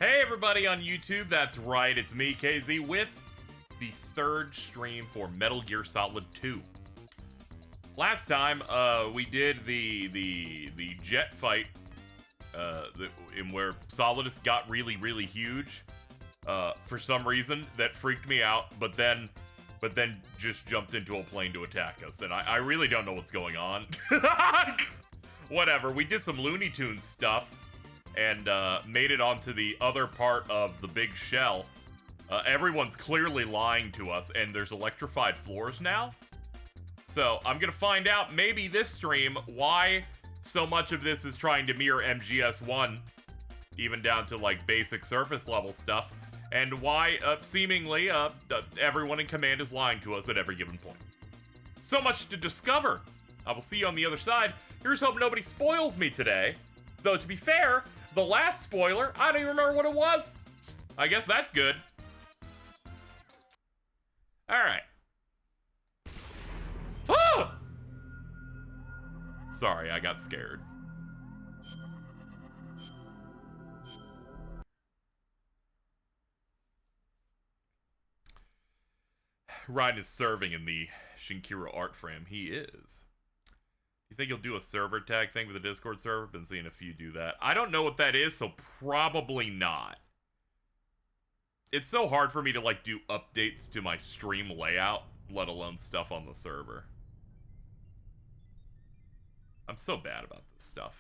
Hey everybody on YouTube, that's right, it's me, KZ, with the third stream for Metal Gear Solid 2. Last time, we did the jet fight, in where Solidus got really huge, for some reason, that freaked me out, but then just jumped into a plane to attack us, and I really don't know what's going on. Whatever, we did some Looney Tunes stuff, and made it onto the other part of the big shell. Everyone's clearly lying to us, and there's electrified floors now. So I'm gonna find out, maybe this stream, why so much of this is trying to mirror MGS1, even down to like basic surface level stuff, and why seemingly everyone in command is lying to us at every given point. So much to discover. I will see you on the other side. Here's hope nobody spoils me today. Though, to be fair, the last spoiler, I don't even remember what it was. I guess that's good. Alright. Ah! Sorry, I got scared. Ryan is serving in the Shinkiro art frame. He is. You think he'll do a server tag thing with the Discord server? Been seeing a few do that. I don't know what that is, so probably not. It's so hard for me to, like, do updates to my stream layout, let alone stuff on the server. I'm so bad about this stuff.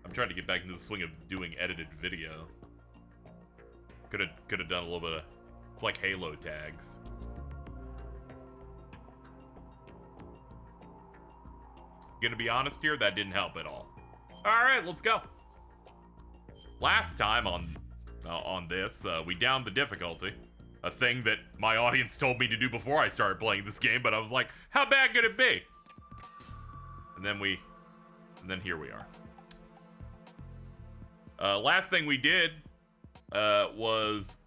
I'm trying to get back into the swing of doing edited video. Could have done a little bit of... It's like Halo tags. Gonna be honest here, that didn't help at all. Alright, let's go. Last time on this, we downed the difficulty. A thing that my audience told me to do before I started playing this game, but I was like, how bad could it be? And then here we are. Last thing we did was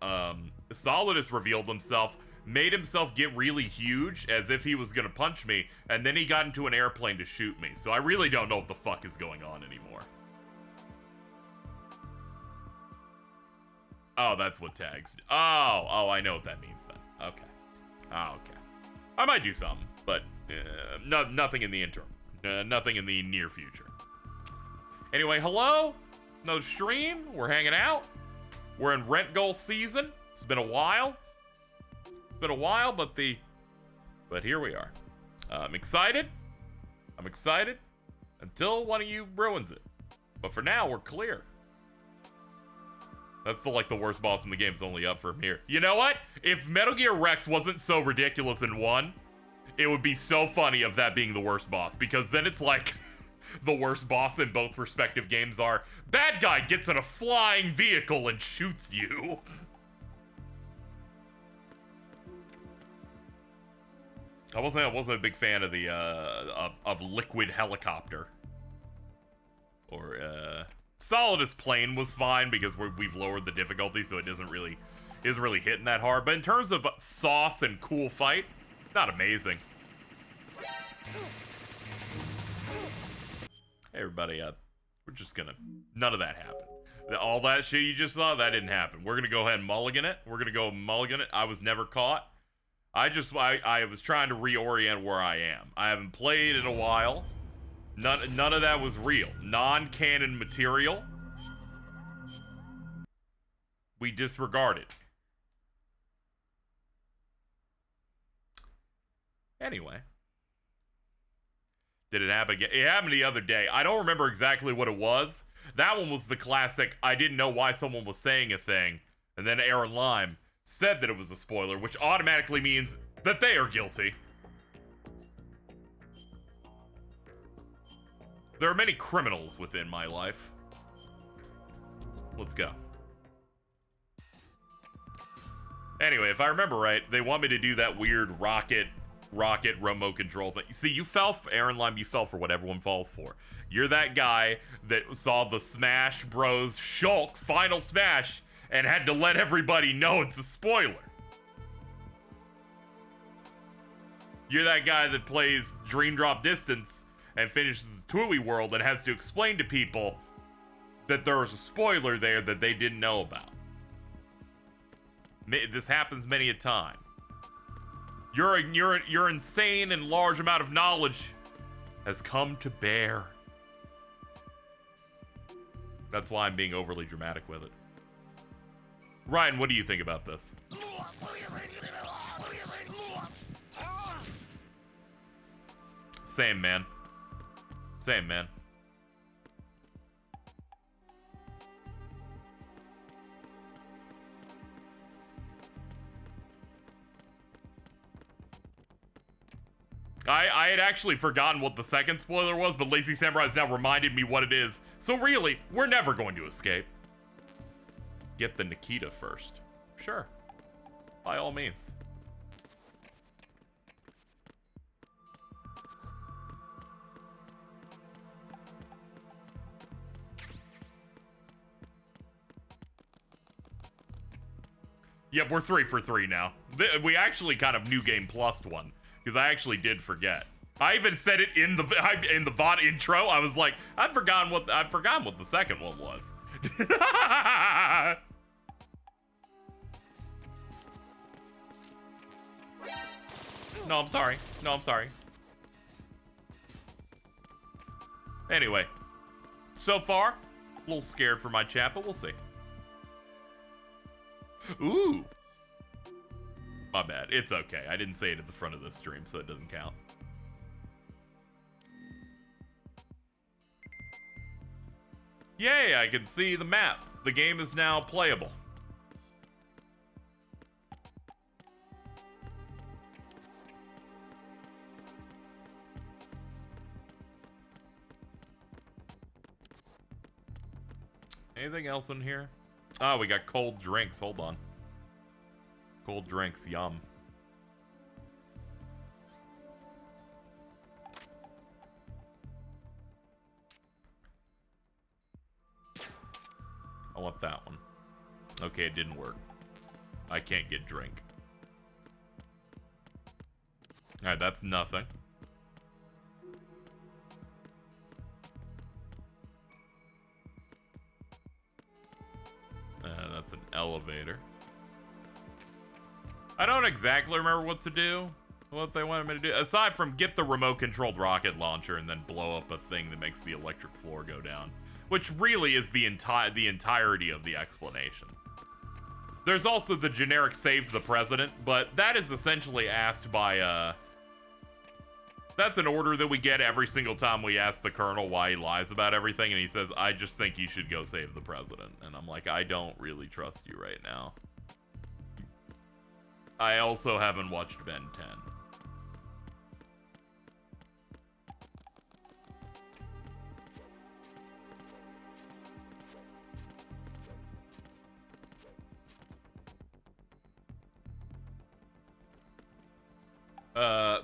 Solidus revealed himself, made himself get really huge as if he was gonna punch me, and then he got into an airplane to shoot me. So I really don't know what the fuck is going on anymore. Oh, that's what tags do. Oh, I know what that means then. Okay. Oh, okay. I might do something, but nothing in the interim. Nothing in the near future. Anyway, hello? No stream? We're hanging out? We're in rent goal season? It's been a while. But here we are. I'm excited until one of you ruins it. But for now, we're clear. That's the worst boss in the game. It's only up from here. You know what? If Metal Gear Rex wasn't so ridiculous in 1, it would be so funny of that being the worst boss, because then it's like the worst boss in both respective games are bad guy gets in a flying vehicle and shoots you. I wasn't a big fan of the of Liquid Helicopter. Or Solidus Plane was fine because we've lowered the difficulty, so it isn't really hitting that hard. But in terms of sauce and cool fight, not amazing. Hey everybody, we're just gonna, none of that happened. All that shit you just saw, that didn't happen. We're gonna go ahead and mulligan it. I was never caught. I was trying to reorient where I am. I haven't played in a while. None of that was real. Non-canon material. We disregarded. Anyway. Did it happen again? It happened the other day. I don't remember exactly what it was. That one was the classic, I didn't know why someone was saying a thing, and then Aaron Lime said that it was a spoiler, which automatically means that they are guilty. There are many criminals within my life. Let's go. Anyway, if I remember right, they want me to do that weird rocket remote control thing. See, you fell for Aaron Lime, you fell for what everyone falls for. You're that guy that saw the Smash Bros. Shulk Final Smash and had to let everybody know it's a spoiler. You're that guy that plays Dream Drop Distance and finishes the Tooie World and has to explain to people that there was a spoiler there that they didn't know about. This happens many a time. Your insane and large amount of knowledge has come to bear. That's why I'm being overly dramatic with it. Ryan, what do you think about this? Same, man. Same, man. I had actually forgotten what the second spoiler was, but Lazy Samurai has now reminded me what it is. So really, we're never going to escape. Get the Nikita first. Sure. By all means. Yep, we're 3 for 3 now. We actually kind of new game plussed one, because I actually did forget. I even said it in the VOD intro. I was like, I've forgotten what the second one was. No, I'm sorry. No, I'm sorry. Anyway, so far, a little scared for my chat, but we'll see. Ooh. My bad. It's okay. I didn't say it at the front of the stream, so it doesn't count. Yay, I can see the map. The game is now playable. Anything else in here? Oh, we got cold drinks. Hold on. Cold drinks. Yum. I want that one. Okay, it didn't work. I can't get drink. Alright, that's nothing. That's an elevator. I don't exactly remember what to do. What they wanted me to do. Aside from get the remote-controlled rocket launcher and then blow up a thing that makes the electric floor go down. Which really is the entirety of the explanation. There's also the generic save the president, but that is essentially asked by, that's an order that we get every single time we ask the colonel why he lies about everything, and he says, I just think you should go save the president. And I'm like, I don't really trust you right now. I also haven't watched Ben 10.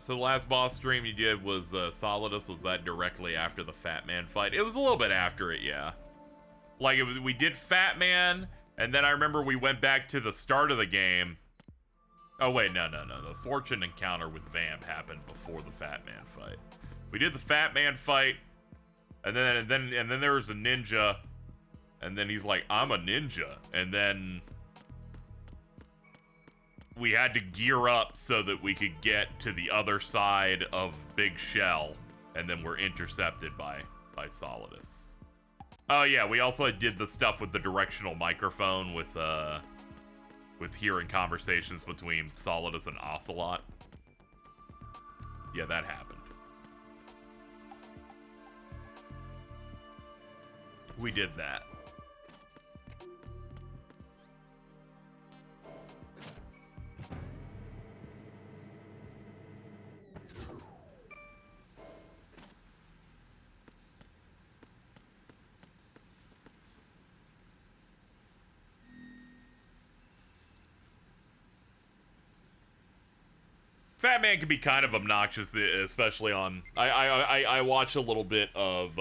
So the last boss stream you did was Solidus. Was that directly after the Fat Man fight? It was a little bit after it, yeah. Like, it was, we did Fat Man, and then I remember we went back to the start of the game. Oh, wait, no. The Fortune encounter with Vamp happened before the Fat Man fight. We did the Fat Man fight, and then there was a ninja, and then he's like, I'm a ninja, and then we had to gear up so that we could get to the other side of Big Shell, and then we're intercepted by Solidus. Oh yeah, we also did the stuff with the directional microphone with hearing conversations between Solidus and Ocelot. Yeah, that happened. We did that. Fat Man can be kind of obnoxious, especially on... I watch a little bit of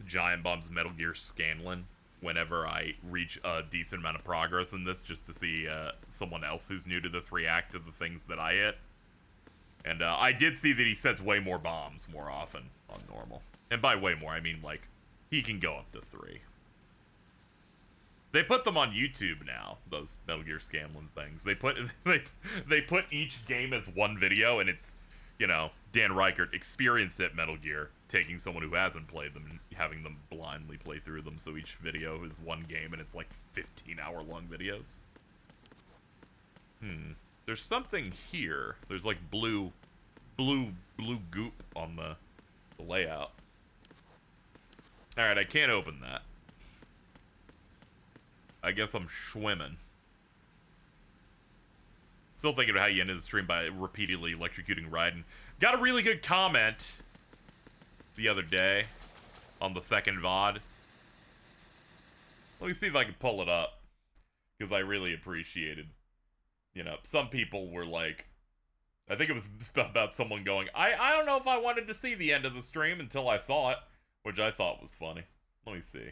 Giant Bomb's Metal Gear Scanlan whenever I reach a decent amount of progress in this, just to see someone else who's new to this react to the things that I hit. And I did see that he sets way more bombs more often on normal. And by way more, I mean, like, he can go up to 3. They put them on YouTube now, those Metal Gear Scanlan things. They put they put each game as one video, and it's, you know, Dan Reichert, Experience It Metal Gear, taking someone who hasn't played them and having them blindly play through them, so each video is one game, and it's like 15-hour-long videos. There's something here. There's like blue goop on the layout. Alright, I can't open that. I guess I'm schwimming. Still thinking about how you ended the stream by repeatedly electrocuting Raiden. Got a really good comment the other day on the second VOD. Let me see if I can pull it up, because I really appreciated, you know, some people were like, I think it was about someone going, I don't know if I wanted to see the end of the stream until I saw it, which I thought was funny. Let me see.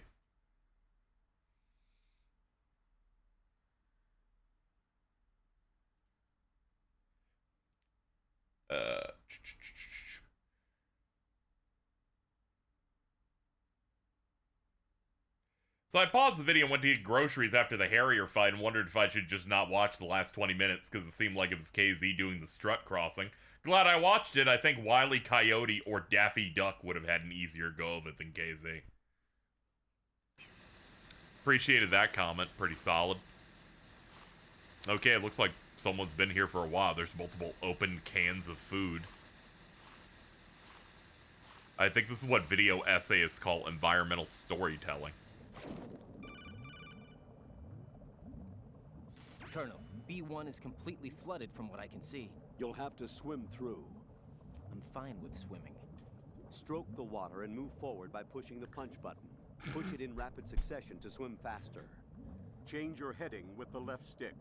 So I paused the video and went to get groceries after the Harrier fight and wondered if I should just not watch the last 20 minutes because it seemed like it was KZ doing the strut crossing. Glad I watched it. I think Wile E. Coyote or Daffy Duck would have had an easier go of it than KZ. Appreciated that comment. Pretty solid. Okay, it looks like someone's been here for a while. There's multiple open cans of food. I think this is what video essayists call environmental storytelling. Colonel, B1 is completely flooded from what I can see. You'll have to swim through. I'm fine with swimming. Stroke the water and move forward by pushing the punch button. Push it in rapid succession to swim faster. Change your heading with the left stick.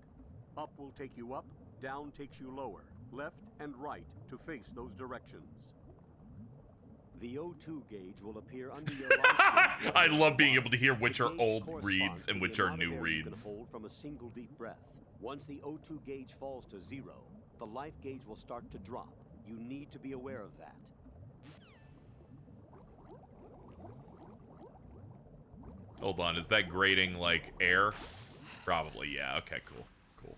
Up will take you up, down takes you lower, left and right to face those directions. The O2 gauge will appear under your life gauge. I love being able to hear which are old reads and which are new reads. You can hold from a single deep breath. Once the O2 gauge falls to 0, the life gauge will start to drop. You need to be aware of that. Hold on, is that grating like air? Probably, yeah. Okay, cool. Cool.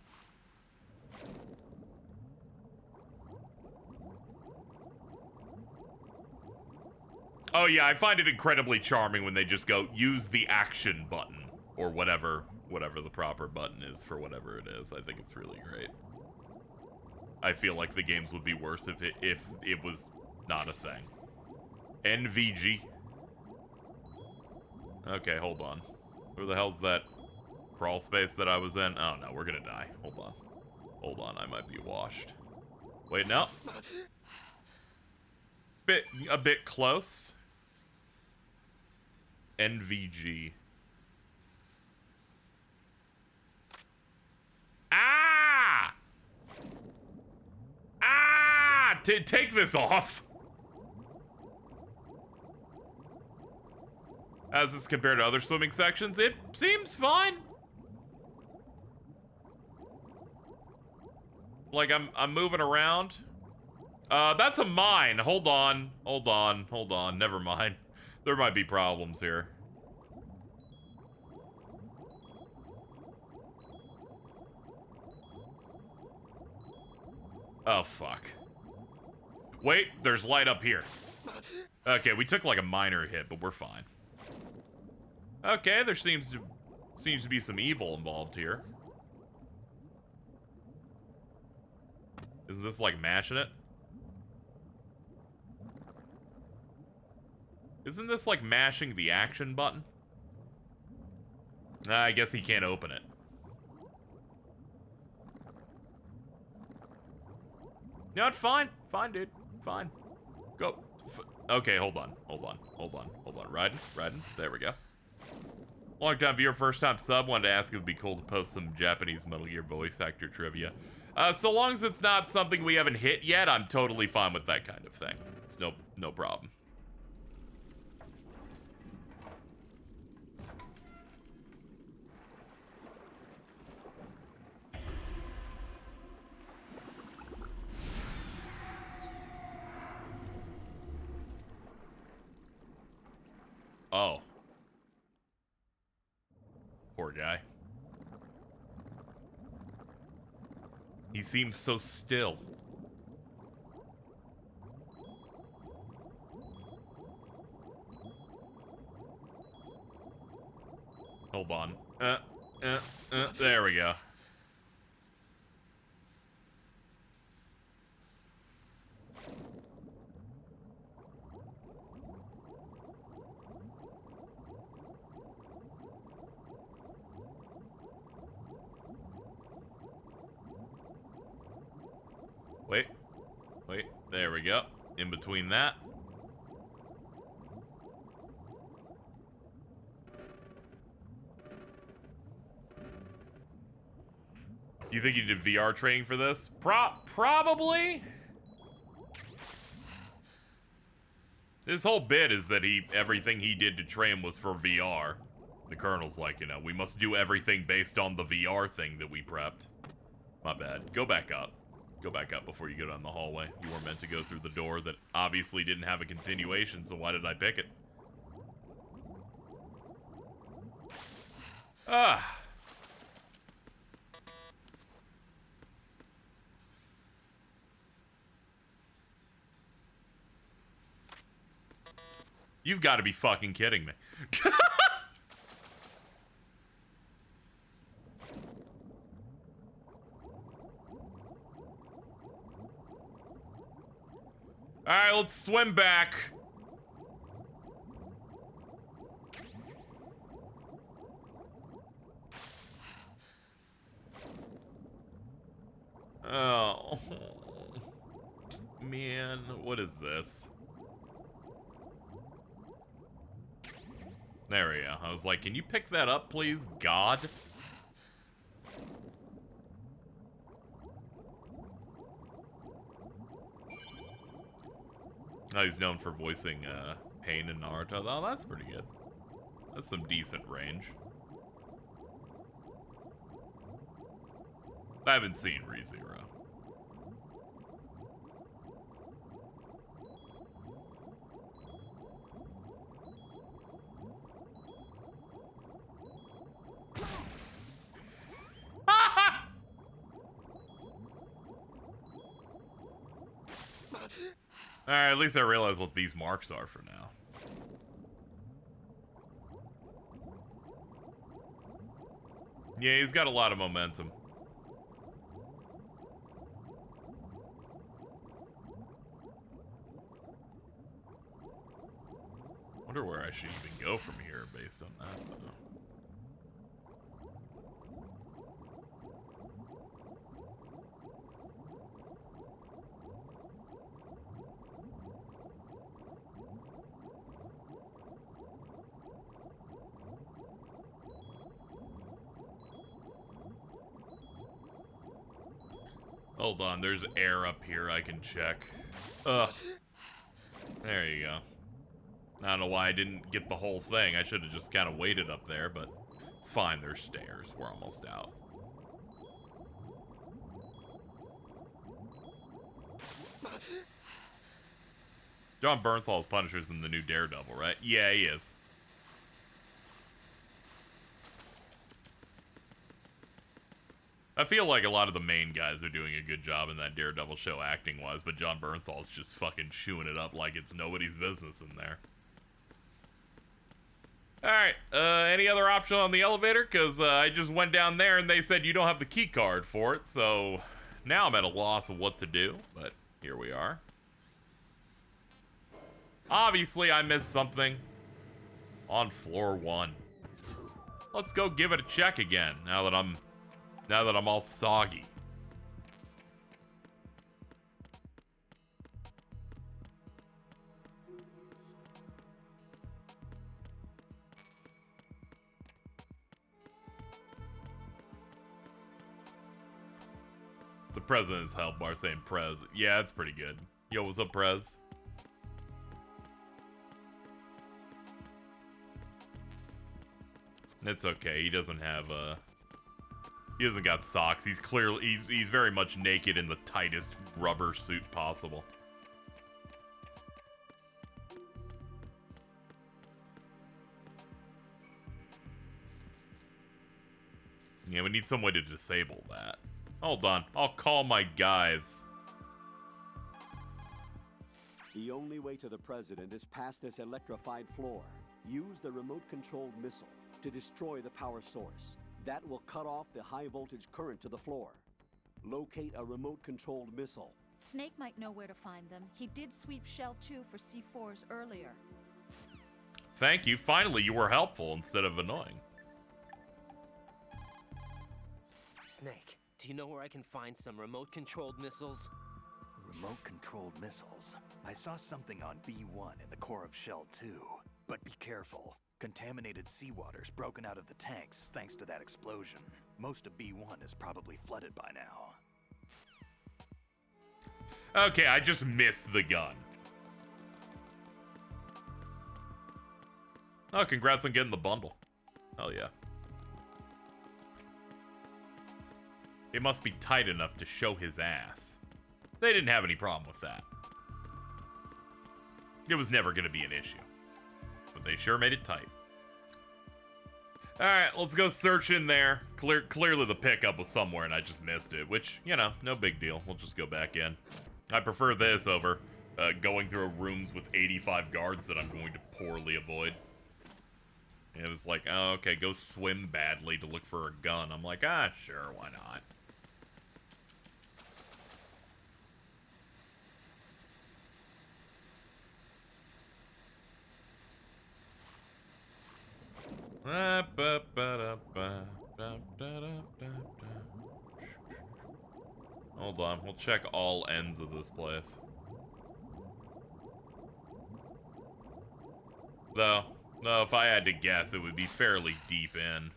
Oh yeah, I find it incredibly charming when they just go, use the action button, or whatever the proper button is for whatever it is. I think it's really great. I feel like the games would be worse if it was not a thing. NVG. Okay, hold on. Where the hell's that crawl space that I was in? Oh no, we're gonna die. Hold on. Hold on, I might be washed. Wait, no. A bit close. NVG. Ah! Ah! Take this off. As this compared to other swimming sections, it seems fine. Like I'm moving around. That's a mine. Hold on. Never mind. There might be problems here. Oh, fuck. Wait, there's light up here. Okay, we took like a minor hit, but we're fine. Okay, there seems to be some evil involved here. Is this like mashing it? Isn't this like mashing the action button? Nah, I guess he can't open it. No, it's fine. Fine, dude. Fine. Go. Okay, hold on. Riding. There we go. Long time viewer, first time sub. Wanted to ask if it would be cool to post some Japanese Metal Gear voice actor trivia. So long as it's not something we haven't hit yet, I'm totally fine with that kind of thing. It's no problem. Oh. Poor guy. He seems so still. Hold on. There we go. Wait, there we go. In between that. You think you did VR training for this? Probably. His whole bit is that everything he did to train was for VR. The Colonel's like, you know, we must do everything based on the VR thing that we prepped. My bad. Go back up. Go back up before you go down the hallway. You were meant to go through the door that obviously didn't have a continuation, so why did I pick it? Ah. You've got to be fucking kidding me. Alright, let's swim back. Oh. Man, what is this? There we go. I was like, can you pick that up, please, God? Oh, he's known for voicing Pain in Naruto. Oh, that's pretty good. That's some decent range. I haven't seen ReZero. Alright, at least I realize what these marks are for now. Yeah, he's got a lot of momentum. Wonder where I should even go from here based on that, though. Hold on, there's air up here I can check. Ugh. There you go. I don't know why I didn't get the whole thing. I should have just kind of waited up there, but it's fine. There's stairs. We're almost out. John Bernthal's Punisher's in the new Daredevil, right? Yeah, he is. I feel like a lot of the main guys are doing a good job in that Daredevil show acting-wise, but John Bernthal's just fucking chewing it up like it's nobody's business in there. Alright, any other option on the elevator? Because I just went down there and they said you don't have the key card for it, so now I'm at a loss of what to do, but here we are. Obviously, I missed something on floor 1. Let's go give it a check again, now that I'm all soggy. The president's health bar saying Prez. Yeah, that's pretty good. Yo, what's up, Prez? It's okay. He doesn't have he hasn't got socks. He's clearly he's very much naked in the tightest rubber suit possible. Yeah, we need some way to disable that. Hold on. I'll call my guys. The only way to the president is past this electrified floor. Use the remote-controlled missile to destroy the power source. That will cut off the high-voltage current to the floor. Locate a remote-controlled missile. Snake might know where to find them. He did sweep Shell 2 for C4s earlier. Thank you. Finally, you were helpful instead of annoying. Snake, do you know where I can find some remote-controlled missiles? Remote-controlled missiles. I saw something on B1 in the core of Shell 2. But be careful. Contaminated seawater's broken out of the tanks thanks to that explosion. Most of B1 is probably flooded by now. Okay, I just missed the gun. Oh, congrats on getting the bundle. Hell yeah. It must be tight enough to show his ass. They didn't have any problem with that. It was never going to be an issue. But they sure made it tight. Alright, let's go search in there. Clearly the pickup was somewhere and I just missed it. Which, you know, no big deal. We'll just go back in. I prefer this over going through rooms with 85 guards that I'm going to poorly avoid. And it's like, oh, okay, go swim badly to look for a gun. I'm like, ah, sure, why not? Hold on, we'll check all ends of this place. Though, if I had to guess, it would be fairly deep in.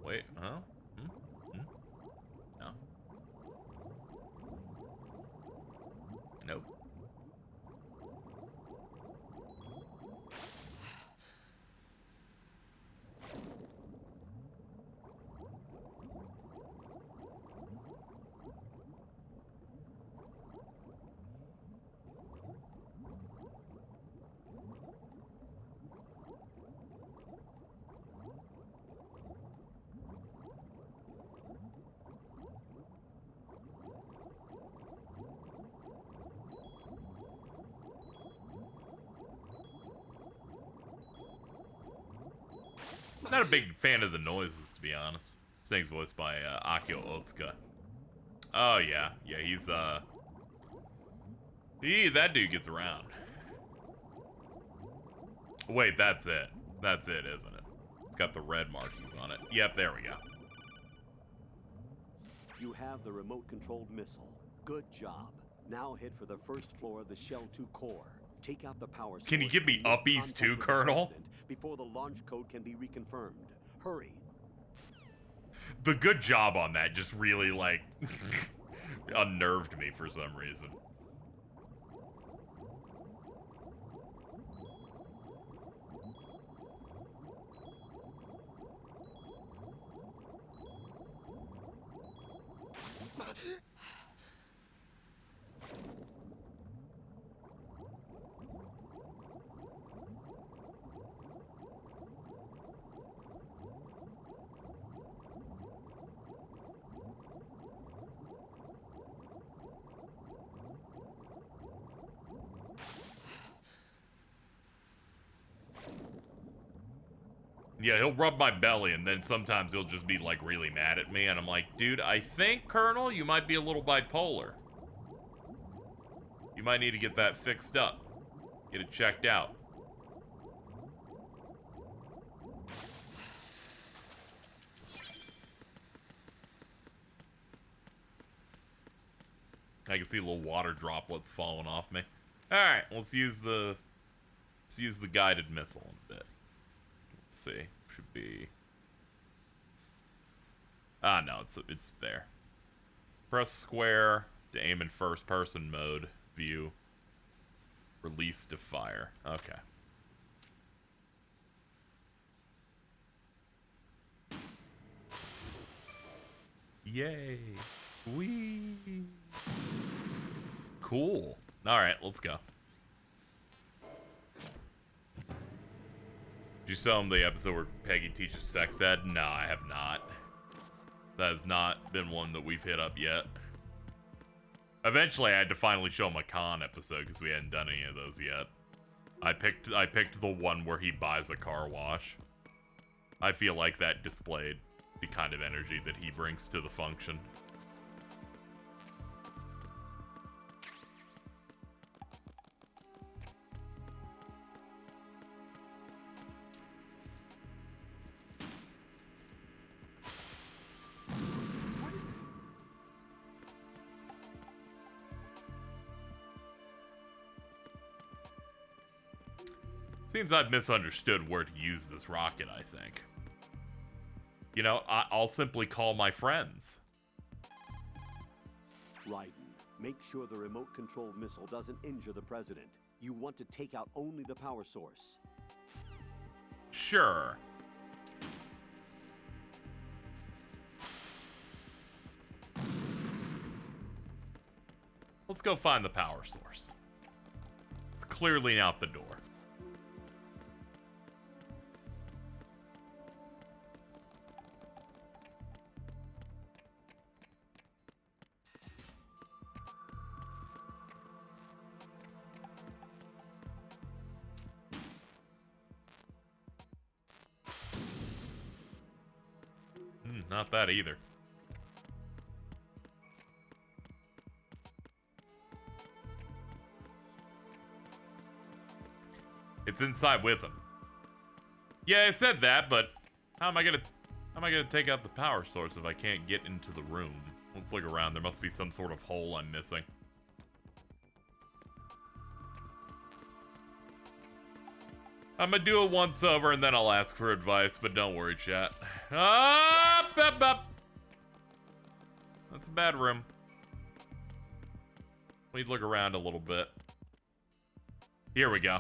Wait, huh? No. Nope. Not a big fan of the noises, to be honest. This thing's voiced by Akio Otsuka. Oh, yeah. Yeah, he's, that dude gets around. Wait, that's it. That's it, isn't it? It's got the red markings on it. Yep, there we go. You have the remote-controlled missile. Good job. Now head for the first floor of the Shell 2 core. Take out the power source. Can you give me and make uppies contact too, with the Colonel? president before the launch code can be reconfirmed. Hurry. The good job on that just really, like, unnerved me for some reason. Yeah, he'll rub my belly, and then sometimes he'll just be, like, really mad at me, and I'm like, dude, I think, Colonel, you might be a little bipolar. You might need to get that fixed up. Get it checked out. I can see little water droplets falling off me. Alright, let's use the guided missile in a bit. Let's see. Should be... Ah, no, it's there. Press square to aim in first-person mode. View. Release to fire. Okay. Yay. Whee! Cool. Alright, let's go. Did you show him the episode where Peggy teaches sex ed? No, I have not. That has not been one that we've hit up yet. Eventually, I had to finally show him a con episode because we hadn't done any of those yet. I picked the one where he buys a car wash. I feel like that displayed the kind of energy that he brings to the function. Seems I've misunderstood where to use this rocket, I think. You know, I'll simply call my friends. Raiden, make sure the remote-controlled missile doesn't injure the president. You want to take out only the power source. Sure. Let's go find the power source. It's clearly out the door. Not that either. It's inside with him. Yeah, I said that, but how am I gonna take out the power source if I can't get into the room? Let's look around. There must be some sort of hole I'm missing. I'm gonna do it once over and then I'll ask for advice, but don't worry, chat. Up. That's a bad room. We'd look around a little bit. Here we go.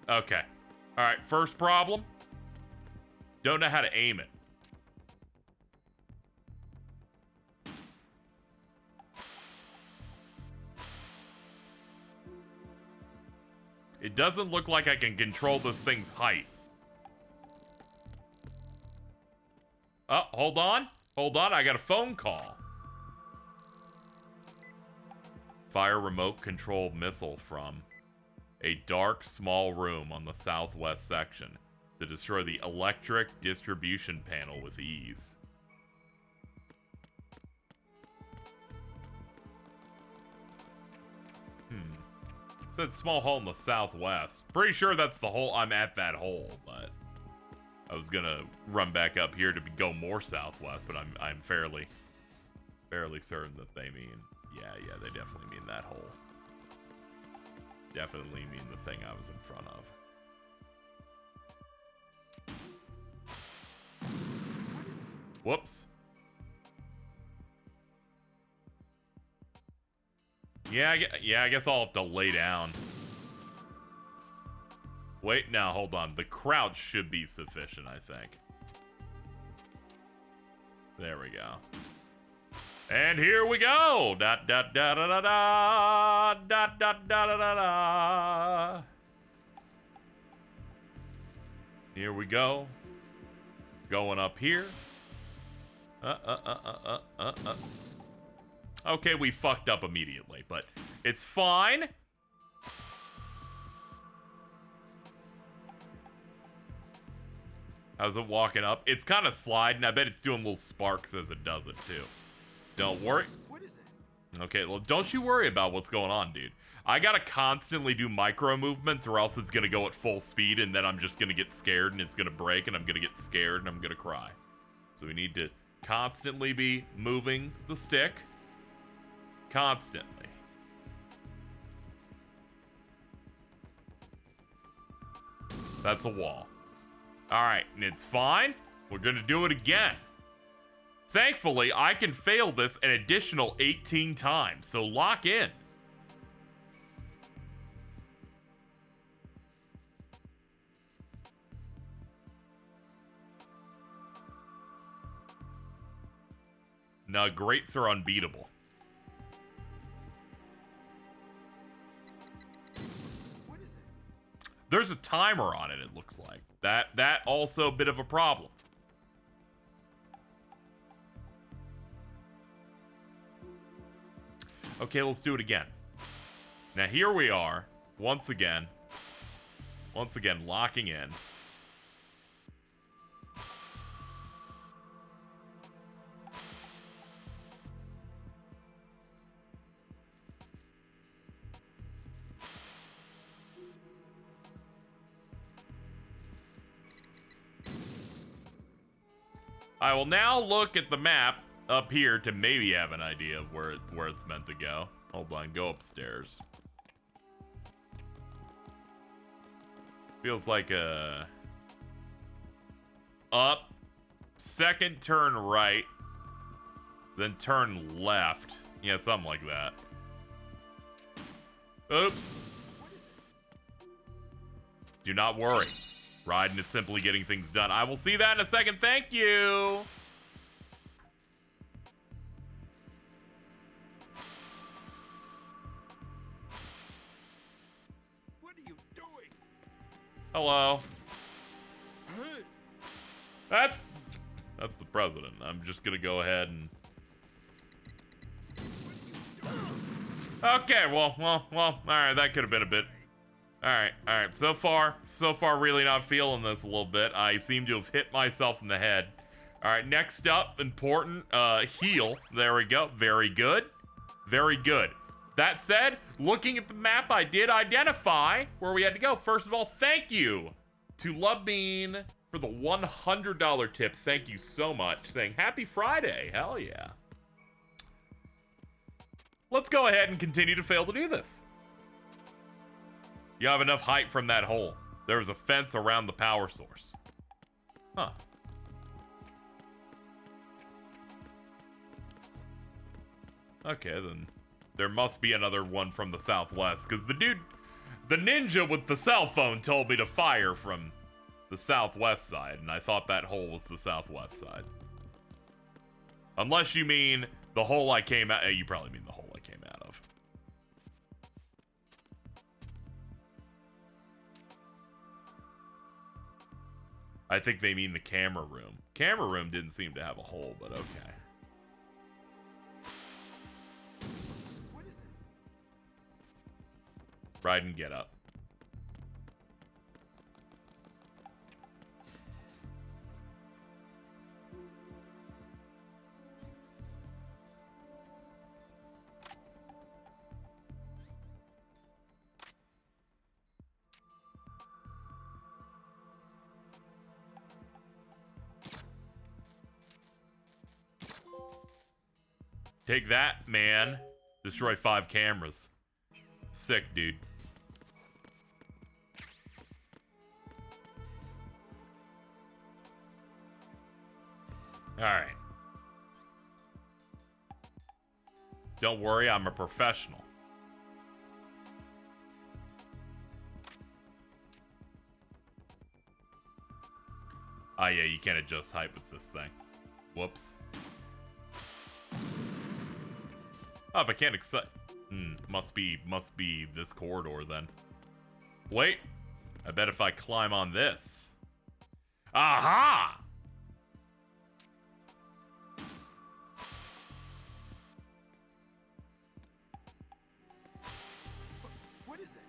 Okay. Alright, first problem. Don't know how to aim it. It doesn't look like I can control this thing's height. Oh, hold on. Hold on, I got a phone call. Fire remote controlled missile from a dark, small room on the southwest section to destroy the electric distribution panel with ease. Said small hole in the southwest. Pretty sure that's the hole. I'm at that hole, but I was gonna run back up here to go more southwest, but I'm fairly certain that they mean yeah, they definitely mean that hole. Definitely mean the thing I was in front of. Whoops. Yeah, I guess I'll have to lay down. Wait, now, hold on. The crouch should be sufficient, I think. There we go. And here we go! Da da da da da da da da da da da da. Here we go. Going up here. Okay, we fucked up immediately, but it's fine. How's it walking up? It's kind of sliding. I bet it's doing little sparks as it does it, too. Don't worry. What is that? Okay, well, don't you worry about what's going on, dude. I gotta constantly do micro movements or else it's gonna go at full speed and then I'm just gonna get scared and it's gonna break and I'm gonna get scared and I'm gonna cry. So we need to constantly be moving the stick. Constantly. That's a wall. Alright, and it's fine. We're gonna do it again. Thankfully, I can fail this an additional 18 times, so lock in. No, greats are unbeatable. What is it? There's a timer on it, it looks like. That also a bit of a problem. Okay, let's do it again. Now here we are, once again, locking in. I will now look at the map up here to maybe have an idea of where it's meant to go. Hold on, go upstairs. Feels like a up, second turn right, then turn left. Yeah, something like that. Oops. Do not worry. Raiden is simply getting things done. I will see that in a second. Thank you. What are you doing? Hello. That's the president. I'm just gonna go ahead and. Okay, well. All right, that could have been a bit. All right. So far, really not feeling this a little bit. I seem to have hit myself in the head. All right, next up, important, heal. There we go. Very good. Very good. That said, looking at the map, I did identify where we had to go. First of all, thank you to Lovebean for the $100 tip. Thank you so much. Saying happy Friday. Hell yeah. Let's go ahead and continue to fail to do this. You have enough height from that hole. There was a fence around the power source. Huh. Okay, then there must be another one from the southwest, because the ninja with the cell phone told me to fire from the southwest side, and I thought that hole was the southwest side. Unless you mean the hole I came out. You probably mean the hole I came out of. I think they mean the camera room. Camera room didn't seem to have a hole, but okay. What is it? Raiden, get up. Take that, man. Destroy 5 cameras. Sick, dude. Alright. Don't worry, I'm a professional. Ah, yeah, you can't adjust height with this thing. Whoops. Oh, if I can't accept... must be this corridor then. Wait. I bet if I climb on this. Aha! What is that?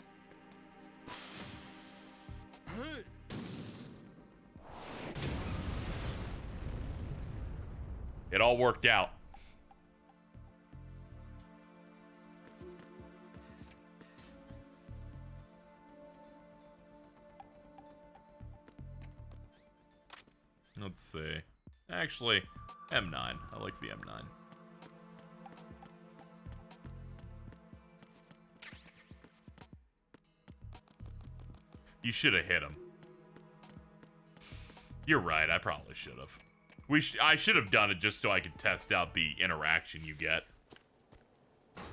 It all worked out. Let's see. Actually, M9. I like the M9. You should have hit him. You're right, I probably should have. I should have done it just so I could test out the interaction you get.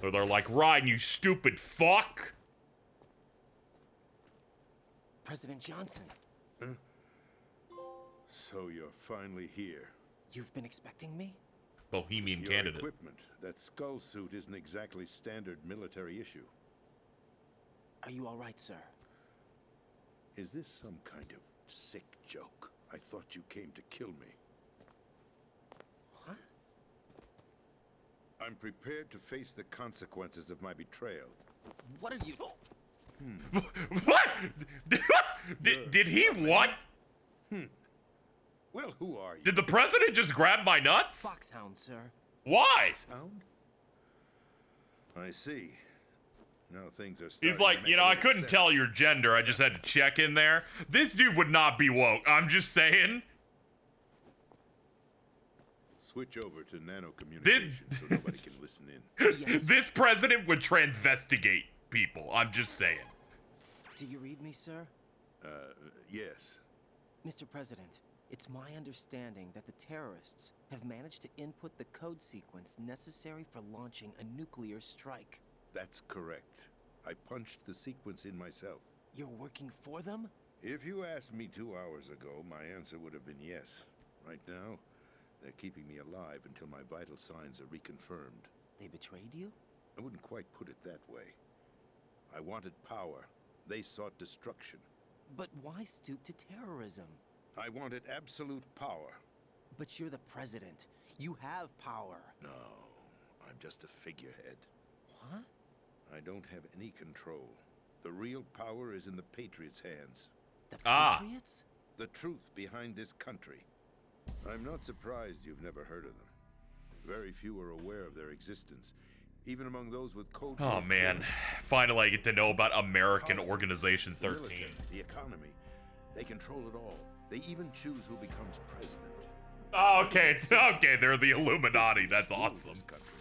Or they're like, Raiden, you stupid fuck! President Johnson, So you're finally here. you've been expecting me? bohemian Your candidate. equipment, that skull suit isn't exactly standard military issue. Are you all right, sir? Is this some kind of sick joke? I thought you came to kill me. What? I'm prepared to face the consequences of my betrayal. What are you... What? Did he what? Well, who are you? Did the president just grab my nuts? Foxhound, sir. Why? Sound? I see. Now things are starting He's like, to make you know, a I little couldn't sense. tell your gender. I just had to check in there. This dude would not be woke. I'm just saying. Switch over to nano communication so nobody can listen in. Yes. This president would transvestigate people. I'm just saying. Do you read me, sir? Yes. Mr. President, it's my understanding that the terrorists have managed to input the code sequence necessary for launching a nuclear strike. That's correct. I punched the sequence in myself. You're working for them? If you asked me 2 hours ago, my answer would have been yes. Right now, they're keeping me alive until my vital signs are reconfirmed. They betrayed you? I wouldn't quite put it that way. I wanted power. They sought destruction. But why stoop to terrorism? I wanted absolute power. But you're the president. You have power. No, I'm just a figurehead. What? I don't have any control. The real power is in the Patriots' hands. The Ah. Patriots? The truth behind this country. I'm not surprised you've never heard of them. Very few are aware of their existence, even among those with code. Oh word man, codes. finally I get to know about American Politics, Organization the 13. military, the economy. They control it all. They even choose who becomes president. Oh, okay, okay, they're the Illuminati. That's Rule awesome. this country.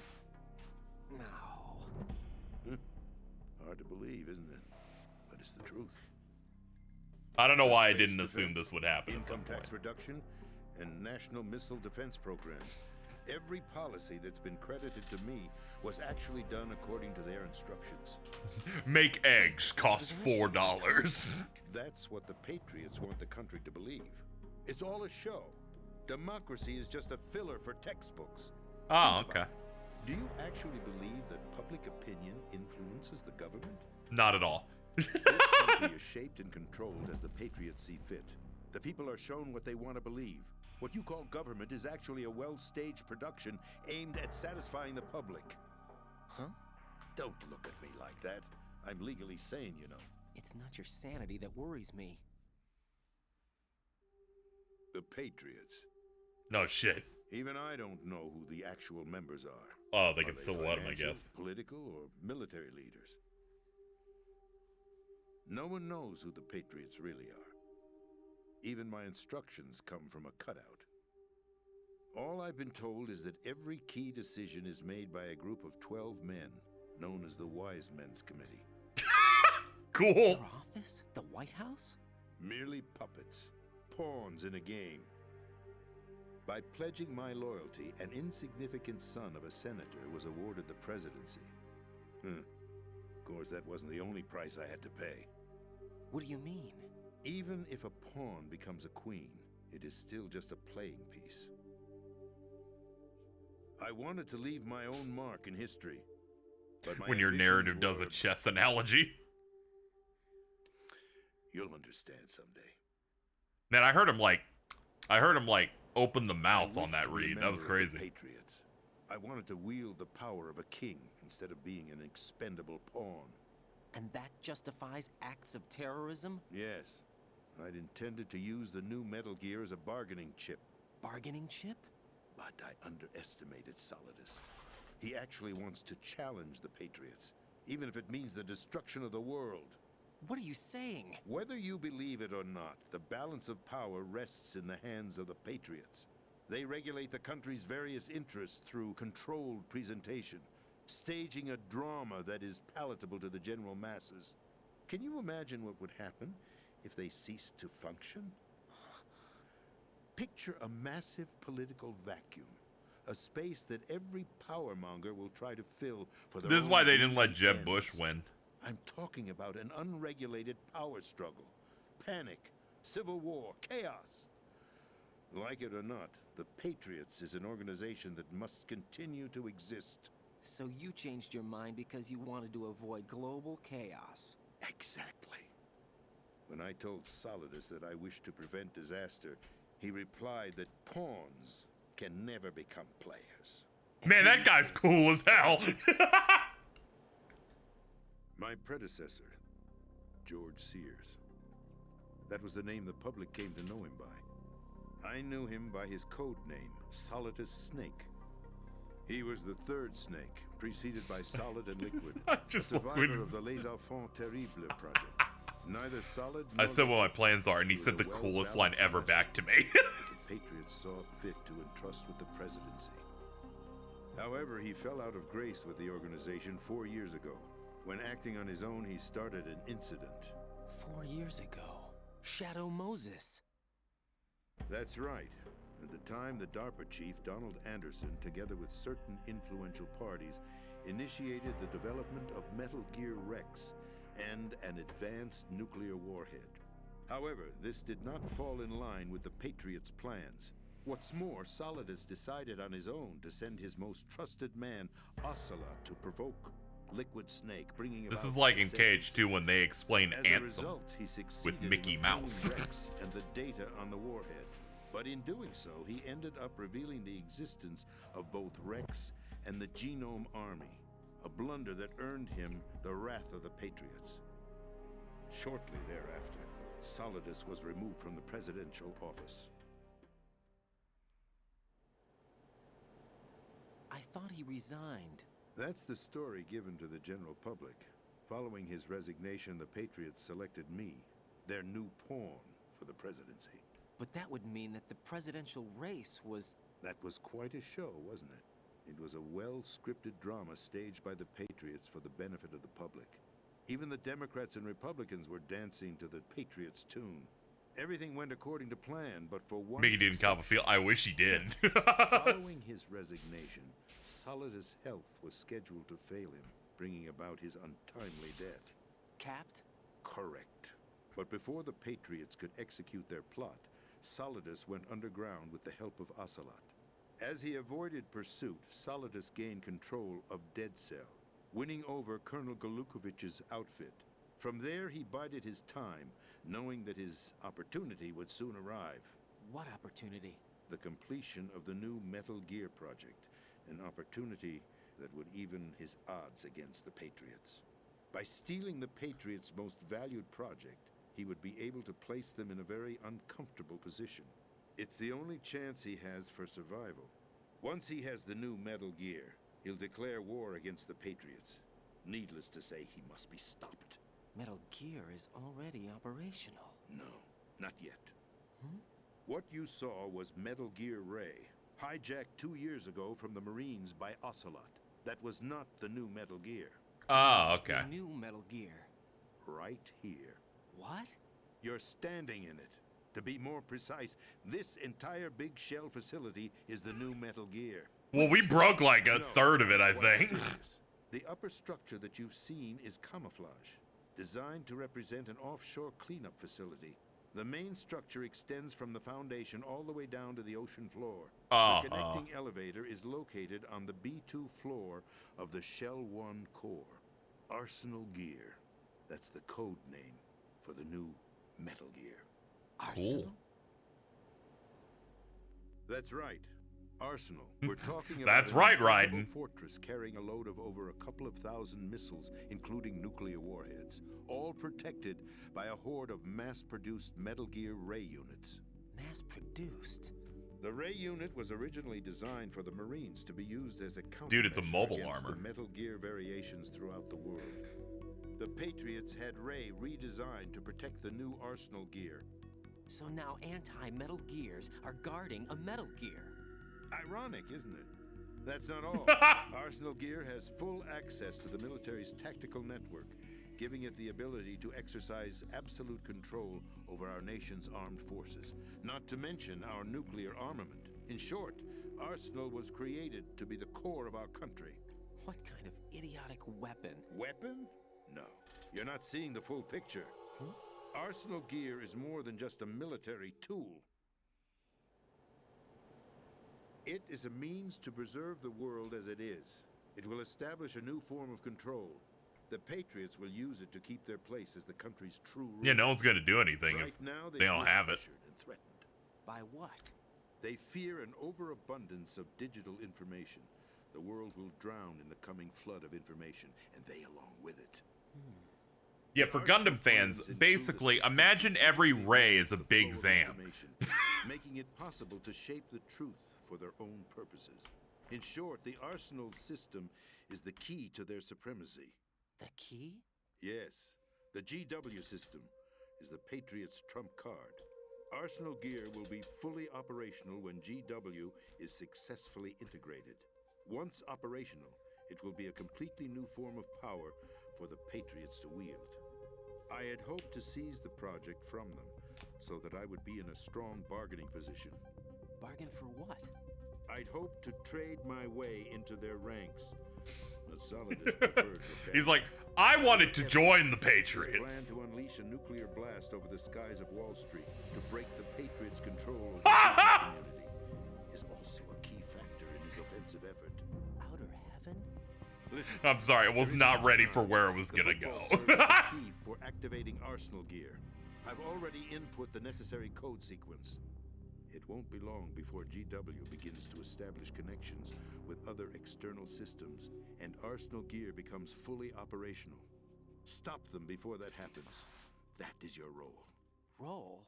No. Hard to believe, isn't it? But it's the truth. I don't know why I Space didn't assume defense, this would happen at some income tax point. reduction, and national missile defense programs. Every policy that's been credited to me was actually done according to their instructions. Make eggs cost $4. That's what the Patriots want the country to believe. It's all a show. Democracy is just a filler for textbooks. Oh, Think about okay. it. Do you actually believe that public opinion influences the government? Not at all. This country is shaped and controlled as the Patriots see fit. The people are shown what they want to believe. What you call government is actually a well-staged production aimed at satisfying the public. Huh? Don't look at me like that. I'm legally sane, you know. It's not your sanity that worries me. The Patriots. No shit. Even I don't know who the actual members are. Oh, they Are can silhouette him, I financial, guess. Political or military leaders? No one knows who the Patriots really are. Even my instructions come from a cutout. All I've been told is that every key decision is made by a group of 12 men, known as the Wise Men's Committee. Cool. Your office? The White House? Merely puppets, pawns in a game. By pledging my loyalty, an insignificant son of a senator was awarded the presidency. Of course, that wasn't the only price I had to pay. What do you mean? Even if a pawn becomes a queen, it is still just a playing piece. I wanted to leave my own mark in history. But my When your ambitions narrative does a were- chess analogy. You'll understand someday. Man, I heard him like open the mouth I on that wished to be a read. That was member of the crazy. Patriots. I wanted to wield the power of a king instead of being an expendable pawn. And that justifies acts of terrorism? Yes, I'd intended to use the new Metal Gear as a bargaining chip, Bargaining chip? but I underestimated Solidus. He actually wants to challenge the Patriots, even if it means the destruction of the world. What are you saying? Whether you believe it or not, the balance of power rests in the hands of the Patriots. They regulate the country's various interests through controlled presentation, staging a drama that is palatable to the general masses. Can you imagine what would happen if they ceased to function? Picture a massive political vacuum, a space that every powermonger will try to fill for their This is own why they didn't let greedy Jeb ends. Bush win. I'm talking about an unregulated power struggle, panic, civil war, chaos. Like it or not, the Patriots is an organization that must continue to exist. So you changed your mind because you wanted to avoid global chaos. Exactly. When I told Solidus that I wished to prevent disaster, he replied that pawns can never become players. Man, that guy's cool as hell. My predecessor, George Sears. That was the name the public came to know him by. I knew him by his code name, Solidus Snake. He was the third snake, preceded by Solid and Liquid, a survivor of the Les Enfants Terribles project. Neither Solid nor I said what my plans are, and he said the coolest line ever back to me. the Patriots saw fit to entrust with the presidency. However, he fell out of grace with the organization 4 years ago. When acting on his own, he started an incident. 4 years ago. Shadow Moses. That's right. At the time, the DARPA chief, Donald Anderson, together with certain influential parties, initiated the development of Metal Gear Rex and an advanced nuclear warhead. However, this did not fall in line with the Patriots' plans. What's more, Solidus decided on his own to send his most trusted man, Ocelot, to provoke Liquid Snake, bringing about This is like in Cage 2 when they explain As a Ansem result, he succeeded with Mickey in Mouse. obtaining Rex and the data on the warhead. But in doing so, he ended up revealing the existence of both Rex and the Genome Army, a blunder that earned him the wrath of the Patriots. Shortly thereafter, Solidus was removed from the presidential office. I thought he resigned. That's the story given to the general public. Following his resignation, the Patriots selected me, their new pawn, for the presidency. But that would mean that the presidential race was... That was quite a show, wasn't it? It was a well-scripted drama staged by the Patriots for the benefit of the public. Even the Democrats and Republicans were dancing to the Patriots' tune. Everything went according to plan, but for one... Mickey didn't cop a feel. I wish he did. Following his resignation, Solidus' health was scheduled to fail him, bringing about his untimely death. Capped? Correct. But before the Patriots could execute their plot, Solidus went underground with the help of Ocelot. As he avoided pursuit, Solidus gained control of Dead Cell, winning over Colonel Galukovich's outfit. From there, he bided his time, knowing that his opportunity would soon arrive. What opportunity? The completion of the new Metal Gear project, an opportunity that would even his odds against the Patriots. By stealing the Patriots' most valued project, he would be able to place them in a very uncomfortable position. It's the only chance he has for survival. Once he has the new Metal Gear, he'll declare war against the Patriots. Needless to say, he must be stopped. Metal Gear is already operational. No, not yet. Hmm? What you saw was Metal Gear Ray, hijacked 2 years ago from the Marines by Ocelot. That was not the new Metal Gear. Oh, It's okay. the new Metal Gear. Right here. What? You're standing in it. To be more precise, this entire big shell facility is the new Metal Gear. Well, we broke like a No, third of it, I quite think. serious. The upper structure that you've seen is camouflage, designed to represent an offshore cleanup facility. The main structure extends from the foundation all the way down to the ocean floor. The connecting elevator is located on the B2 floor of the Shell 1 core. Arsenal Gear. That's the code name for the new Metal Gear. Arsenal? That's right. Arsenal. We're talking about That's an right, incredible Raiden. fortress carrying a load of over a couple of thousand missiles, including nuclear warheads, all protected by a horde of mass-produced Metal Gear Ray units. Mass-produced? The Ray unit was originally designed for the Marines to be used as a countermeasure Dude, it's a mobile against armor. the Metal Gear variations throughout the world. The Patriots had Ray redesigned to protect the new Arsenal Gear. So now anti-Metal Gears are guarding a Metal Gear. Ironic, isn't it? That's not all. Arsenal Gear has full access to the military's tactical network, giving it the ability to exercise absolute control over our nation's armed forces, not to mention our nuclear armament. In short, Arsenal was created to be the core of our country. What kind of idiotic weapon? Weapon? No. You're not seeing the full picture. Arsenal Gear is more than just a military tool. It is a means to preserve the world as it is. It will establish a new form of control. The Patriots will use it to keep their place as the country's true ruler. Yeah, no one's gonna do anything Right if now, they don't feel have it. pressured and threatened. By what? They fear an overabundance of digital information. The world will drown in the coming flood of information, and they along with it. Yeah, for Gundam fans, basically, imagine every ray is a big Zam. Making it possible to shape the truth for their own purposes. In short, the Arsenal system is the key to their supremacy. The key? Yes, the GW system is the Patriots' trump card. Arsenal gear will be fully operational when GW is successfully integrated. Once operational, it will be a completely new form of power for the Patriots to wield. I had hoped to seize the project from them, so that I would be in a strong bargaining position. Bargain for what? I'd hoped to trade my way into their ranks. A solidus preferred. He's like, I wanted to join the His plan Patriots. to unleash a nuclear blast over the skies of Wall Street to break the Patriots' control over the business community is also a key factor in his offensive effort. Outer heaven? Listen, I'm sorry, I was there not isn't ready much for time. where it was The gonna football go. serves as the key for activating Arsenal gear. I've already input the necessary code sequence. It won't be long before GW begins to establish connections with other external systems, and Arsenal gear becomes fully operational. Stop them before that happens. That is your role. Roll?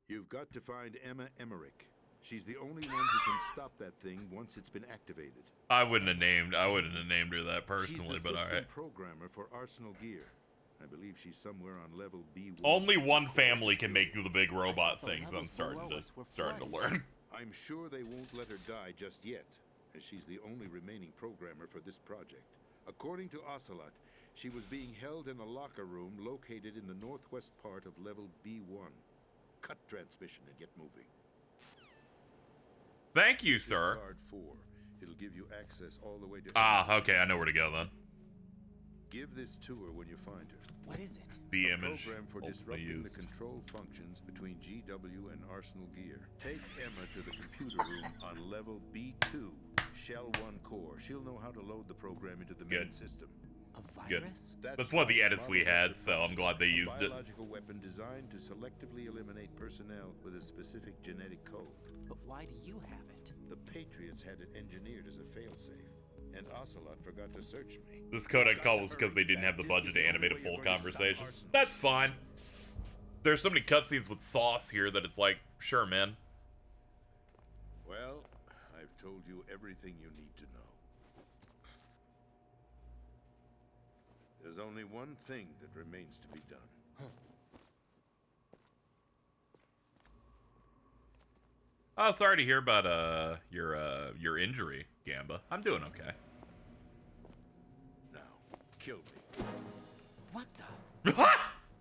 You've got to find Emma Emmerich. She's the only one who can stop that thing once it's been activated. I wouldn't have named her that personally, She's the but system alright. programmer for Arsenal gear. I believe she's somewhere on level B1. Only one family can make the big robot things. I'm starting to learn. I'm sure they won't let her die just yet, as she's the only remaining programmer for this project. According to Ocelot, she was being held in a locker room located in the northwest part of level B1. Cut transmission and get moving. Thank you, This is sir. card 4. It'll give you access all the way to... Ah, okay, I know where to go then. Give this to her when you find her. What is it? The A image program for ultimately disrupting the used. control functions between GW and Arsenal gear. Take Emma to the computer room on level B2, Shell 1 core. She'll know how to load the program into the main Good. system. A Good. virus? That's one of the edits we had, so I'm glad they A used it. biological weapon designed to selectively eliminate personnel with a specific genetic code. But why do you have it? The Patriots had it engineered as a failsafe, and Ocelot forgot to search me. This codec call was because they didn't have the budget to animate a full conversation. That's fine. There's so many cutscenes with sauce here that it's like, sure, man. Well, I've told you everything you need to know. There's only one thing that remains to be done. Oh, sorry to hear about your injury, Gamba. I'm doing okay. Now, kill me. What the?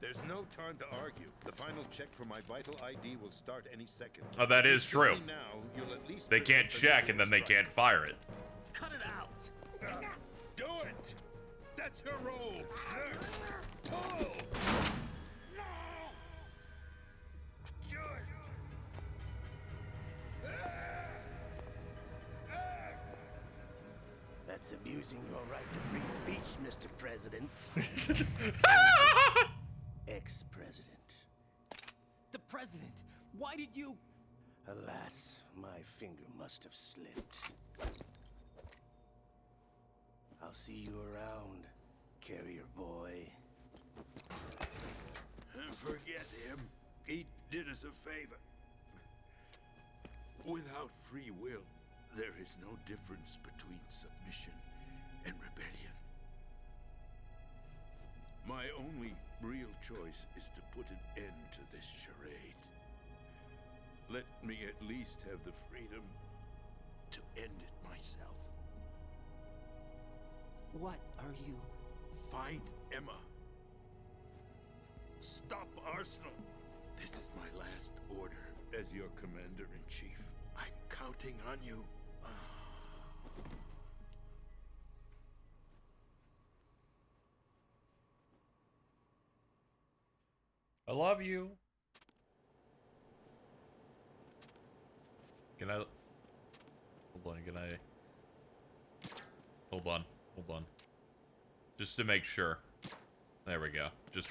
There's no time to argue. The final check for my vital ID will start any second. Oh, that is If you kill true. me now, you'll at least They can't prevent the check and nuclear then they strike. can't fire it. Cut it out! Do it! That's your role! Pull! That's abusing your right to free speech, Mr. President. Ex-President. The president! Why did you... Alas, my finger must have slipped. I'll see you around, carrier boy. Forget him. He did us a favor. Without free will, there is no difference between submission and rebellion. My only real choice is to put an end to this charade. Let me at least have the freedom to end it myself. What are you... Find Emma. Stop Arsenal. This is my last order as your commander-in-chief. I'm counting on you. I love you. Can I Hold on, can I... Hold on. Just to make sure. There we go. Just...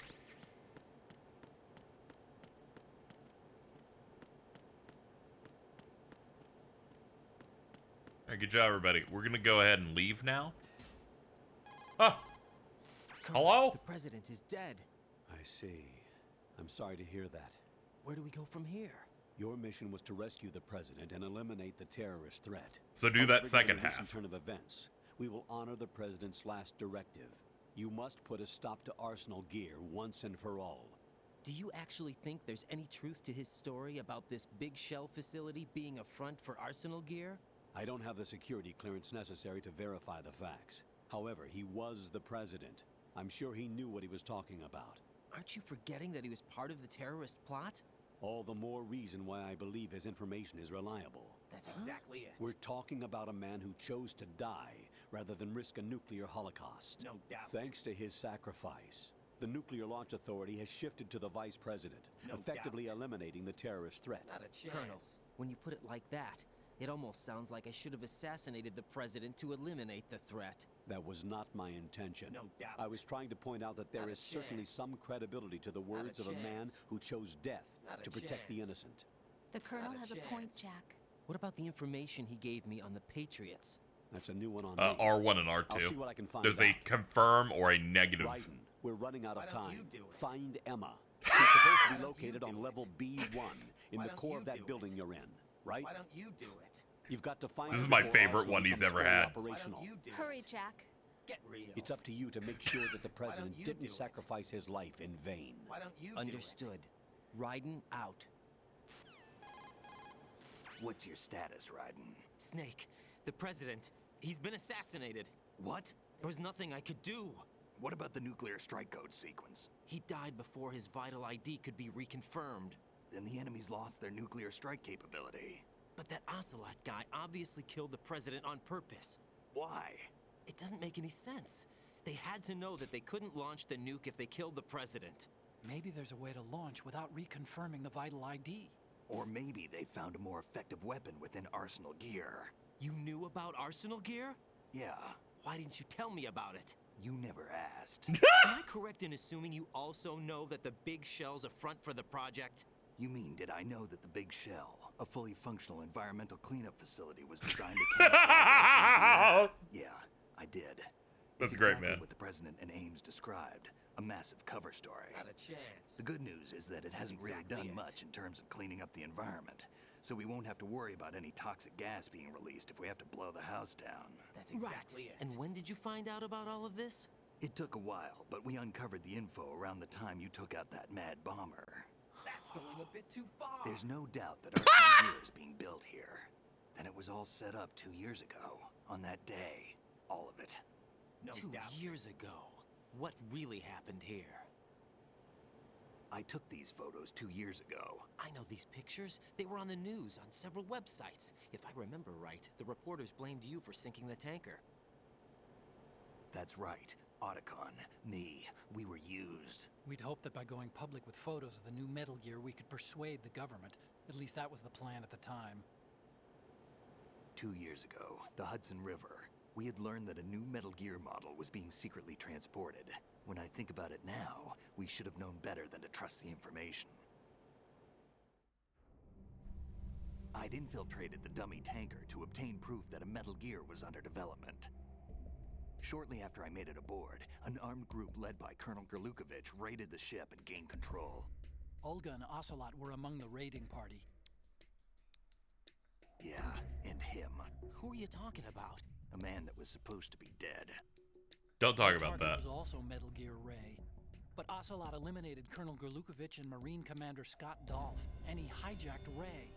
Alright, good job, everybody. We're gonna go ahead and leave now. Ah! Hello? The president is dead. I see. I'm sorry to hear that. Where do we go from here? Your mission was to rescue the president and eliminate the terrorist threat. So do that second half. In turn of events, we will honor the president's last directive. You must put a stop to Arsenal Gear once and for all. Do you actually think there's any truth to his story about this big shell facility being a front for Arsenal Gear? I don't have the security clearance necessary to verify the facts. However, he was the president. I'm sure he knew what he was talking about. Aren't you forgetting that he was part of the terrorist plot? All the more reason why I believe his information is reliable. That's exactly it. We're talking about a man who chose to die rather than risk a nuclear holocaust. No doubt. Thanks to his sacrifice, the Nuclear Launch Authority has shifted to the vice president, effectively eliminating the terrorist threat. Not a chance. Colonel, when you put it like that, it almost sounds like I should have assassinated the president to eliminate the threat. That was not my intention. No doubt. I was trying to point out that there is certainly some credibility to the words of a man who chose death to protect the innocent. The Colonel has a point, Jack. What about the information he gave me on the Patriots? That's a new one on me. R1 and R2. I'll see what I can find There's out. a confirm or a negative. Raiden, we're running out of time. You do it? Find Emma. She's supposed to be located on level B1 in the core of that building you're in, right? Why don't you do it? You've got to find This is her my before favorite Arsenal one he's becomes ever fully had. operational. Hurry, Jack. Get real. It's up to you to make sure that the president you didn't do it? sacrifice his life in vain. Why don't you Understood. Raiden out. What's your status, Raiden? Snake, the president, he's been assassinated. What? There was nothing I could do. What about the nuclear strike code sequence? He died before his vital ID could be reconfirmed. Then the enemy's lost their nuclear strike capability. But that Ocelot guy obviously killed the president on purpose. Why? It doesn't make any sense. They had to know that they couldn't launch the nuke if they killed the president. Maybe there's a way to launch without reconfirming the vital ID. Or maybe they found a more effective weapon within Arsenal Gear. You knew about Arsenal Gear? Yeah, Why didn't you tell me about it? you never asked. Am I correct in assuming you also know that the big shell's a front for the project? You mean, did I know that the Big Shell, a fully functional environmental cleanup facility, was designed to camouflage Arsenal Gear? Yeah, I did. That's It's great, exactly man. what the president and Ames described. A massive cover story. Not a chance. The good news is that it hasn't really exactly done it. much in terms of cleaning up the environment. So we won't have to worry about any toxic gas being released if we have to blow the house down. That's exactly it. And when did you find out about all of this? It took a while, but we uncovered the info around the time you took out that mad bomber. That's going a bit too far. There's no doubt that Arsenal Gear is being built here. And it was all set up 2 years ago, on that day. All of it. No 2 years ago. What really happened here? I took these photos 2 years ago. I know these pictures. They were on the news on several websites. If I remember right, the reporters blamed you for sinking the tanker. That's right. Otacon, me, we were used. We'd hoped that by going public with photos of the new Metal Gear, we could persuade the government. At least that was the plan at the time. 2 years ago, the Hudson River, we had learned that a new Metal Gear model was being secretly transported. When I think about it now, we should have known better than to trust the information. I'd infiltrated the dummy tanker to obtain proof that a Metal Gear was under development. Shortly after I made it aboard, an armed group led by Colonel Gerlukovich raided the ship and gained control. Olga and Ocelot were among the raiding party. Yeah, and him. Who are you talking about? A man that was supposed to be dead. Don't talk The about target that. was also Metal Gear Ray. But Ocelot eliminated Colonel Gerlukovich and Marine Commander Scott Dolph, and he hijacked Ray.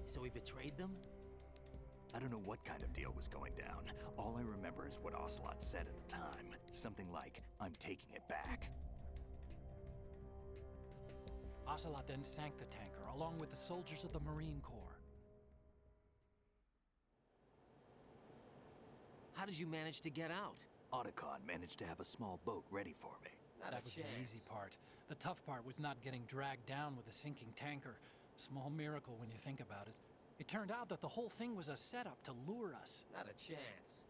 So he betrayed them? I don't know what kind of deal was going down. All I remember is what Ocelot said at the time. Something like, "I'm taking it back." Ocelot then sank the tanker, along with the soldiers of the Marine Corps. How did you manage to get out? Otacon managed to have a small boat ready for me. That was the easy part. The tough part was not getting dragged down with a sinking tanker. Small miracle when you think about it. It turned out that the whole thing was a setup to lure us. Not a chance.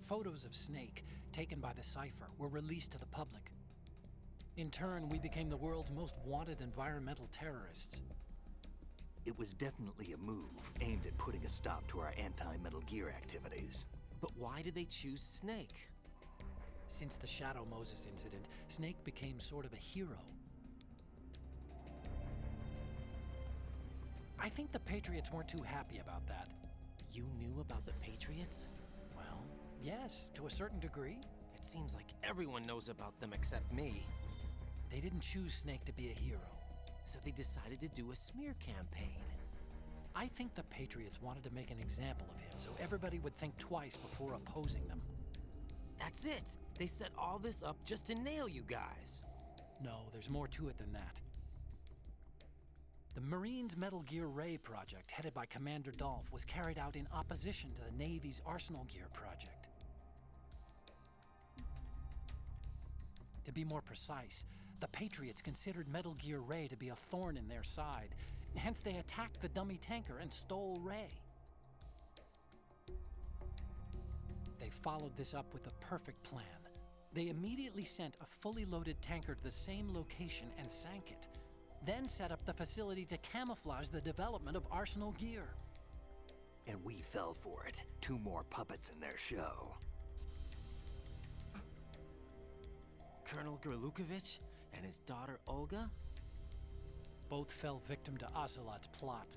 Photos of Snake, taken by the Cypher, were released to the public. In turn, we became the world's most wanted environmental terrorists. It was definitely a move aimed at putting a stop to our anti-Metal Gear activities. But why did they choose Snake? Since the Shadow Moses incident, Snake became sort of a hero. I think the Patriots weren't too happy about that. You knew about the Patriots? Well, yes, to a certain degree. It seems like everyone knows about them except me. They didn't choose Snake to be a hero. So they decided to do a smear campaign. I think the Patriots wanted to make an example of him so everybody would think twice before opposing them. That's it! They set all this up just to nail you guys. No, there's more to it than that. The Marines' Metal Gear Ray project, headed by Commander Dolph, was carried out in opposition to the Navy's Arsenal Gear project. To be more precise, the Patriots considered Metal Gear Ray to be a thorn in their side. Hence, they attacked the dummy tanker and stole Ray. They followed this up with a perfect plan. They immediately sent a fully loaded tanker to the same location and sank it, then set up the facility to camouflage the development of Arsenal Gear. And we fell for it. 2 more puppets in their show. Colonel Gerlukovich and his daughter Olga? Both fell victim to Ocelot's plot.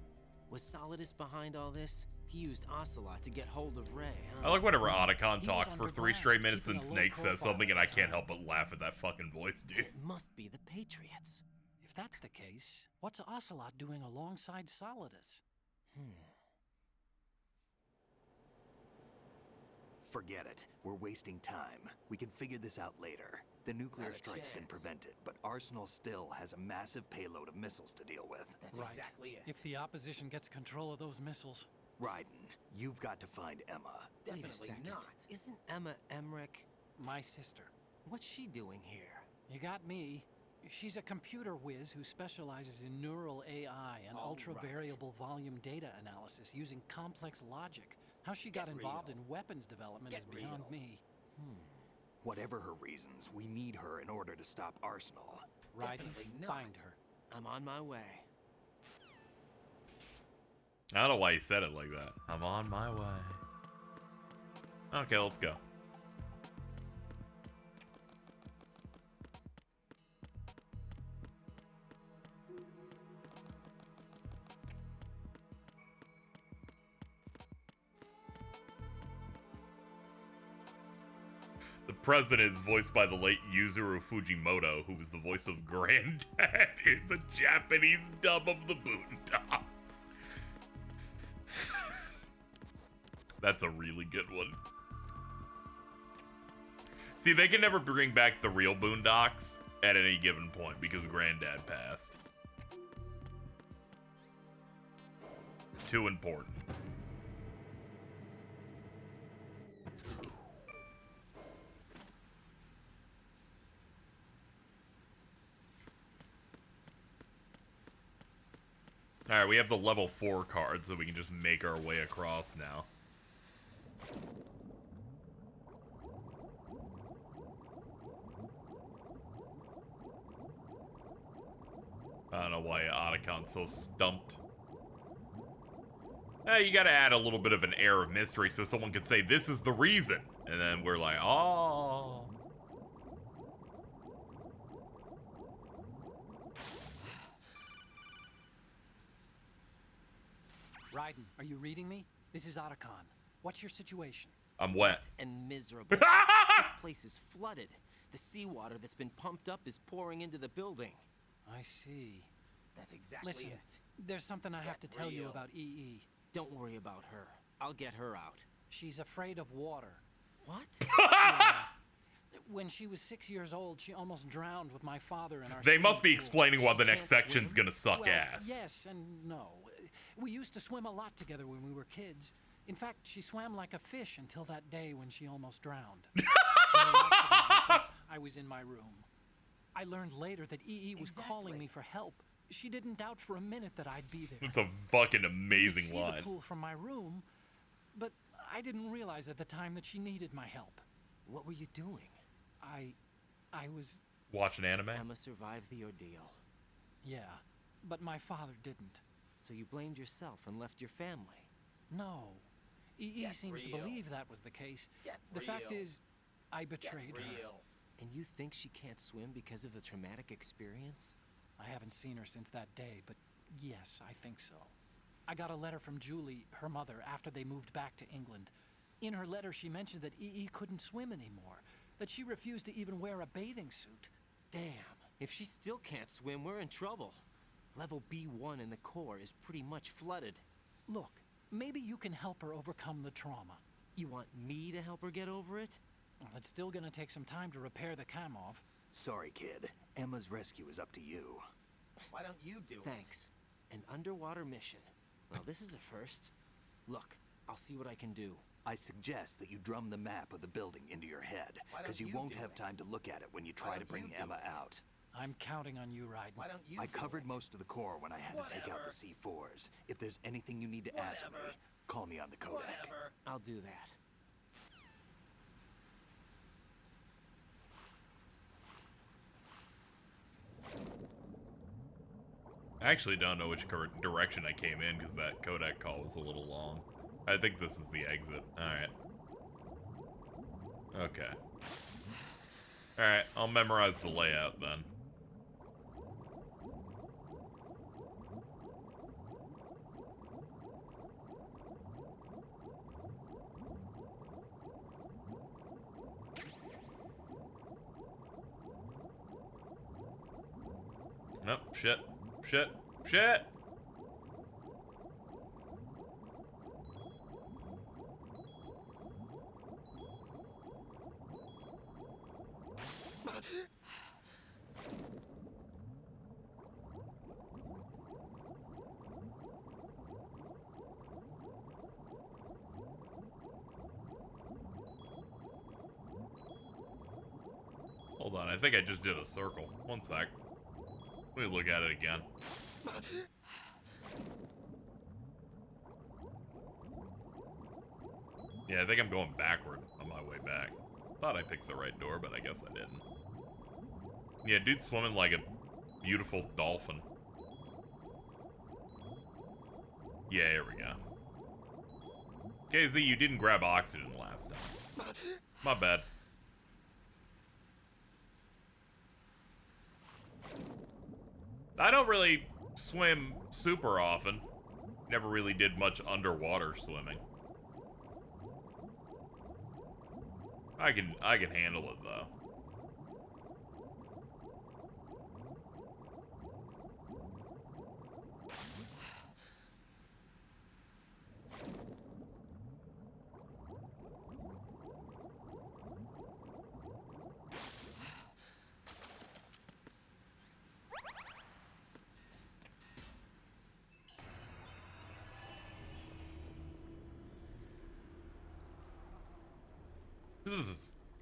Was Solidus behind all this? He used Ocelot to get hold of Ray, huh? I like whenever Otacon He talks was for 3 underground, straight minutes keeping and a low Snake says profile something at and I the can't time. help but laugh at that fucking voice, dude. It must be the Patriots. If that's the case, what's Ocelot doing alongside Solidus? Forget it. We're wasting time. We can figure this out later. The nuclear Not a strike's been chance. prevented, but Arsenal still has a massive payload of missiles to deal with. That's Right. exactly it. If the opposition gets control of those missiles. Raiden, you've got to find Emma. Wait a Definitely second. not. Isn't Emma Emmerich? My sister. What's she doing here? You got me. She's a computer whiz who specializes in neural AI and All ultra-variable volume data analysis using complex logic. How she got Get involved real. in weapons development Get is beyond real. me. Whatever her reasons, we need her in order to stop Arsenal. Raiden, Definitely not. find her. I'm on my way. I don't know why he said it like that. I'm on my way. Okay, let's go. The president is voiced by the late Yuzuru Fujimoto, who was the voice of Granddad in the Japanese dub of the Boondocks. That's a really good one. See, they can never bring back the real Boondocks at any given point because Granddad passed. Too important. Alright, we have the level 4 card, so we can just make our way across now. I don't know why Otacon's so stumped. You gotta add a little bit of an air of mystery so someone can say, this is the reason. And then we're like, oh. Raiden, are you reading me? This is Otacon. What's your situation? I'm wet. And miserable. This place is flooded. The seawater that's been pumped up is pouring into the building. I see. That's exactly Listen, it. there's something I have to Get tell you real. about EE. Don't worry about her. I'll get her out. She's afraid of water. What? Yeah. When she was 6 years old, she almost drowned with my father in our They must be swimming pool. explaining why the She next can't section's swim? gonna suck Well, ass. yes and no. We used to swim a lot together when we were kids. In fact, she swam like a fish until that day when she almost drowned. When the accident happened, I was in my room. I learned later that EE was calling me for help. She didn't doubt for a minute that I'd be there. It's a fucking I could amazing see line. the pool from my room, but I didn't realize at the time that she needed my help. What were you doing? I was... Watching anime? Emma survived the ordeal. Yeah, but my father didn't. So you blamed yourself and left your family. No. EE seems to believe that was the case. The fact is, I betrayed her. And you think she can't swim because of the traumatic experience? I haven't seen her since that day, but yes, I think so. I got a letter from Julie, her mother, after they moved back to England. In her letter, she mentioned that EE couldn't swim anymore, that she refused to even wear a bathing suit. Damn, if she still can't swim, we're in trouble. Level B1 in the core is pretty much flooded. Look, maybe you can help her overcome the trauma. You want me to help her get over it? Well, it's still gonna take some time to repair the Kamov. Sorry, kid. Emma's rescue is up to you. Why don't you do Thanks. An underwater mission. Well, this is a first. Look, I'll see what I can do. I suggest that you drum the map of the building into your head, because you won't have time to look at it when you try to bring Emma out. I'm counting on you, Raiden. Why don't you I do covered it? most of the core when I had to take out the C4s. If there's anything you need to ask me, call me on the Kodak. I'll do that. I actually don't know which direction I came in because that Kodak call was a little long. I think this is the exit. Alright. Okay. Alright, I'll memorize the layout then. Nope, shit. Shit. Shit! Hold on, I think I just did a circle. One sec. Let me look at it again. Yeah, I think I'm going backward on my way back. Thought I picked the right door, but I guess I didn't. Yeah, dude's swimming like a beautiful dolphin. Yeah, here we go. KZ, you didn't grab oxygen last time. My bad. I don't really swim super often. Never really did much underwater swimming. I can handle it though.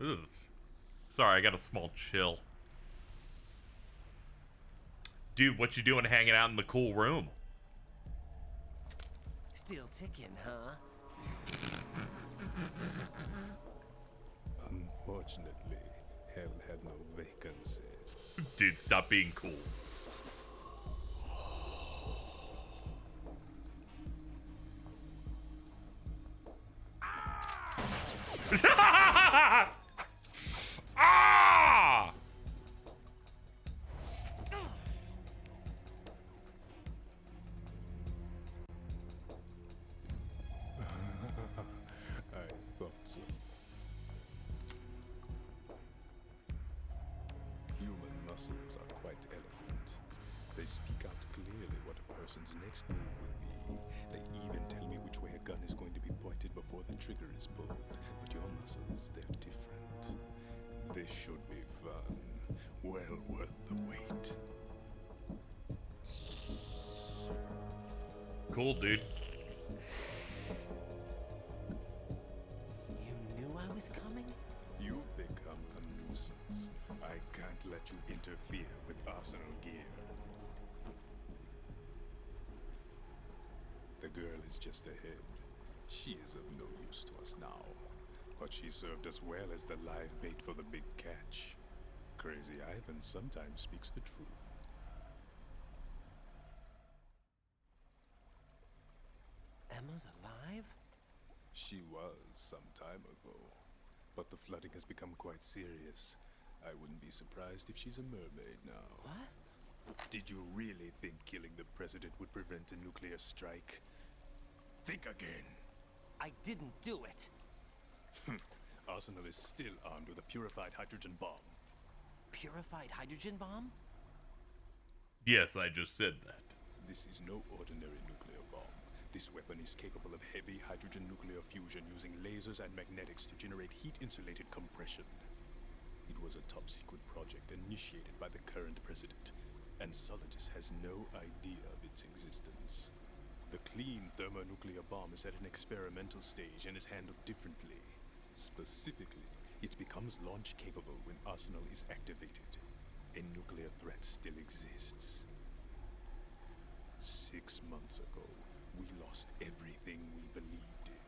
Ugh. Sorry, I got a small chill. Dude, what you doing hanging out in the cool room? Still ticking, huh? Unfortunately, hell had no vacancies. Dude, stop being cool. Ah! I thought so. Human muscles are quite eloquent. They speak out clearly what a person's next move will be. They even tell me which way a gun is going to be pointed before the trigger is pulled. But your muscles, they're different. This should be fun. Well worth the wait. Cool, dude. You knew I was coming? You've become a nuisance. I can't let you interfere with arsenal gear. The girl is just ahead. She is of no use to us now, but she served us well as the live bait for the big catch. Crazy Ivan sometimes speaks the truth. Emma's alive? She was some time ago, but the flooding has become quite serious. I wouldn't be surprised if she's a mermaid now. What? Did you really think killing the president would prevent a nuclear strike? Think again. I didn't do it. Arsenal is still armed with a purified hydrogen bomb. Purified hydrogen bomb? Yes, I just said that. This is no ordinary nuclear bomb. This weapon is capable of heavy hydrogen nuclear fusion using lasers and magnetics to generate heat-insulated compression. It was a top-secret project initiated by the current president, and Solidus has no idea of its existence. The clean thermonuclear bomb is at an experimental stage and is handled differently. Specifically, it becomes launch-capable when Arsenal is activated. A nuclear threat still exists. 6 months ago, we lost everything we believed in.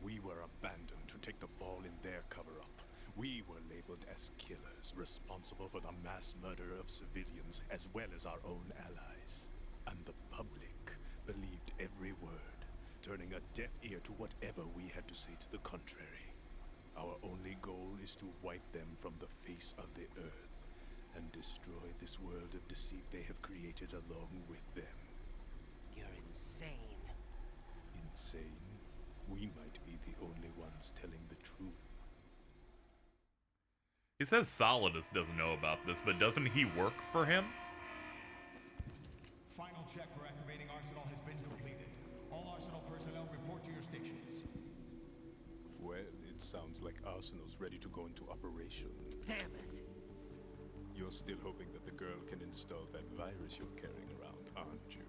We were abandoned to take the fall in their cover-up. We were labeled as killers, responsible for the mass murder of civilians as well as our own allies. And the public believed every word, turning a deaf ear to whatever we had to say to the contrary. Our only goal is to wipe them from the face of the earth and destroy this world of deceit they have created along with them. You're insane. Insane? We might be the only ones telling the truth. He says Solidus doesn't know about this, but doesn't he work for him? Final check for activating Arsenal has been completed. All Arsenal personnel report to your stations. Well, it sounds like Arsenal's ready to go into operation. Damn it! You're still hoping that the girl can install that virus you're carrying around, aren't you?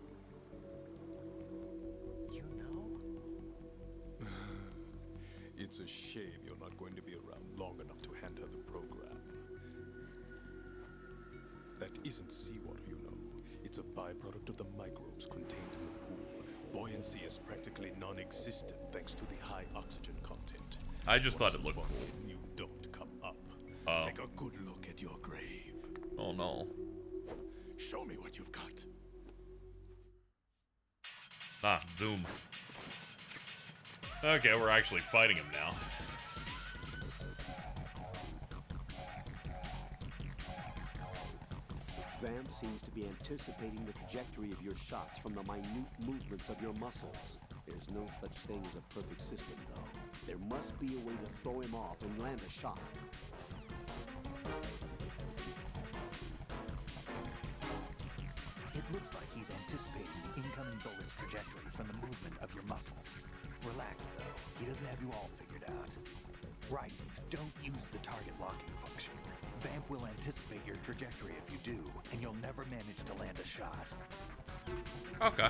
You know? It's a shame you're not going to be around long enough to hand her the program. That isn't seawater, you know. It's a byproduct of the microbes contained in the pool. Buoyancy is practically non-existent thanks to the high oxygen content. I just thought it looked cool. You don't come up. Oh. Take a good look at your grave. Oh no. Show me what you've got. Ah, zoom. Okay, we're actually fighting him now. Vamp seems to be anticipating the trajectory of your shots from the minute movements of your muscles. There's no such thing as a perfect system, though. There must be a way to throw him off and land a shot. It looks like he's anticipating the incoming bullet's trajectory from the movement of your muscles. Relax, though. He doesn't have you all figured out. Right, don't use the target locking function. Vamp will anticipate your trajectory if you do, and you'll never manage to land a shot. Okay.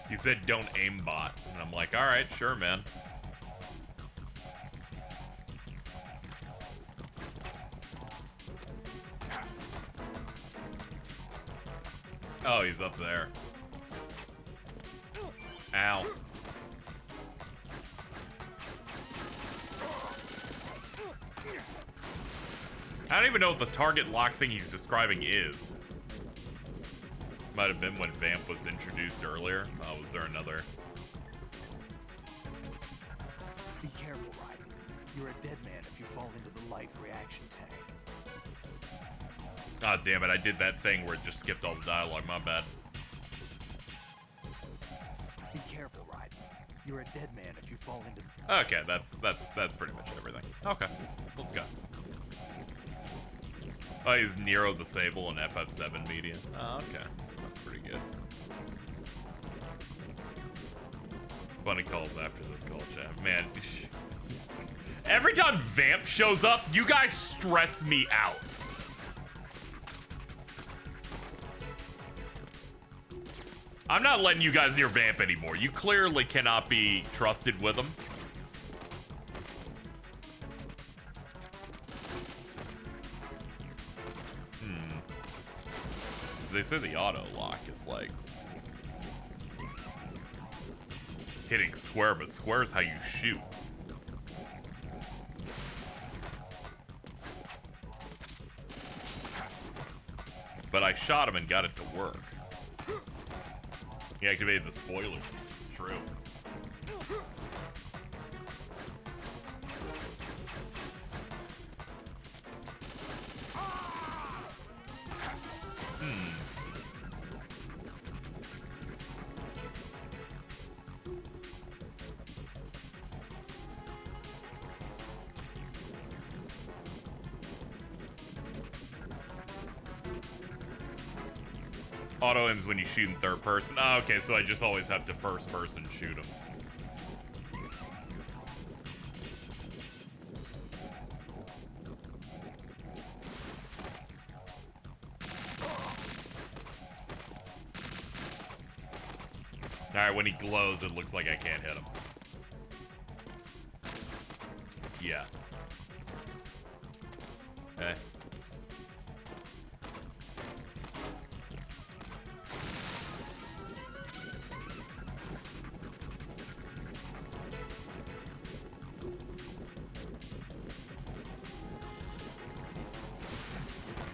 He said don't aimbot, and I'm like, alright, sure, man. Oh, he's up there. Ow. I don't even know what the target lock thing he's describing is. Might have been when Vamp was introduced earlier. Oh, was there another? Be careful, Ryden. You're a dead man if you fall into the life reaction tank. Ah, damn it, I did that thing where it just skipped all the dialogue, my bad. Be careful, Ryden. You're a dead man if you fall into... Okay, that's pretty much everything. Okay, let's go. Oh, he's Nero the Sable and FF7 media. Oh, okay. That's pretty good. Funny calls after this call, chat. Man, every time Vamp shows up, you guys stress me out. I'm not letting you guys near Vamp anymore. You clearly cannot be trusted with him. They say the auto lock is like hitting square, but square is how you shoot. But I shot him and got it to work. He activated the spoiler. It's true. Auto aims when you shoot in third person. Oh, okay, so I just always have to first person shoot him. Alright, when he glows, it looks like I can't hit him. Yeah. Okay.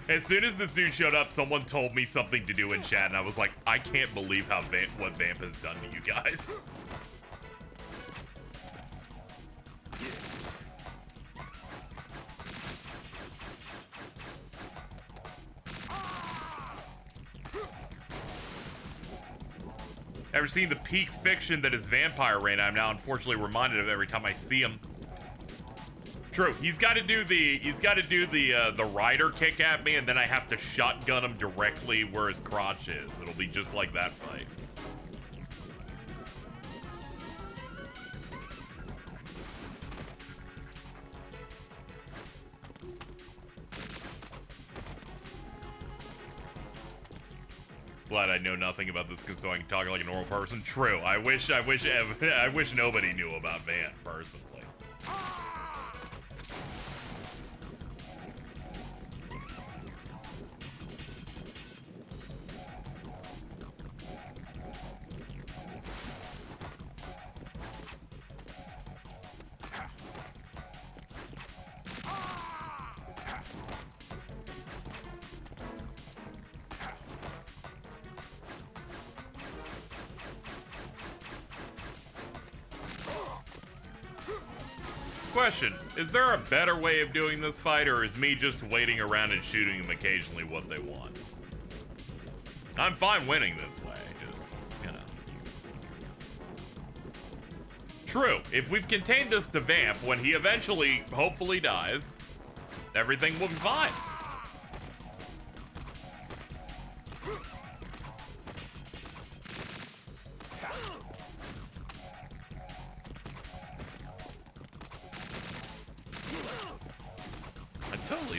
As soon as this dude showed up, someone told me something to do in chat, and I was like, I can't believe how what Vamp has done to you guys. Ever seen the peak fiction that is Vampire Rain? I'm now unfortunately reminded of every time I see him. True. He's got to do the rider kick at me, and then I have to shotgun him directly where his crotch is. It'll be just like that fight. Glad I know nothing about this so I can talk like a normal person. True. I wish nobody knew about Van personally. Question, is there a better way of doing this fight, or is me just waiting around and shooting them occasionally what they want? I'm fine winning this way, just, you know. True, if we've contained this to Vamp, when he eventually, hopefully dies, everything will be fine.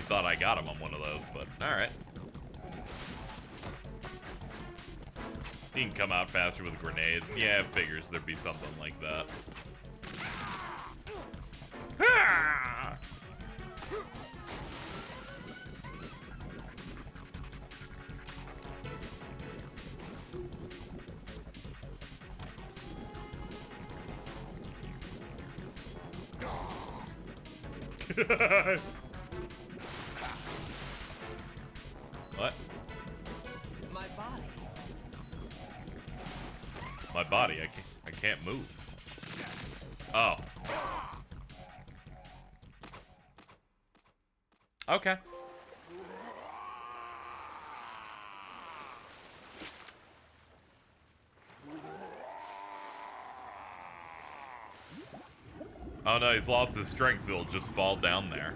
Thought I got him on one of those, but alright. He can come out faster with grenades. Yeah, it figures there'd be something like that. What? My body. My body, I can't move. Oh. Okay. Oh no, he's lost his strength, so he'll just fall down there.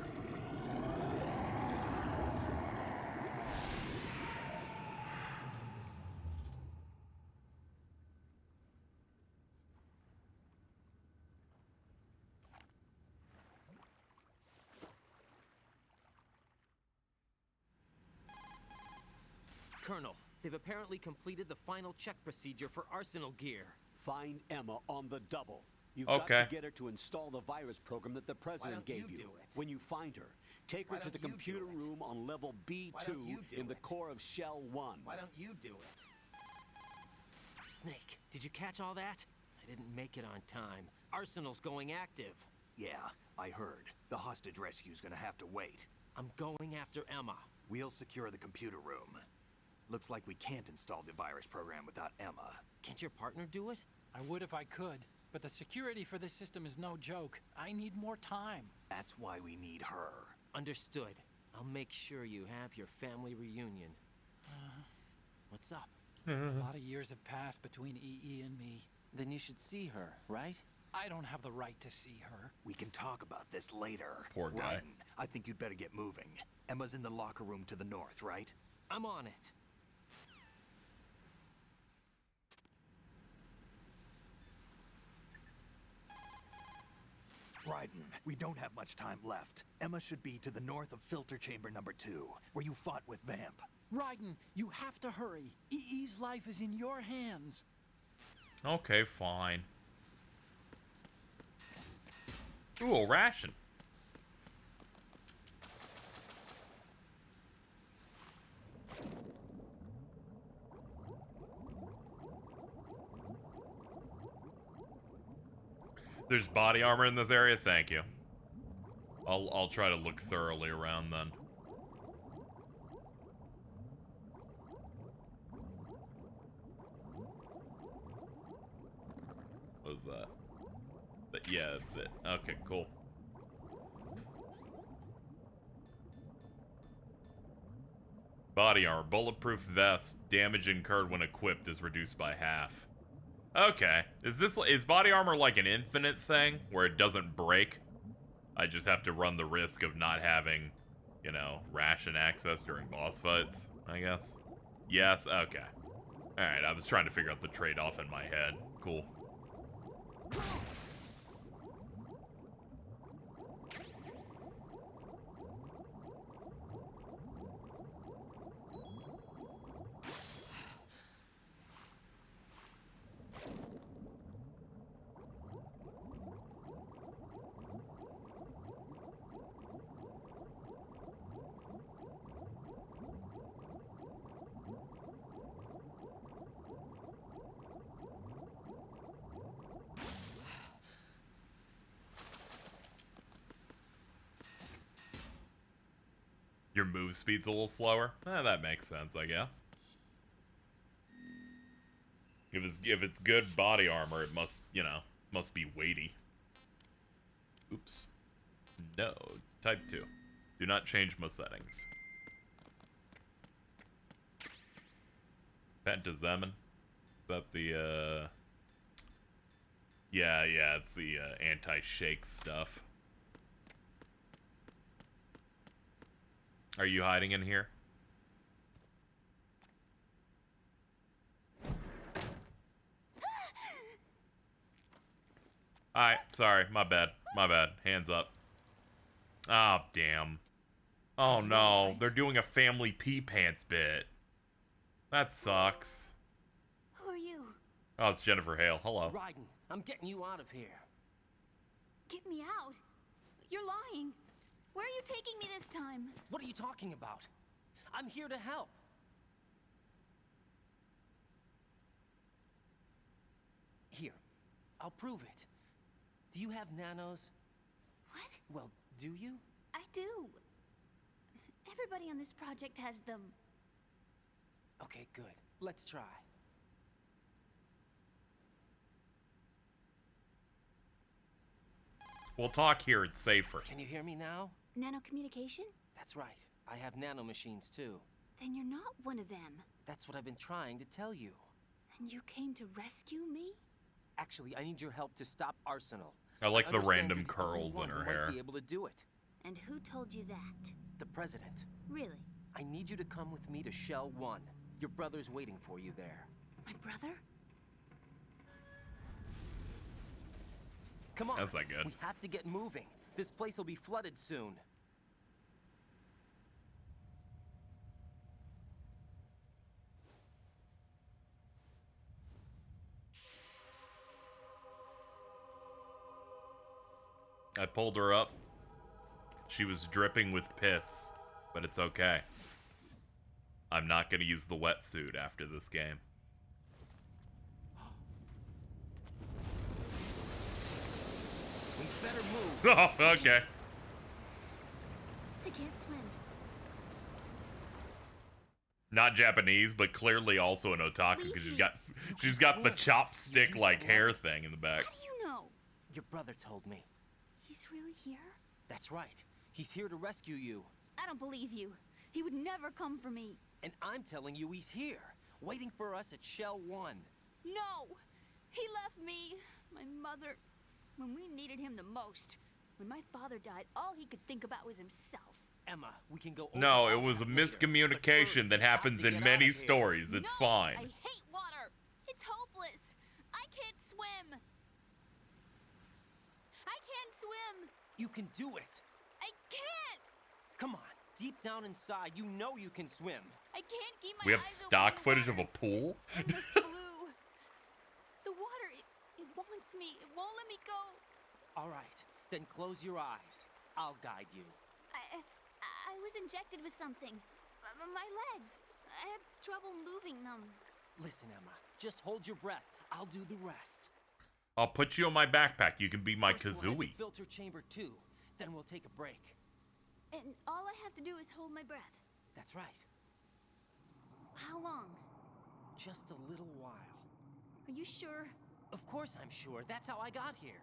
Colonel, they've apparently completed the final check procedure for arsenal gear. Find Emma on the double. You've got Okay. to get her to install the virus program that the president gave you. When you find her, take her to the computer room on level B2 in the core of Shell 1. Why don't you do it? Snake, did you catch all that? I didn't make it on time. Arsenal's going active. Yeah, I heard. The hostage rescue's gonna have to wait. I'm going after Emma. We'll secure the computer room. Looks like we can't install the virus program without Emma. Can't your partner do it? I would if I could, but the security for this system is no joke. I need more time. That's why we need her. Understood. I'll make sure you have your family reunion. What's up? A lot of years have passed between EE and me. Then you should see her, right? I don't have the right to see her. We can talk about this later. Poor guy. Raiden, I think you'd better get moving. Emma's in the locker room to the north, right? I'm on it. Raiden, we don't have much time left. Emma should be to the north of filter chamber number 2, where you fought with Vamp. Raiden, you have to hurry. EE's life is in your hands. Okay, fine. Ooh, a ration. There's body armor in this area? Thank you. I'll try to look thoroughly around then. What was that? But yeah, that's it. Okay, cool. Body armor, bulletproof vest, damage incurred when equipped is reduced by half. Okay, is body armor like an infinite thing where it doesn't break? I just have to run the risk of not having, you know, ration access during boss fights, I guess. Yes, okay. Alright, I was trying to figure out the trade-off in my head. Cool. Your move speed's a little slower? That makes sense, I guess. If it's good body armor, it must, you know, must be weighty. Oops. No. Type 2. Do not change my settings. Pentazemin. Is that the, Yeah, it's the, anti-shake stuff. Are you hiding in here? Alright, sorry, my bad. Hands up. Oh, damn. Oh no, they're doing a family pee pants bit. That sucks. Who are you? Oh, it's Jennifer Hale. Hello. Raiden, I'm getting you out of here. Get me out. You're lying. Where are you taking me this time? What are you talking about? I'm here to help. Here, I'll prove it. Do you have nanos? What? Well, do you? I do. Everybody on this project has them. Okay, good. Let's try. We'll talk here, it's safer. Can you hear me now? Nanocommunication? That's right. I have nanomachines too. Then you're not one of them. That's what I've been trying to tell you. And you came to rescue me? Actually, I need your help to stop Arsenal. I like the understand random you're the only curls in one her who might hair. be able to do it. And who told you that? The president. Really? I need you to come with me to Shell 1. Your brother's waiting for you there. My brother? Come on. That's not good. We have to get moving. This place will be flooded soon. I pulled her up. She was dripping with piss, but it's okay. I'm not going to use the wetsuit after this game. We better move. Oh, okay. They can't swim. Not Japanese, but clearly also an otaku because she's got the chopstick like hair thing in the back. How do you know? Your brother told me. He's really here? That's right. He's here to rescue you. I don't believe you. He would never come for me. And I'm telling you he's here, waiting for us at Shell 1. No! He left me, my mother, when we needed him the most. When my father died, all he could think about was himself. Emma, we can go over No, all it was a that later, miscommunication but that first, happens we have in to get many out of here. stories. It's No, fine. I hate water. It's hopeless. I can't swim. I can't swim. You can do it. I can't. Come on, deep down inside, you know you can swim. I can't keep my We have eyes stock open footage of water. a pool? Endless blue. The water, it wants me. It won't let me go. All right, then close your eyes. I'll guide you. I was injected with something. My legs. I have trouble moving them. Listen, Emma, just hold your breath. I'll do the rest. I'll put you on my backpack. You can be my First, we'll head to Kazooie. filter chamber 2. Then we'll take a break. And all I have to do is hold my breath. That's right. How long? Just a little while. Are you sure? Of course I'm sure. That's how I got here.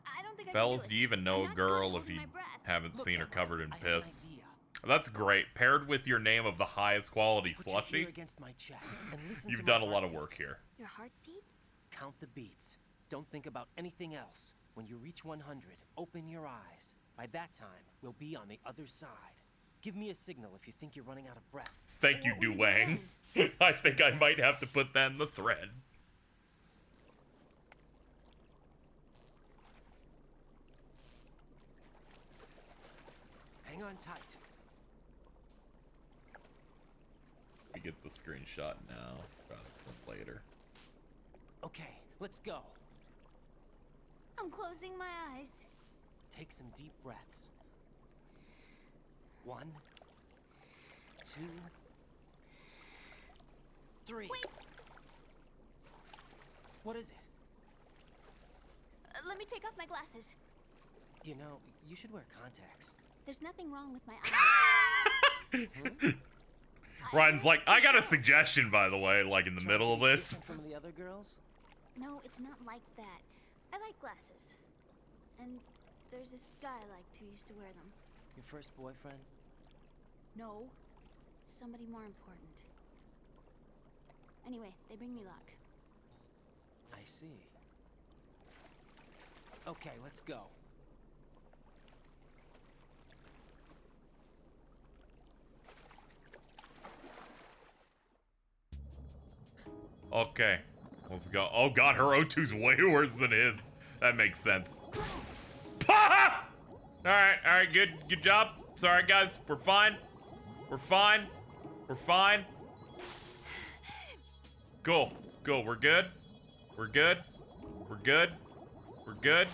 I don't think Fellas, I can do you even know a I'm not good at girl if holding you my breath. haven't Look, seen her Emma, covered in I have an piss? idea. That's great. Paired with your name of the highest quality Put your ear slushie, against my chest and listen you've to done my a lot of heartbeat. work here. Your heartbeat? Count the beats. Don't think about anything else. When you reach 100, open your eyes. By that time, we'll be on the other side. Give me a signal if you think you're running out of breath. Thank you, What were you Duwang. I think I might have to put that in the thread. Hang on tight. We get the screenshot now, rather than later. Okay, let's go. I'm closing my eyes. Take some deep breaths. 1, 2, 3. Wait. What is it? Let me take off my glasses. You know, you should wear contacts. There's nothing wrong with my eyes. Ryan's like, I got a suggestion, by the way, like in the Trying middle to of be this. different from the other girls? No, it's not like that. I like glasses. And there's this guy I liked who used to wear them. Your first boyfriend? No, somebody more important. Anyway, they bring me luck. I see. Okay, let's go. Okay, let's go. Oh god, her O2's way worse than his. That makes sense. Alright, good job. Sorry guys, we're fine. We're fine. We're fine. Cool, we're good. We're good. We're good. We're good.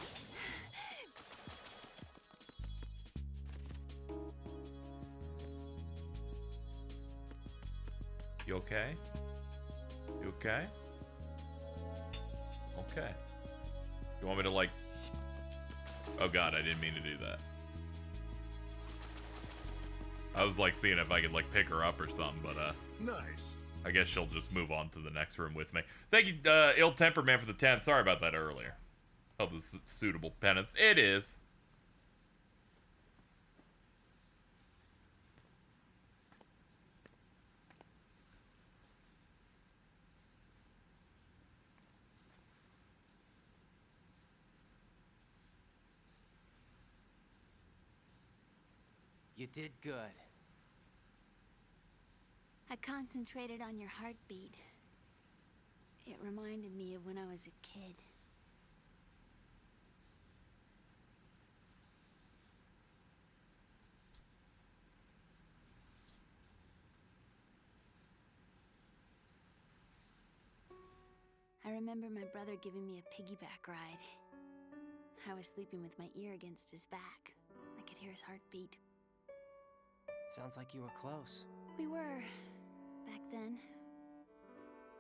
You okay? You okay? Okay. You want me to like... Oh god, I didn't mean to do that. I was like seeing if I could like pick her up or something, but Nice. I guess she'll just move on to the next room with me. Thank you, Ill Temper Man, for the 10. Sorry about that earlier. Hope this is suitable penance. It is. You did good. I concentrated on your heartbeat. It reminded me of when I was a kid. I remember my brother giving me a piggyback ride. I was sleeping with my ear against his back. I could hear his heartbeat. Sounds like you were close. We were, back then.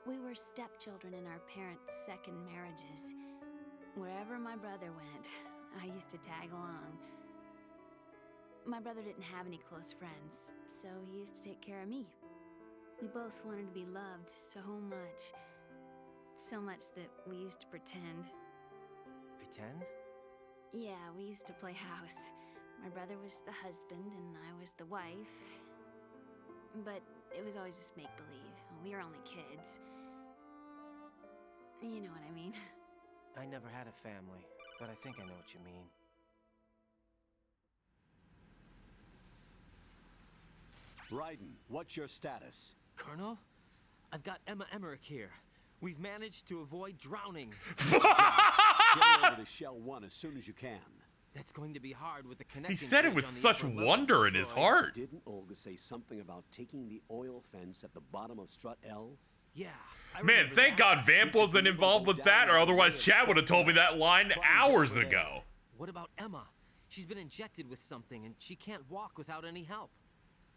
We were stepchildren in our parents' second marriages. Wherever my brother went, I used to tag along. My brother didn't have any close friends, so he used to take care of me. We both wanted to be loved so much. So much that we used to pretend. Pretend? Yeah, we used to play house. My brother was the husband and I was the wife. But it was always just make-believe. We were only kids. You know what I mean. I never had a family, but I think I know what you mean. Raiden, what's your status? Colonel, I've got Emma Emmerich here. We've managed to avoid drowning. Get her over to Shell 1 as soon as you can. That's going to be hard with the connecting. He said it with such wonder in his heart. Didn't Olga say something about taking the oil fence at the bottom of strut L? Yeah. Man, thank God Vamp wasn't involved with that, or otherwise Chad would have told me that line hours ago. What about Emma? She's been injected with something, and she can't walk without any help.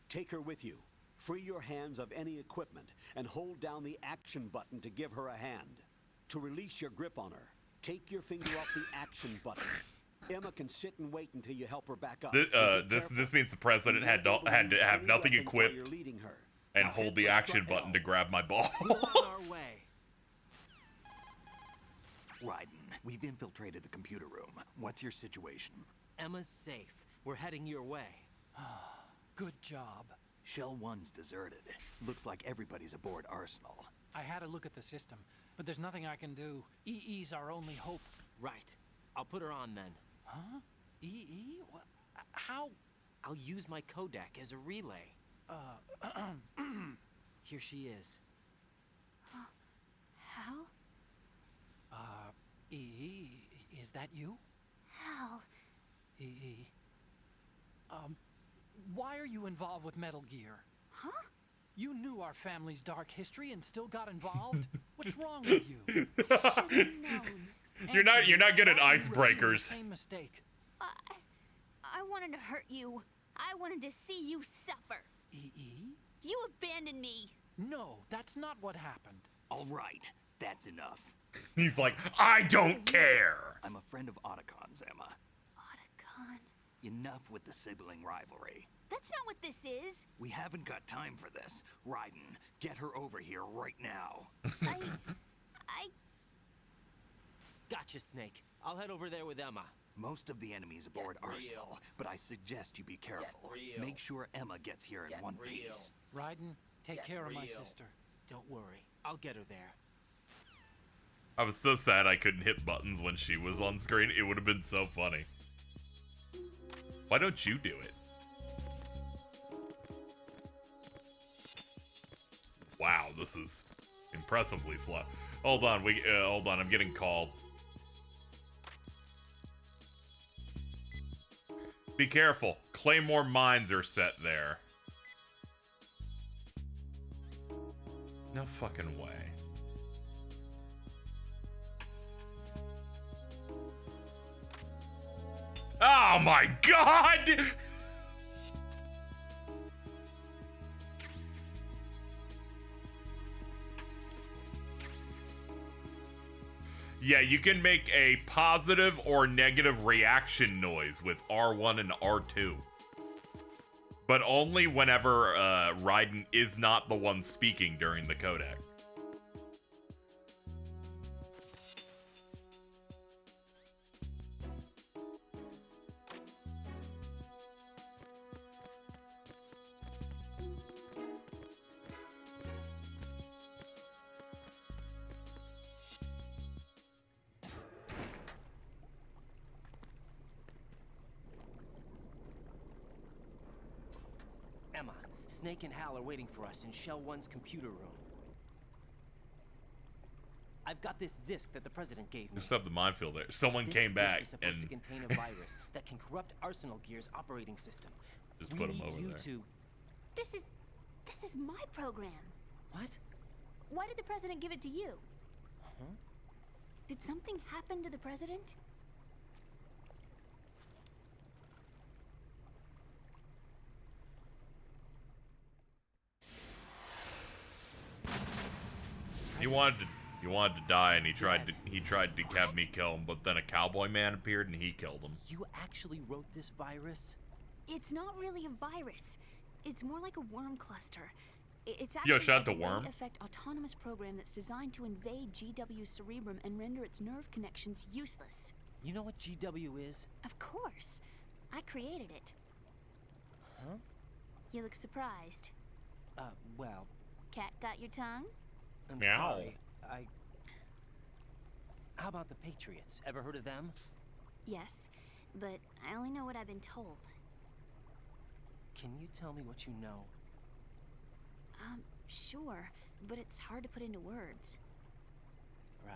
Take her with you. Free your hands of any equipment, and hold down the action button to give her a hand. To release your grip on her, take your finger off the action button. Emma can sit and wait until you help her back up. This means the president had to have nothing equipped and hold the action button to grab my balls. Raiden, we've infiltrated the computer room. What's your situation? Emma's safe. We're heading your way. Good job. Shell 1's deserted. Looks like everybody's aboard Arsenal. I had a look at the system, but there's nothing I can do. EE's our only hope. Right. I'll put her on then. Huh? EE? What? How? I'll use my codec as a relay. Here she is. Hal? EE, is that you? Hal. EE. Why are you involved with Metal Gear? Huh? You knew our family's dark history and still got involved? What's wrong with you? You're not good at icebreakers. Same mistake. I wanted to hurt you. I wanted to see you suffer. EE? You abandoned me. No, that's not what happened. All right, that's enough. He's like, I don't care. I'm a friend of Otacon's, Emma. Otacon? Enough with the sibling rivalry. That's not what this is. We haven't got time for this. Raiden, get her over here right now. I... Gotcha, Snake. I'll head over there with Emma. Most of the enemies aboard Arsenal, but I suggest you be careful. Make sure Emma gets here in one piece. Raiden, take care of my sister. Don't worry. I'll get her there. I was so sad I couldn't hit buttons when she was on screen. It would have been so funny. Why don't you do it? Wow, this is impressively slow. Hold on, hold on, I'm getting called. Be careful. Claymore mines are set there. No fucking way. Oh my god! Yeah, you can make a positive or negative reaction noise with R1 and R2. But only whenever Raiden is not the one speaking during the codec. Emma, Snake and Hal are waiting for us in Shell 1's computer room. I've got this disk that the president gave me. Just up the minefield there. Someone This came back disk is supposed and to contain a virus that can corrupt Arsenal Gear's operating system. just We put him need over you there. to... This is my program. What? Why did the president give it to you? Huh? Did something happen to the president? He wanted to die, and he tried to have me kill him, but then a cowboy man appeared and he killed him. You actually wrote this virus? It's not really a virus. It's more like a worm cluster. It's Yo, actually shout out a to delayed Worm. effect autonomous program that's designed to invade GW's cerebrum and render its nerve connections useless. You know what GW is? Of course. I created it. Huh? You look surprised. Well, Cat got your tongue? I'm Meow. sorry. How about the Patriots? Ever heard of them? Yes, but I only know what I've been told. Can you tell me what you know? Sure, but it's hard to put into words. Right.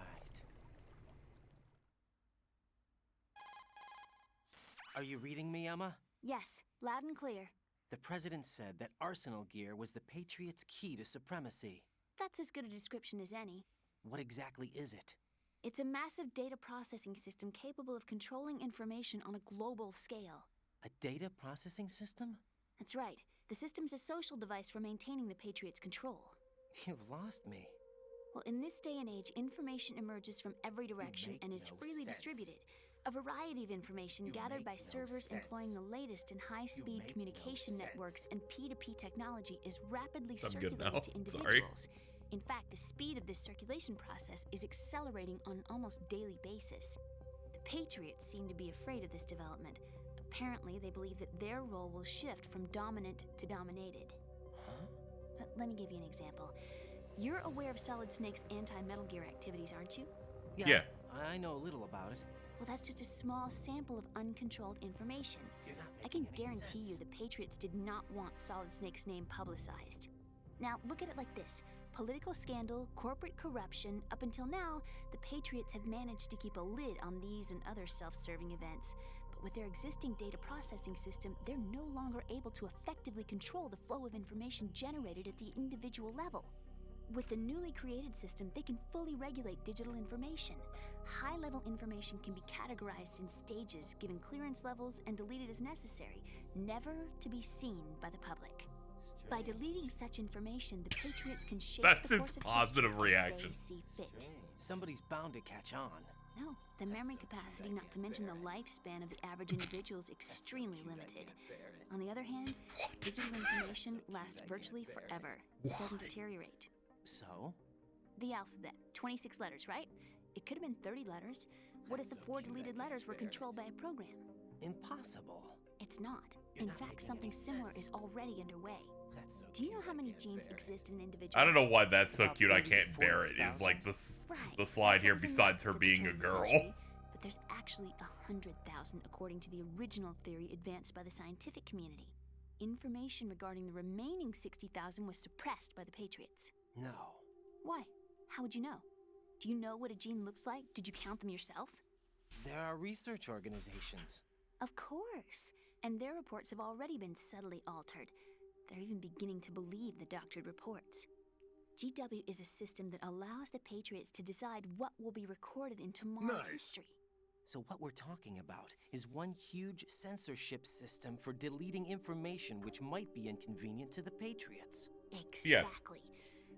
Are you reading me, Emma? Yes, loud and clear. The president said that Arsenal gear was the Patriots' key to supremacy. That's as good a description as any. What exactly is it? It's a massive data processing system capable of controlling information on a global scale. A data processing system? That's right. The system's a social device for maintaining the Patriots' control. You've lost me. Well, in this day and age, information emerges from every direction and is freely distributed. A variety of information gathered by servers employing the latest in high-speed communication networks and P2P technology is rapidly circulated to individuals. In fact, the speed of this circulation process is accelerating on an almost daily basis. The Patriots seem to be afraid of this development. Apparently, they believe that their role will shift from dominant to dominated. Huh? Let me give you an example. You're aware of Solid Snake's anti-Metal Gear activities, aren't you? Yeah. I know a little about it. Well, that's just a small sample of uncontrolled information. You're not I can making any guarantee you sense. the Patriots did not want Solid Snake's name publicized. Now, look at it like this. Political scandal, corporate corruption, up until now, the Patriots have managed to keep a lid on these and other self-serving events. But with their existing data processing system, they're no longer able to effectively control the flow of information generated at the individual level. With the newly created system, they can fully regulate digital information. High-level information can be categorized in stages, given clearance levels, and deleted as necessary, never to be seen by the public. By deleting such information, the Patriots can shape That's the his course of positive history reaction. as they see fit. Somebody's bound to catch on. No, the memory capacity, not to mention the lifespan of the average individual, is extremely limited. On the other hand, digital information lasts virtually forever. It doesn't deteriorate. So? The alphabet, 26 letters, right? It could have been 30 letters. What if the 4 deleted letters were controlled by a program? Impossible. It's not. In fact, something similar is already underway. Do you know how many genes exist in an individual? I don't know why that's so cute. I can't bear it. Is like the slide here. Besides her being a girl. But there's actually 100,000 according to the original theory advanced by the scientific community. Information regarding the remaining 60,000 was suppressed by the Patriots. No. Why? How would you know? Do you know what a gene looks like? Did you count them yourself? There are research organizations. Of course. And their reports have already been subtly altered. They're even beginning to believe the doctored reports. GW is a system that allows the Patriots to decide what will be recorded in tomorrow's history. So what we're talking about is one huge censorship system for deleting information which might be inconvenient to the Patriots. Exactly.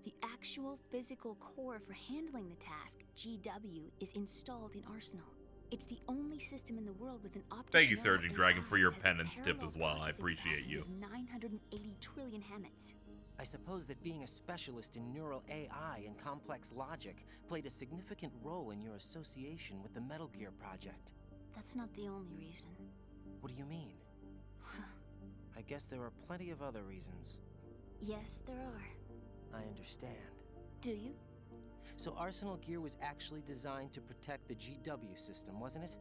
The actual physical core for handling the task, GW, is installed in Arsenal. It's the only system in the world with an optic Thank you, nerve Surgeon and Dragon, for your eye that has a penance tip as well. I parallel appreciate processing you. capacity of 980 trillion Hammets. I suppose that being a specialist in neural AI and complex logic played a significant role in your association with the Metal Gear project. That's not the only reason. What do you mean? I guess there are plenty of other reasons. Yes, there are. I understand. Do you? So Arsenal Gear was actually designed to protect the GW system, wasn't it?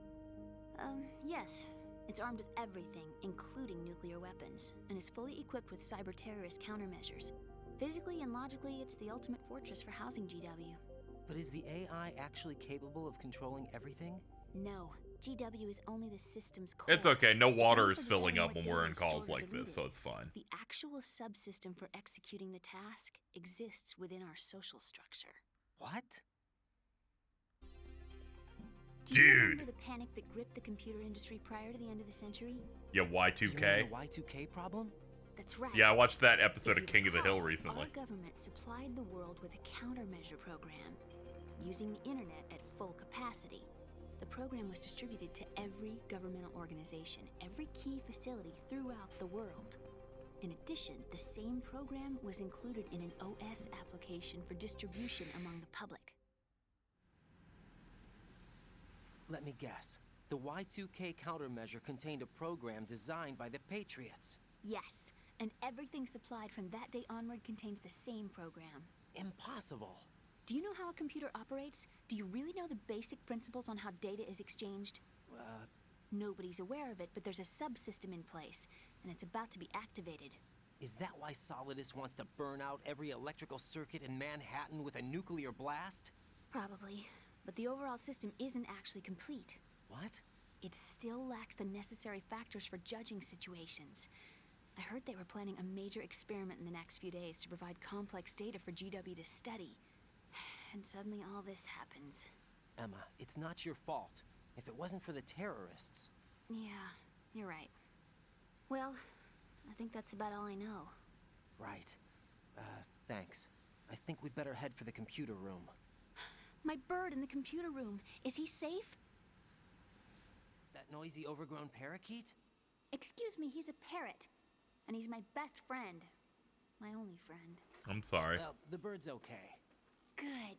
Yes. It's armed with everything, including nuclear weapons, and is fully equipped with cyber-terrorist countermeasures. Physically and logically, it's the ultimate fortress for housing GW. But is the AI actually capable of controlling everything? No. GW is only the system's core. It's okay. No water is It's only for filling deciding up what when we're data in is calls stored or like this, deleted. so it's fine. The actual subsystem for executing the task exists within our social structure. What? Do you Dude. remember the panic that gripped the computer industry prior to the end of the century? Yeah, You mean Y2K. the Y2K problem? That's right. Yeah, I watched that episode If of you King of the Hill recall, recently. Our government supplied the world with a countermeasure program, using the internet at full capacity. The program was distributed to every governmental organization, every key facility throughout the world. In addition, the same program was included in an OS application for distribution among the public. Let me guess. The Y2K countermeasure contained a program designed by the Patriots. Yes, and everything supplied from that day onward contains the same program. Impossible. Do you know how a computer operates? Do you really know the basic principles on how data is exchanged? Nobody's aware of it, but there's a subsystem in place, and it's about to be activated. Is that why Solidus wants to burn out every electrical circuit in Manhattan with a nuclear blast? Probably, but the overall system isn't actually complete. What? It still lacks the necessary factors for judging situations. I heard they were planning a major experiment in the next few days to provide complex data for GW to study. And suddenly all this happens. Emma, it's not your fault. If it wasn't for the terrorists... Yeah, you're right. Well, I think that's about all I know. Right. Thanks. I think we'd better head for the computer room. My bird in the computer room. Is he safe? That noisy, overgrown parakeet? Excuse me, he's a parrot. And he's my best friend. My only friend. I'm sorry. Well, the bird's okay. Good.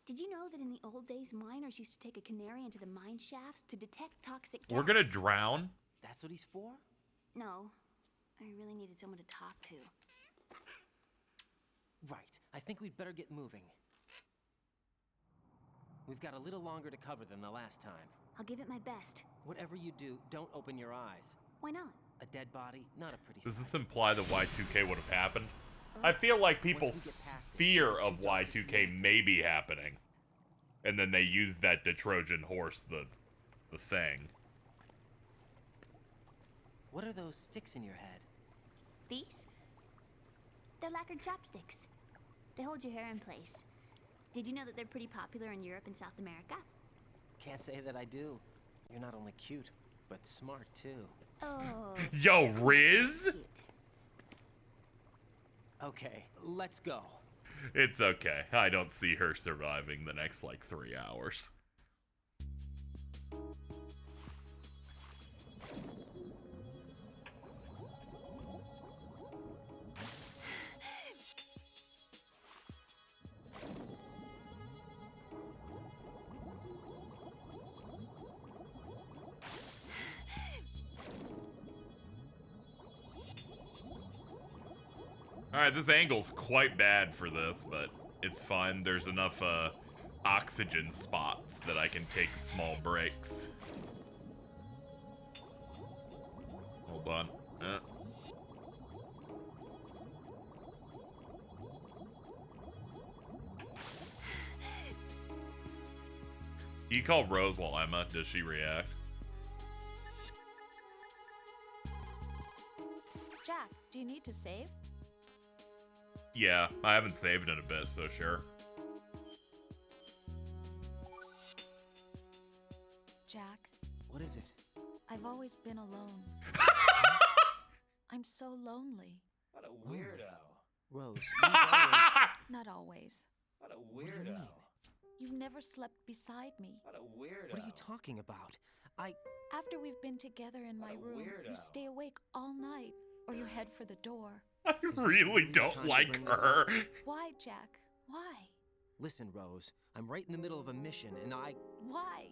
Did you know that in the old days, miners used to take a canary into the mine shafts to detect toxic gas? We're gonna drown? That's what he's for? No. I really needed someone to talk to. Right. I think we'd better get moving. We've got a little longer to cover than the last time. I'll give it my best. Whatever you do, don't open your eyes. Why not? A dead body, not a pretty Does sight. this imply that Y2K would have happened? I feel like people's fear of Y2K may be happening. And then they use that to Trojan horse the thing. What are those sticks in your head? These? They're lacquered chopsticks. They hold your hair in place. Did you know that they're pretty popular in Europe and South America? Can't say that I do. You're not only cute, but smart too. Oh. Yo, Riz? Cute. Okay, let's go. It's okay. I don't see her surviving the next, like, 3 hours. Alright, this angle's quite bad for this, but it's fine. There's enough oxygen spots that I can take small breaks. Hold on. You call Rose while Emma, does she react? Jack, do you need to save? Yeah, I haven't saved in a bit, so sure. Jack, What is it? I've always been alone. I'm so lonely. What a weirdo. Rose, you've always... Not always. What a What do you mean? weirdo. You've never slept beside me. What a weirdo. What are you talking about? After we've been together in my What a room, you weirdo. stay awake all night, or you head for the door. I really don't like her. Why, Jack? Why? Listen, Rose, I'm right in the middle of a mission, and Why?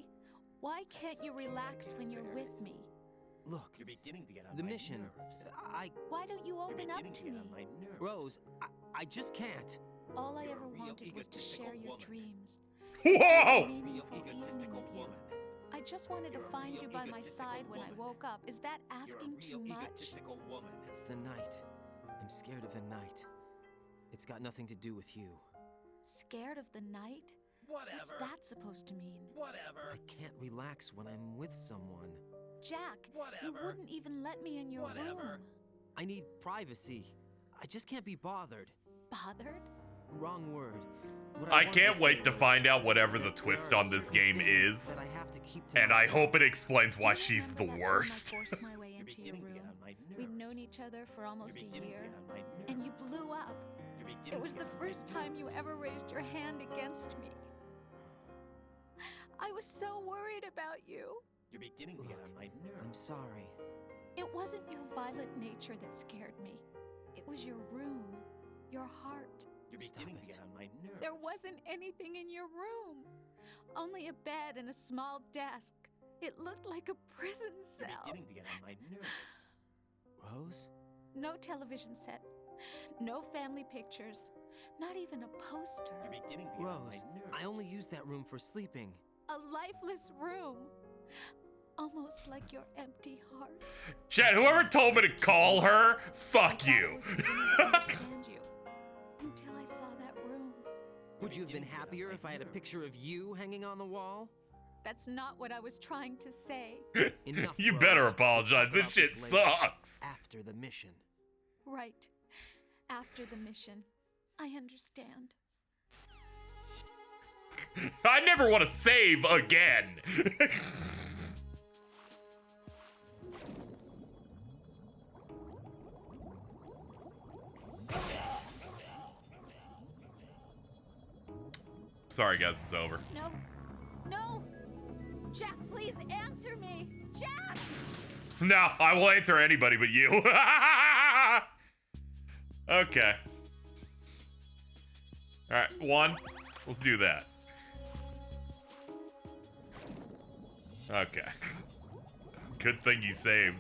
Why can't you relax when you're with me? Look, You're beginning to get on the my mission, nerves. Why don't you You're open up beginning to to get me? on my nerves. Rose, I just can't. All I You're a ever real wanted was to egotistical share your woman. dreams. Whoa! Real Meaningful evening egotistical with you. woman. I just wanted to You're a find real you by my egotistical side when I woman. woke up. Is that You're asking a too real much? egotistical woman. It's the night. I'm scared of the night. It's got nothing to do with you. Scared of the night? What's Whatever. that supposed to mean? Whatever. I can't relax when I'm with someone. Jack, you Whatever. wouldn't even let me in your Whatever. room. I need privacy. I just can't be bothered. Bothered? Wrong word. What I wanted can't say wait to was find out whatever the that twist there are on this certain game things is. that I have to keep to And I myself. hope it explains why Do you she's the remember that time I worst. forced my way You're into your beginning to get room? on my We'd known each other for almost a year, my nerves. and you blew up. You're beginning It was to the get on my first time you nerves. ever raised your hand against me. I was so worried about you. You're beginning to get on my nerves. I'm sorry. It wasn't your violent nature that scared me. It was your room, your heart. You're beginning to get on my nerves. There wasn't anything in your room. Only a bed and a small desk. It looked like a prison You're cell. beginning to get on my nerves. Rose? No television set. No family pictures. Not even a poster. You're beginning to get on my Rose, nerves. I only use that room for sleeping. A lifeless room. Almost like your empty heart. Chat, whoever told me to call her, fuck you. I understand you until I saw that room. Would you have been happier if I had a picture of you hanging on the wall? That's not what I was trying to say. Enough, You Rose. better We'll apologize. talk This about shit later. sucks. After the mission. Right. After the mission. I understand. I never want to save again. Sorry, guys, it's over. No. No. Jack, please answer me. Jack! No, I will answer anybody but you. Okay. Alright, one. Let's do that. Okay. Good thing you saved.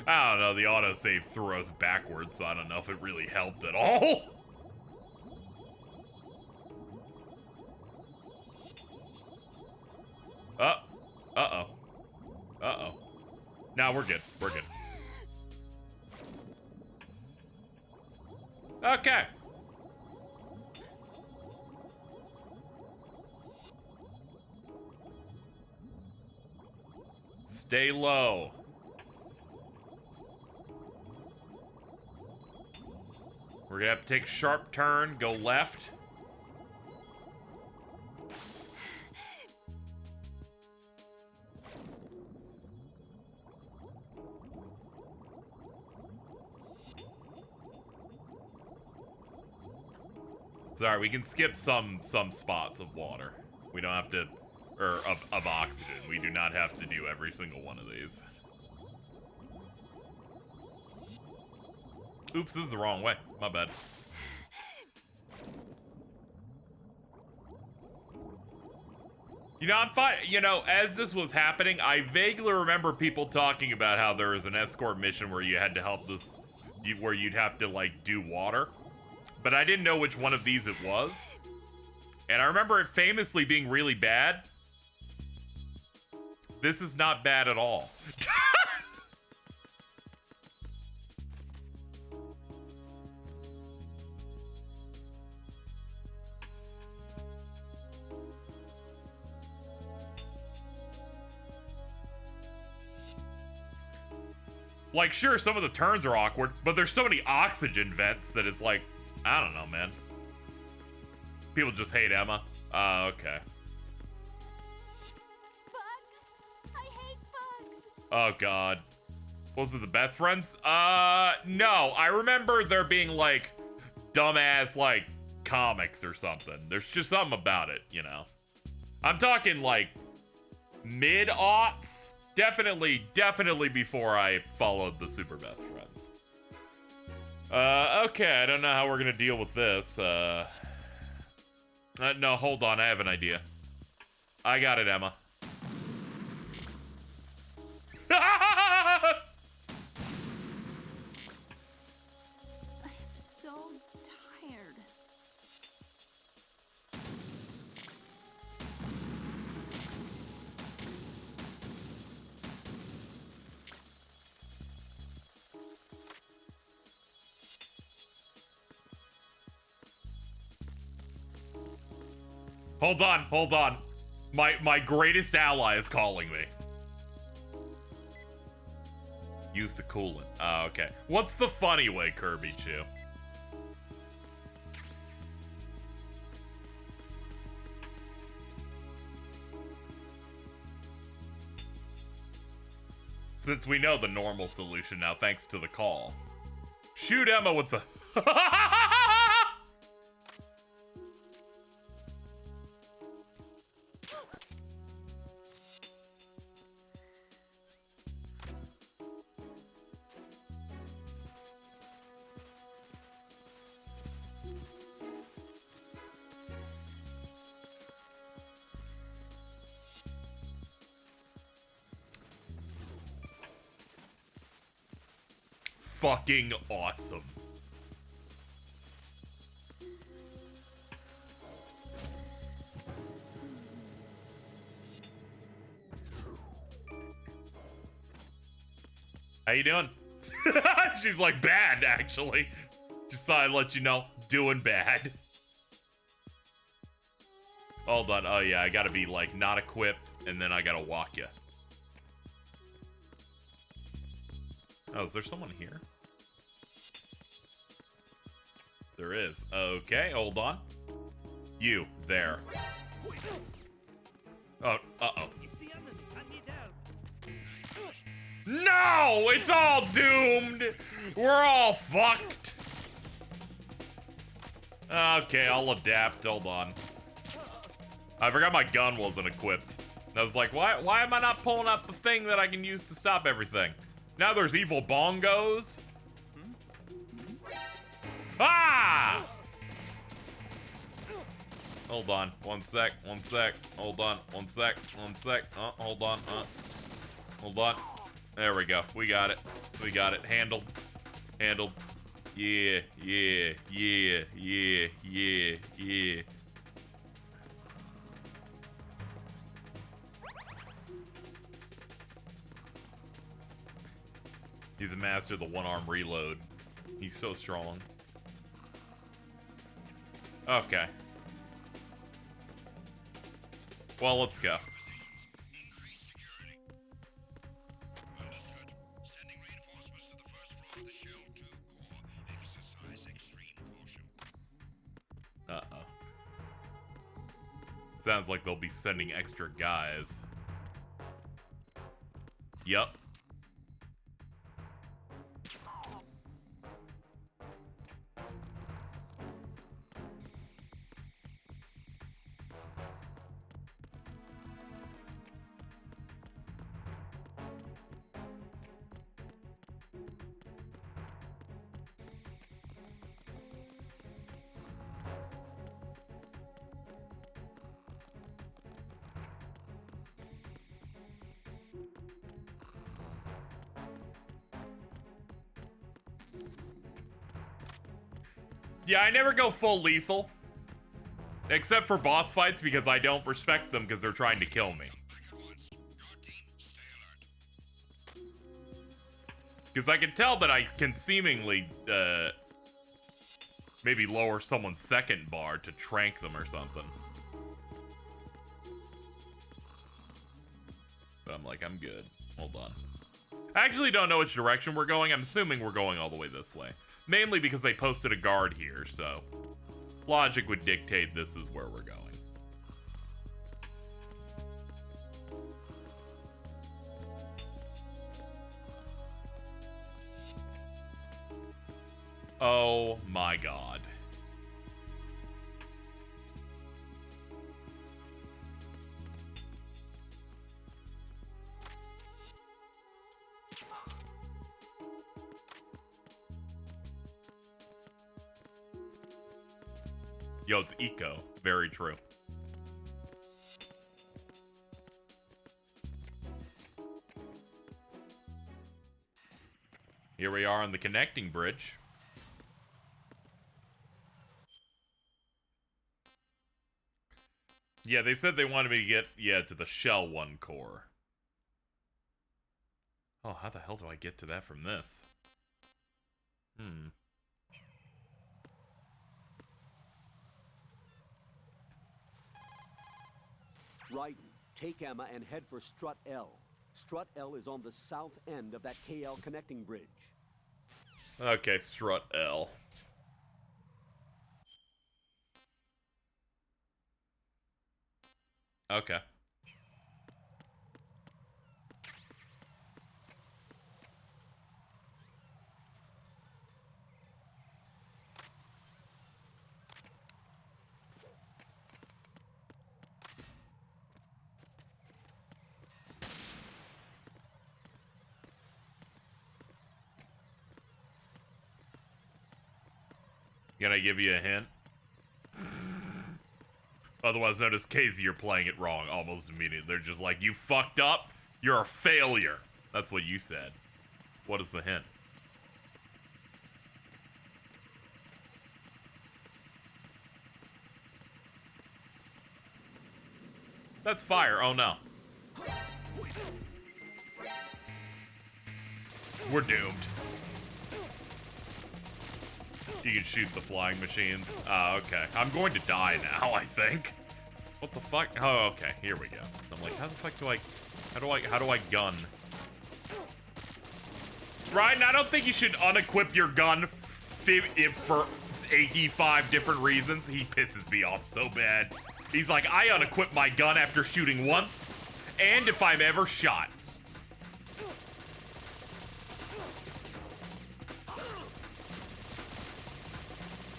I don't know, the autosave threw us backwards, so I don't know if it really helped at all. Uh-oh. Uh-oh. Nah, we're good. We're good. Okay. Stay low. We're gonna have to take a sharp turn, go left. Sorry, we can skip some spots of water. We don't have to, or of oxygen. We do not have to do every single one of these. Oops, this is the wrong way. My bad. You know, I'm fine. You know, as this was happening, I vaguely remember people talking about how there was an escort mission where you had to help this, where you'd have to, like, do water. But I didn't know which one of these it was. And I remember it famously being really bad. This is not bad at all. Like, sure, some of the turns are awkward, but there's so many oxygen vents that it's like, I don't know, man. People just hate Emma. Okay. Bugs? I hate bugs. Oh, God. Was it the best friends? No. I remember there being, like, dumbass, like, comics or something. There's just something about it, you know. I'm talking, like, mid-aughts. Definitely before I followed the super best friends. Okay, I don't know how we're gonna deal with this. No, hold on, I have an idea. I got it, Emma. I'm so tired. Hold on. My greatest ally is calling me. Use the coolant. Okay. What's the funny way, Kirby Chew? Since we know the normal solution now, thanks to the call. Shoot Emma with the... Fucking awesome. How you doing? She's like, bad, actually. Just thought I'd let you know, doing bad. Hold on. Oh, yeah, I gotta be, like, not equipped, and then I gotta walk you. Oh, is there someone here? There is. Okay, hold on. You, there. Oh, uh-oh. No! It's all doomed! We're all fucked! Okay, I'll adapt. Hold on. I forgot my gun wasn't equipped. I was like, why am I not pulling up the thing that I can use to stop everything? Now there's evil bongos. Ah! Hold on. One sec. Hold on. One sec. Hold on. Hold on. There we go. We got it. Handled. Yeah. He's a master of the one-arm reload. He's so strong. Okay. Well, let's go. Uh-oh. Sounds like they'll be sending extra guys. Yup. Yeah, I never go full lethal. Except for boss fights because I don't respect them because they're trying to kill me. Because I can tell that I can seemingly, maybe lower someone's second bar to trank them or something. But I'm like, I'm good. Hold on. I actually don't know which direction we're going. I'm assuming we're going all the way this way. Mainly because they posted a guard here, so logic would dictate this is where we're going. Oh my god. Yo, it's eco. Very true. Here we are on the connecting bridge. Yeah, they said they wanted me to get, to the Shell 1 core. Oh, how the hell do I get to that from this? Raiden, take Emma and head for Strut L. Strut L is on the south end of that KL connecting bridge. Okay, Strut L. Okay. Can I give you a hint? Otherwise known as Casey, you're playing it wrong almost immediately. They're just like, you fucked up, you're a failure. That's what you said. What is the hint? That's fire. Oh no. We're doomed. You can shoot the flying machines. Okay. I'm going to die now, I think. What the fuck? Oh, okay. Here we go. I'm like, how the fuck do I... How do I gun? Ryan, I don't think you should unequip your gun for 85 different reasons. He pisses me off so bad. He's like, I unequip my gun after shooting once, and if I'm ever shot.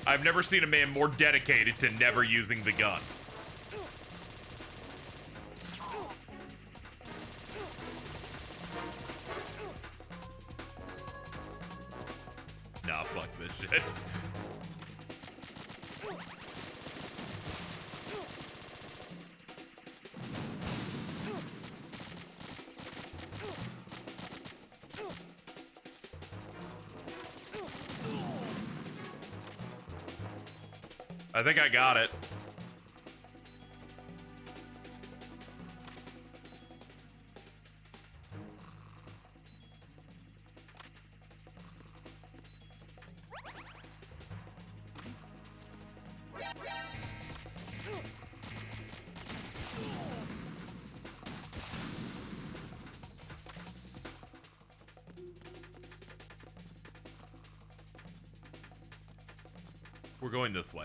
I've never seen a man more dedicated to never using the gun. Nah, fuck this shit. I think I got it. We're going this way.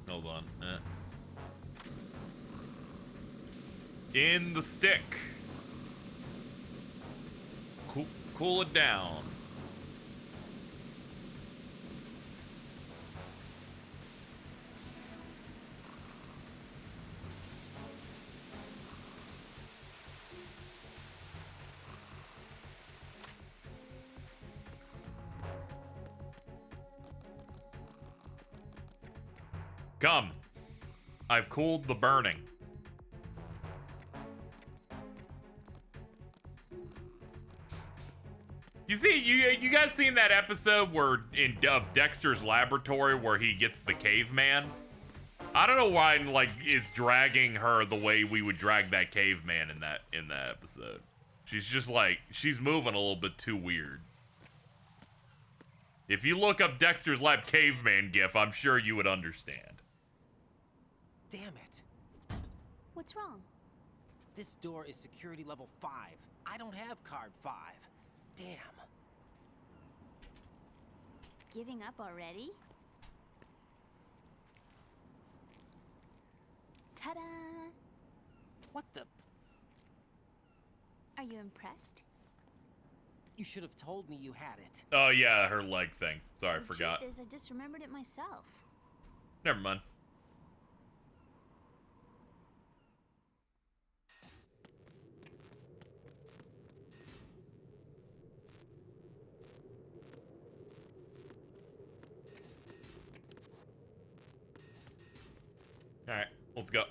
Hold on. In the stick. Cool it down. Come. I've cooled the burning. You see, you guys seen that episode where of Dexter's laboratory where he gets the caveman? I don't know why like is dragging her the way we would drag that caveman in that episode. She's just like she's moving a little bit too weird. If you look up Dexter's Lab caveman gif, I'm sure you would understand. Damn it. What's wrong? This door is security level 5. I don't have card 5. Damn. Giving up already? Ta-da! What the? Are you impressed? You should have told me you had it. Oh yeah, her leg thing. Sorry, I The forgot. truth is, I just remembered it myself. Never mind. All right, let's go.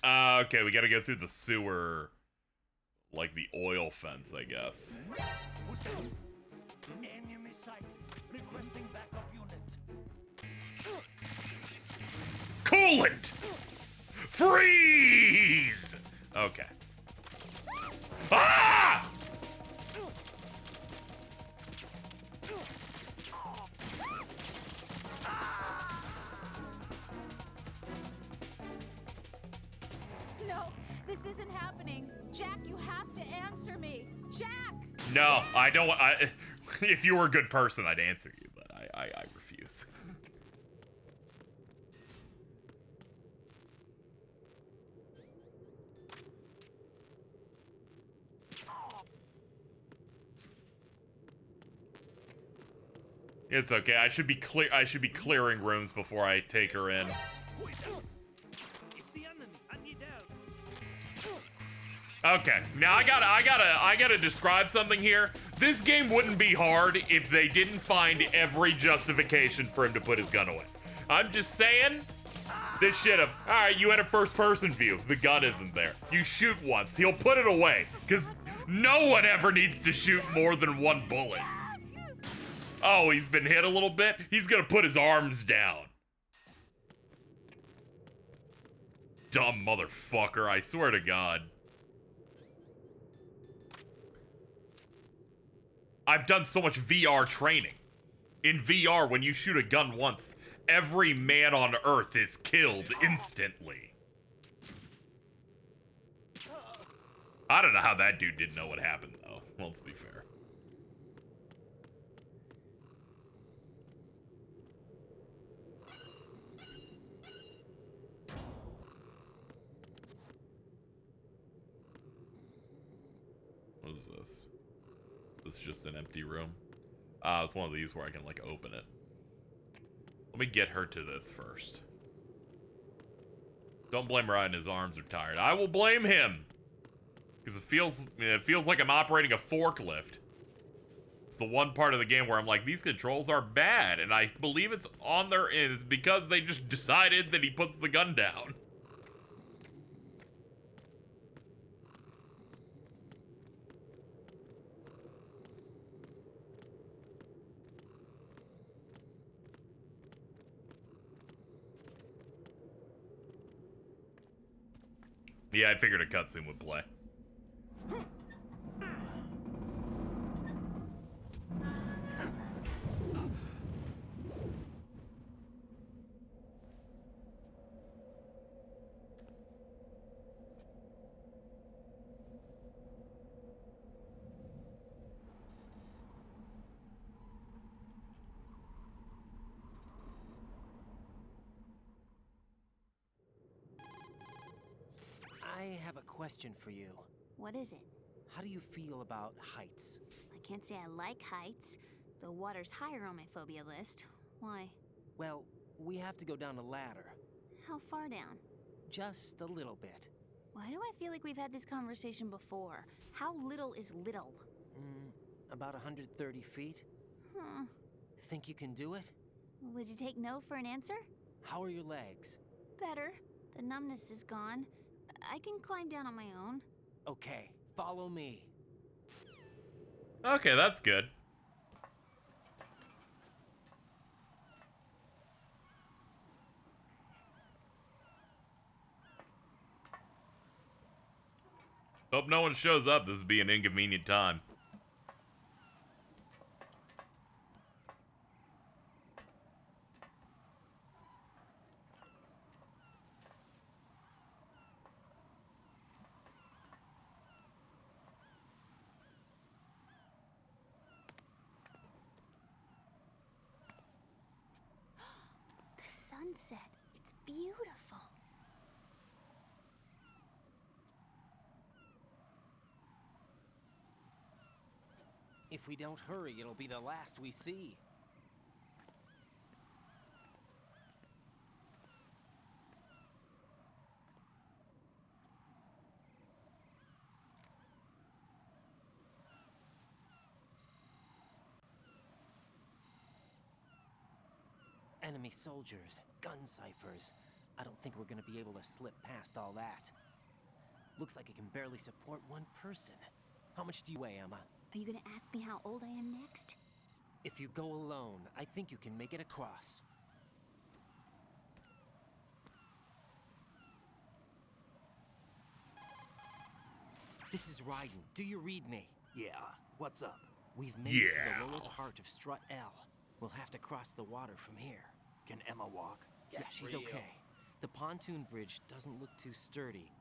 Okay, we gotta go through the sewer, like the oil fence, I guess. Enemy sight. Requesting backup unit. Coolant! Freeze! Okay. Ah! No, this isn't happening. No, I don't. If you were a good person, I'd answer you, but I refuse. It's okay. I should be clearing rooms before I take her in. Okay, now I gotta describe something here. This game wouldn't be hard if they didn't find every justification for him to put his gun away. I'm just saying, this shit of, all right, you had a first-person view. The gun isn't there. You shoot once, he'll put it away, because no one ever needs to shoot more than one bullet. Oh, he's been hit a little bit? He's gonna put his arms down. Dumb motherfucker, I swear to God. I've done so much VR training. In VR, when you shoot a gun once, every man on Earth is killed instantly. I don't know how that dude didn't know what happened, though. Well, let's be fair. What is this? This is just an empty room. It's one of these where I can, like, open it. Let me get her to this first. Don't blame Ryan, his arms are tired. I will blame him! Because it feels like I'm operating a forklift. It's the one part of the game where I'm like, these controls are bad, and I believe it's on their end. It's because they just decided that he puts the gun down. Yeah, I figured a cutscene would play. I have a question for you. What is it? How do you feel about heights? I can't say I like heights. The water's higher on my phobia list. Why? Well, we have to go down a ladder. How far down? Just a little bit. Why do I feel like we've had this conversation before? How little is little? About 130 feet. Think you can do it? Would you take no for an answer? How are your legs? Better. The numbness is gone. I can climb down on my own. Okay, follow me. Okay, that's good. Hope no one shows up. This would be an inconvenient time. Sunset. It's beautiful. If we don't hurry, it'll be the last we see. Enemy soldiers, gun ciphers. I don't think we're gonna be able to slip past all that. Looks like it can barely support one person. How much do you weigh, Emma? Are you gonna ask me how old I am next? If you go alone, I think you can make it across. This is Raiden. Do you read me? Yeah, what's up? We've made it to the lower part of Strut L. We'll have to cross the water from here. Can Emma walk? Yeah, she's okay. The pontoon bridge doesn't look too sturdy.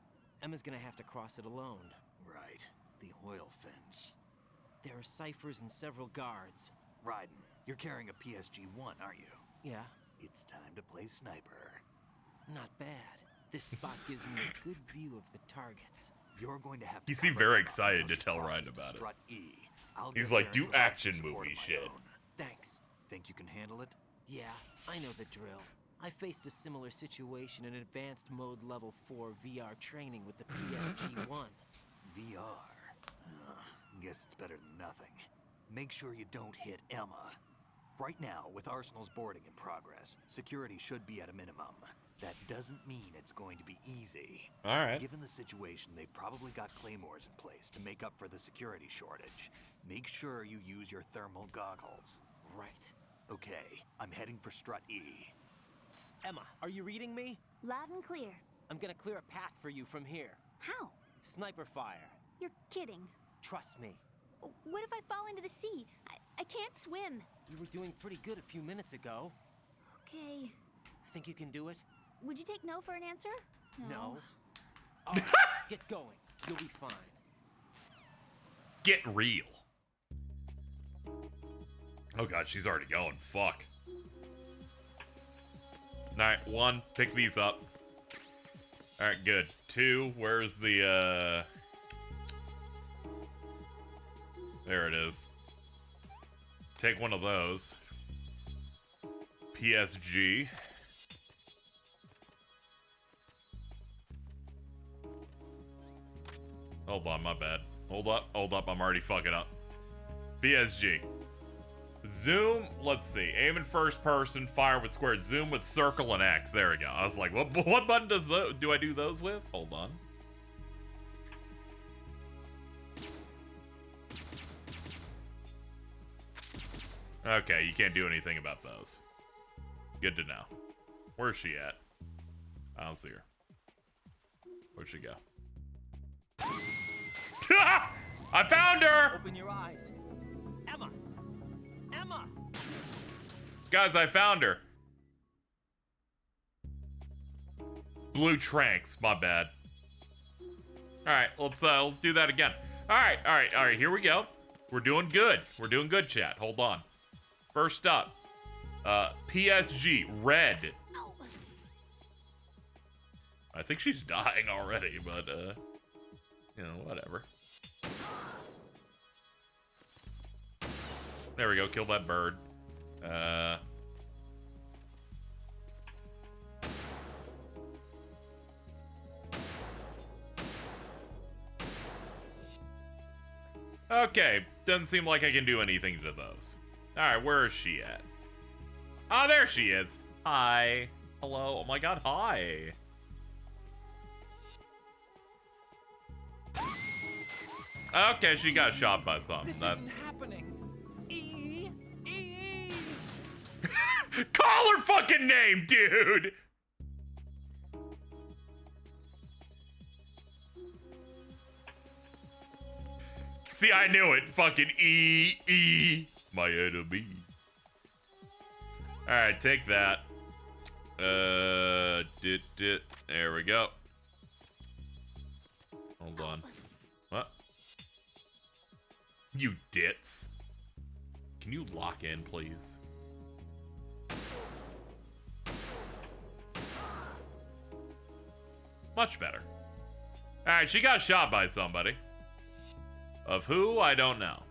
Emma's gonna have to cross it alone. Right, the oil fence. There are ciphers and several guards. Raiden, you're carrying a PSG-1, aren't you? Yeah, It's time to play sniper. not bad. This spot gives me a good view of the targets. You're going to have to He seemed cover very Emma excited until to she tell crosses E. to Raiden about it. strut E. I'll He's get like, there do and provide action some support movie of my shit. own. Thanks. Think you can handle it? Yeah, I know the drill. I faced a similar situation in advanced mode level 4 VR training with the PSG-1. VR. Guess it's better than nothing. Make sure you don't hit Emma. Right now, with Arsenal's boarding in progress, security should be at a minimum. That doesn't mean it's going to be easy. All right. Given the situation, they've probably got claymores in place to make up for the security shortage. Make sure you use your thermal goggles. Right. Okay, I'm heading for strut E. Emma, are you reading me? Loud and clear. I'm gonna clear a path for you from here. How? Sniper fire. You're kidding. Trust me. What if I fall into the sea? I can't swim. You were doing pretty good a few minutes ago. Okay. Think you can do it? Would you take no for an answer? No. All right, get going. You'll be fine. Get real. Oh god, she's already going. Fuck. Alright, 1, pick these up. Alright, good. 2, where's the, there it is. Take one of those. PSG. Hold on, my bad. Hold up, I'm already fucking up. PSG. Zoom, let's see. Aim in first person, fire with square. Zoom with circle and X. There we go. I was like, what button do I do those with? Hold on. Okay, you can't do anything about those. Good to know. Where's she at? I don't see her. Where'd she go? I found her! Open your eyes. Emma! Emma! Guys, I found her. Blue Tranks, my bad. Alright, let's do that again. Alright, here we go. We're doing good. We're doing good, chat. Hold on. First up, PSG, red. I think she's dying already, but, you know, whatever. There we go, kill that bird. Okay, doesn't seem like I can do anything to those. Alright, where is she at? Oh, there she is. Hi. Hello. Oh my god, hi. Okay, she got shot by something. This isn't happening. E. Call her fucking name, dude! See, I knew it. Fucking E. My enemy. Alright, take that. There we go. Hold on. What? You dits. Can you lock in, please? Much better. Alright, she got shot by somebody. Of who? I don't know.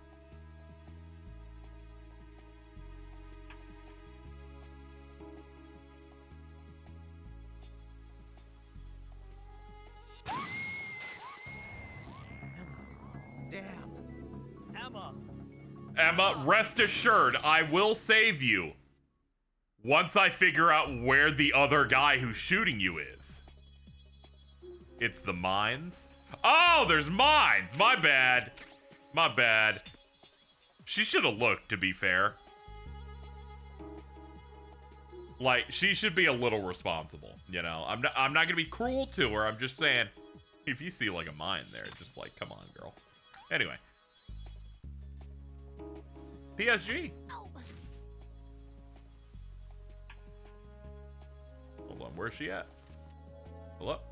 Damn. Emma! Emma, rest assured, I will save you. Once I figure out where the other guy who's shooting you is. It's the mines? Oh, there's mines! My bad. My bad. She should have looked, to be fair. Like, she should be a little responsible, you know? I'm not gonna be cruel to her, I'm just saying, if you see, like, a mine there, just like, come on, girl. Anyway. PSG. Hold on, where's she at? Hold up.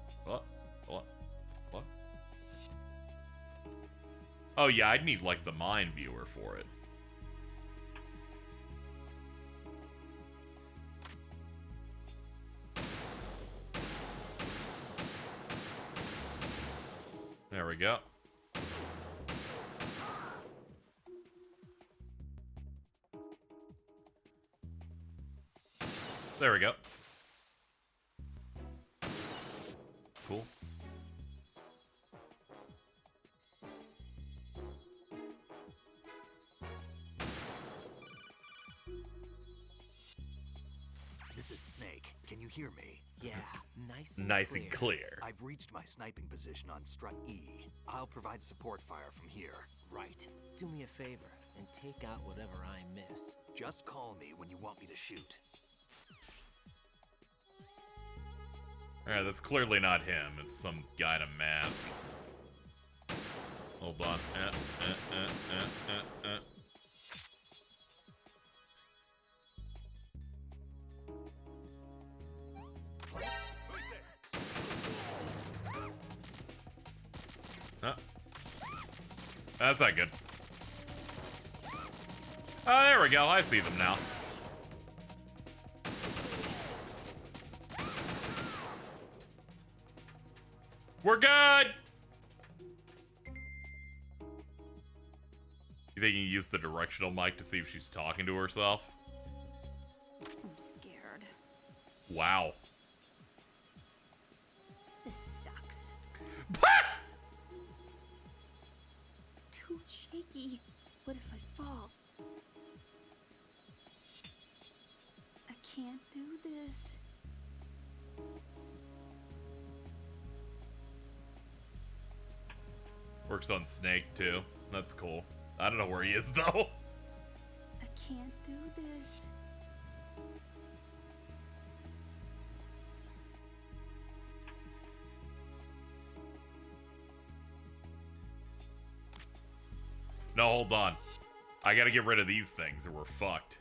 Oh yeah, I'd need like the mind viewer for it. There we go. There we go. Cool. This is Snake. Can you hear me? Yeah, nice and clear. I've reached my sniping position on strut E. I'll provide support fire from here. Right. Do me a favor and take out whatever I miss. Just call me when you want me to shoot. Alright, that's clearly not him. It's some guy in a mask. Hold on. That's not good. Oh, there we go. I see them now. We're good! You think you can use the directional mic to see if she's talking to herself? I'm scared. Wow. This sucks. Too shaky. What if I fall? I can't do this. Works on Snake, too. That's cool. I don't know where he is, though. I can't do this. No, hold on. I gotta get rid of these things or we're fucked.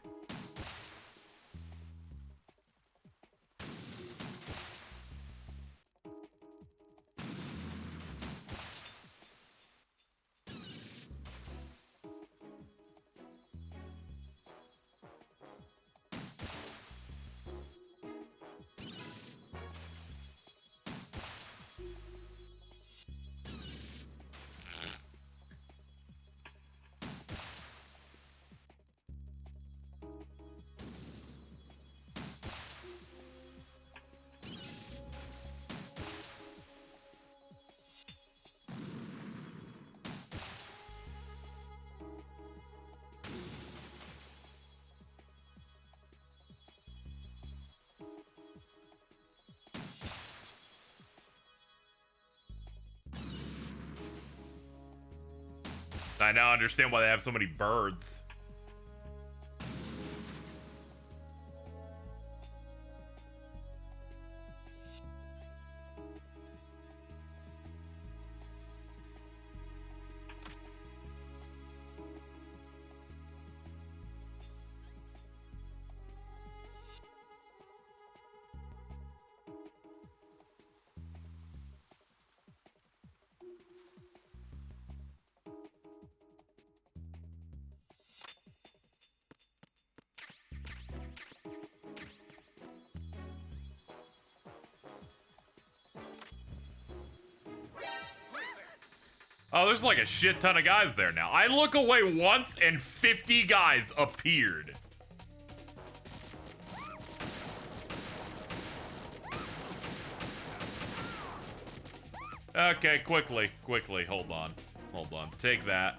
I now understand why they have so many birds. Oh, there's like a shit ton of guys there now. I look away once and 50 guys appeared. Okay, quickly, hold on. Hold on, take that.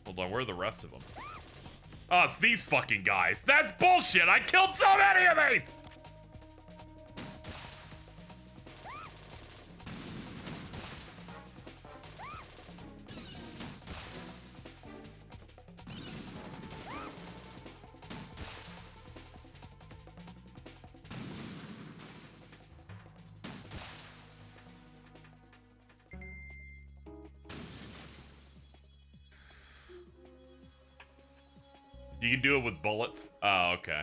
Hold on, where are the rest of them? Oh, it's these fucking guys. That's bullshit. I killed so many of these. You can do it with bullets? Oh, okay.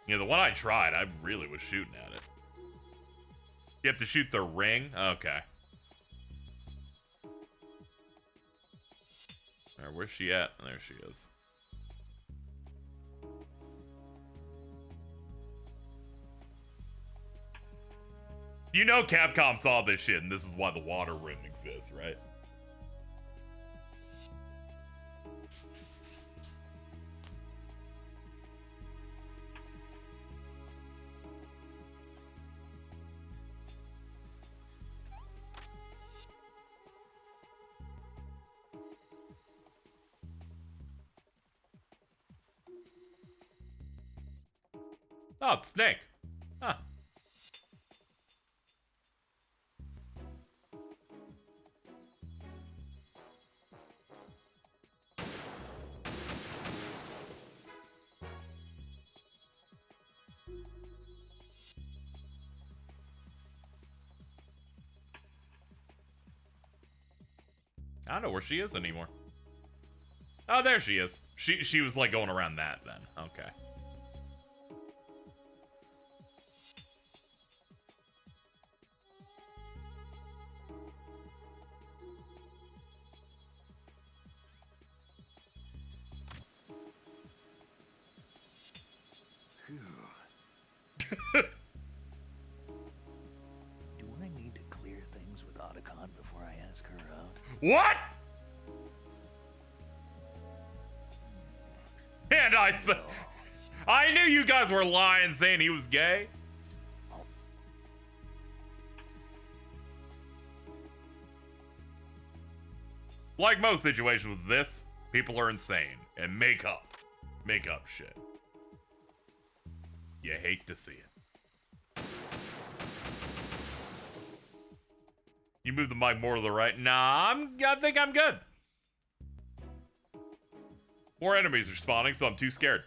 Yeah, the one I tried, I really was shooting at it. You have to shoot the ring? Okay. Alright, where's she at? There she is. You know Capcom saw this shit, and this is why the water room exists, right? Oh, it's Snake. Huh. I don't know where she is anymore. Oh, there she is. She was like going around that then. Okay. Do I need to clear things with Otacon before I ask her out? What? And I knew you guys were lying saying he was gay. Like most situations with this, people are insane and make up shit. You hate to see it. You move the mic more to the right. Nah, I think I'm good. More enemies are spawning, so I'm too scared.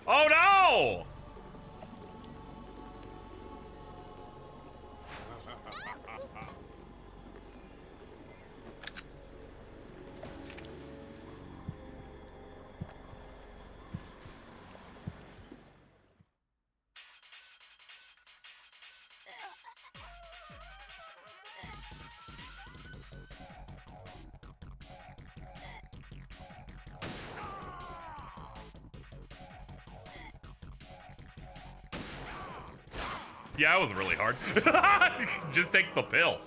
Oh no! Yeah, it wasn't really hard. Just take the pill.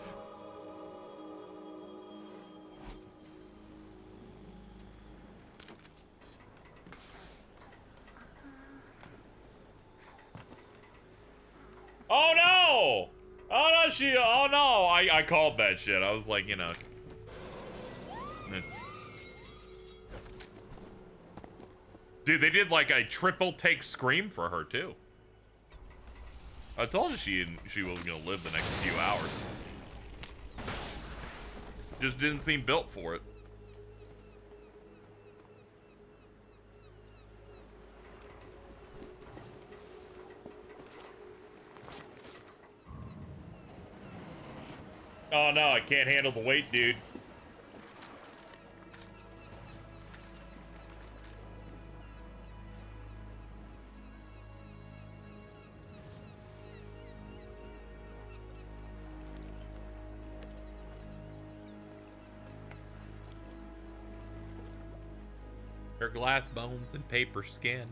Oh no! Oh no, oh no! I called that shit. I was like, you know. Dude, they did like a triple take scream for her too. I told you she wasn't gonna live the next few hours. Just didn't seem built for it. Oh no, I can't handle the weight, dude. Her glass bones and paper skin.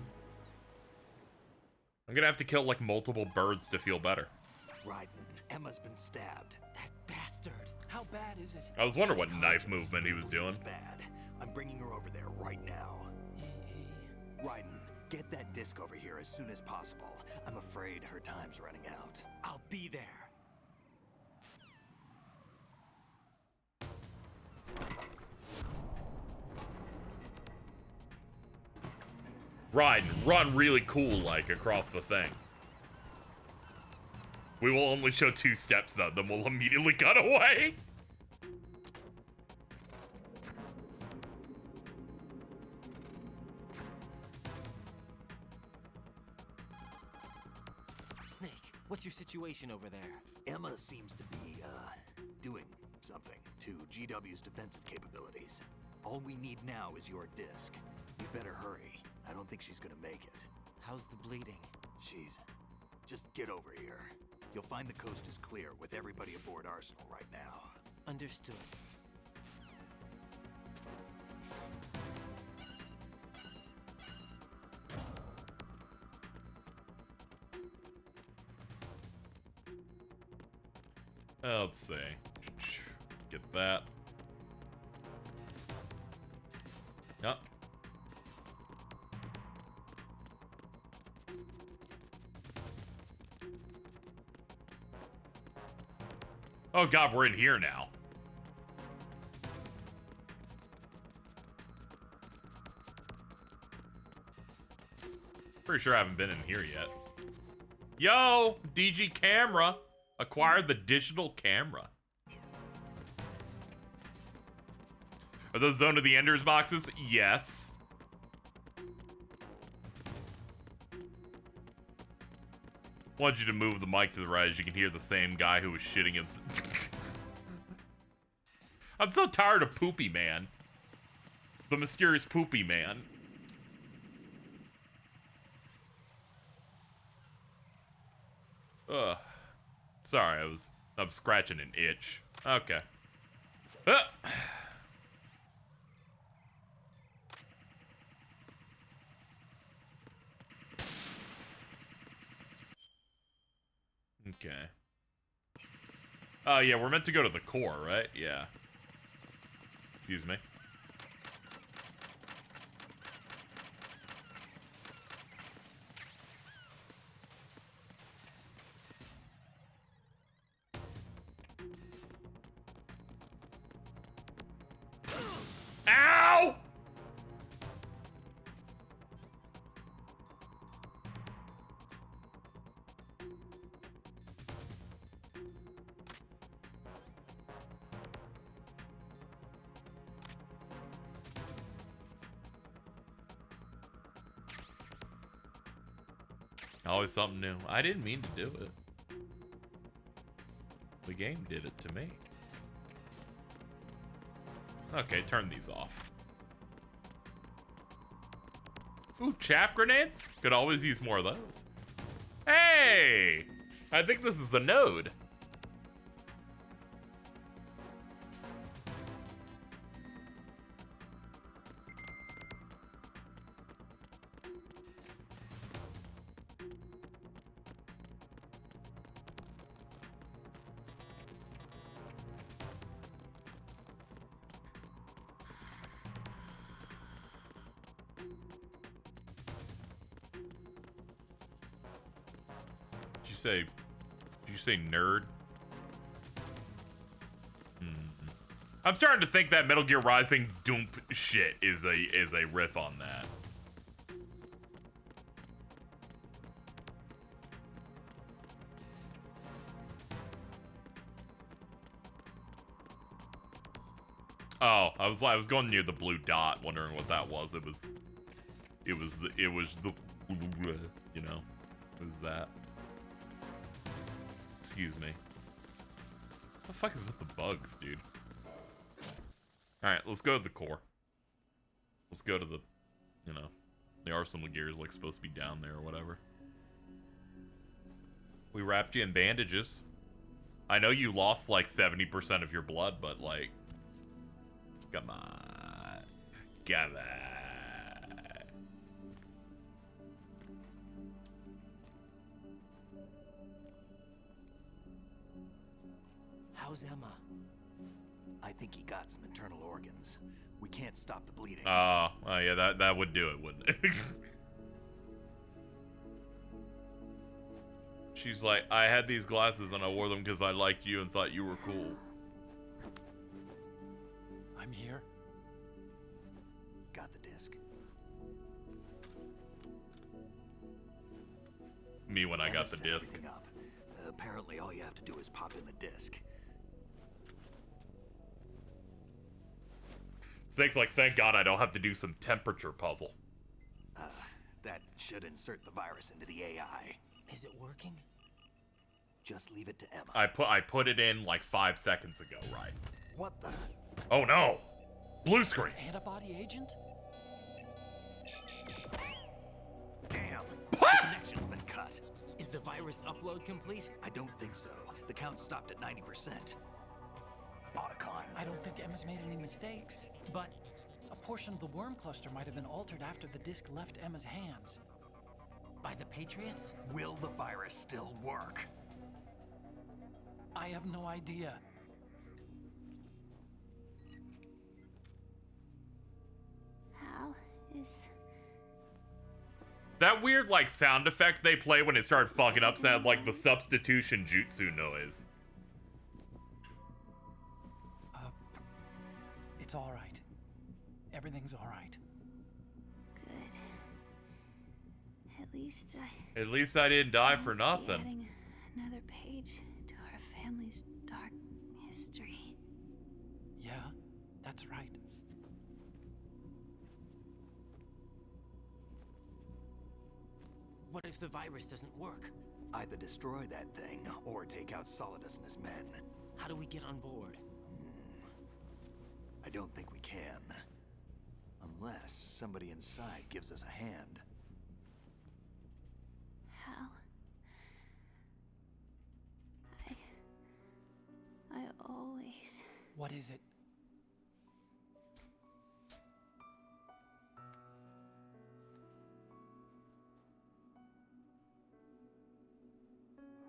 I'm gonna have to kill like multiple birds to feel better. Raiden, Emma's been stabbed. That bastard. How bad is it? I was wondering what knife movement he was doing. Bad. I'm bringing her over there right now. Raiden, get that disc over here as soon as possible. I'm afraid her time's running out. I'll be there. run really cool, like, across the thing. We will only show 2 steps, though, then we'll immediately cut away. Snake, what's your situation over there? Emma seems to be, doing something to GW's defensive capabilities. All we need now is your disc. You better hurry. I don't think she's gonna make it. How's the bleeding? Just get over here. You'll find the coast is clear with everybody aboard Arsenal right now. Understood. Let's see. Get that. Yep. Oh god, we're in here now. Pretty sure I haven't been in here yet. Yo, DG camera. Acquired the digital camera. Are those Zone of the Enders boxes? Yes. I want you to move the mic to the right as you can hear the same guy who was shitting himself. I'm so tired of Poopy Man. The mysterious Poopy Man. Ugh. Sorry, I'm scratching an itch. Okay. Okay. Oh, yeah, we're meant to go to the core, right? Yeah. Excuse me. Ow! Always something new. I didn't mean to do it. The game did it to me. Okay, turn these off. Ooh, chaff grenades? Could always use more of those. Hey! I think this is a node. Did you say nerd? I'm starting to think that Metal Gear Rising Doomp shit is a riff on that. Oh, I was going near the blue dot, wondering what that was. It was the you know, it was that. Excuse me. What the fuck is with the bugs, dude? Alright, let's go to the core. Let's go to the, you know, the arsenal gear is like supposed to be down there or whatever. We wrapped you in bandages. I know you lost like 70% of your blood, but like, come on. Come on. How's Emma? I think he got some internal organs. We can't stop the bleeding. Oh yeah, that would do it, wouldn't it? She's like, I had these glasses and I wore them because I liked you and thought you were cool. I'm here. Got the disc. me when I got the set disc. everything up. Apparently, all you have to do is pop in the disc. Snake's like, thank God I don't have to do some temperature puzzle. That should insert the virus into the AI. Is it working? Just leave it to Emma. I put it in like 5 seconds ago, right? What the? Oh no! Blue screen. Antibody agent? Damn! The connection's been cut. Is the virus upload complete? I don't think so. The count stopped at 90%. Otacon. I don't think Emma's made any mistakes. But a portion of the worm cluster might have been altered after the disc left Emma's hands. by the Patriots? Will the virus still work? I have no idea. Hal is... That weird, like, sound effect they play when it started fucking up sounded like the substitution jutsu noise. It's all right. Everything's all right. Good. At least I didn't die for nothing. Adding another page to our family's dark history. Yeah, that's right. What if the virus doesn't work? Either destroy that thing, or take out Solidus and his men. How do we get on board? I don't think we can. Unless somebody inside gives us a hand. Hal. I always... What is it?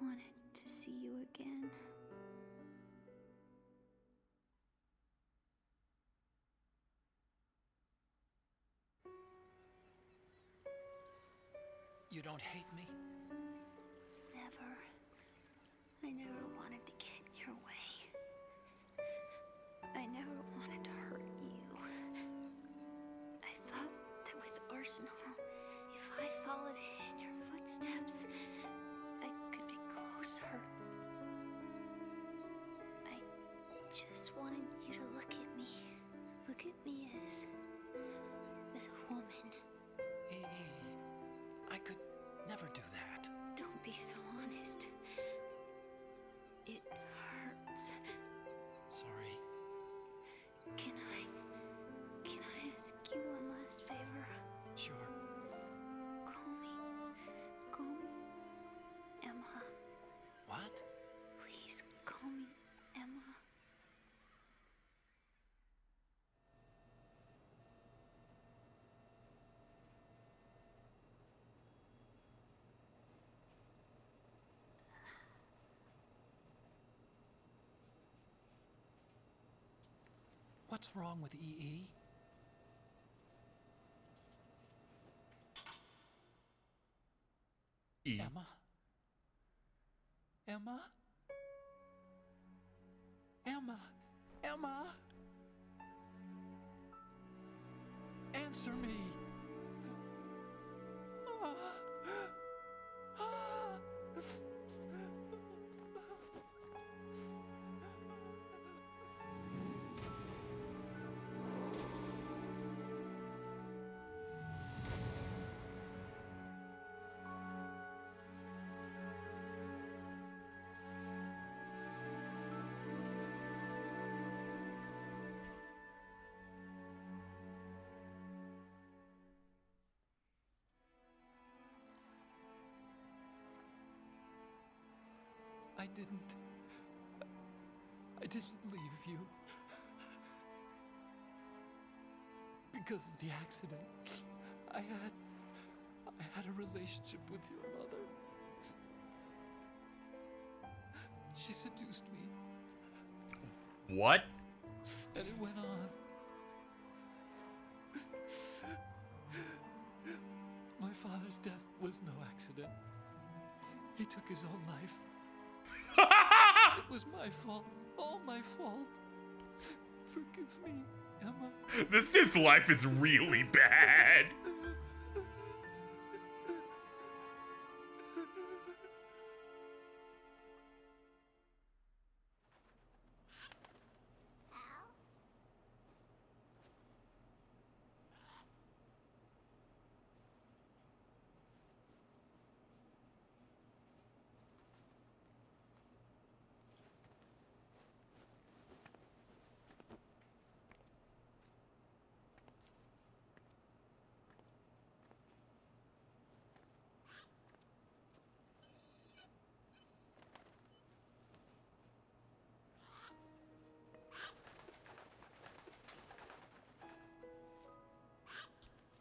wanted to see you again. You don't hate me? Never. I never wanted to get in your way. I never wanted to hurt you. I thought that with Arsenal, if I followed in your footsteps, I could be closer. I just wanted you to look at me. Look at me as a woman. I could never do that. Don't be so honest. It hurts. Sorry. Can I ask you one last favor? Sure. Call me Emma. What? Please call me Emma. What's wrong with EE? Emma? Emma? Emma? Emma? Answer me. I didn't leave you. Because of the accident, I had a relationship with your mother. She seduced me. What? And it went on. My father's death was no accident. He took his own life. It was my fault. All my fault. Forgive me, Emma. This dude's life is really bad.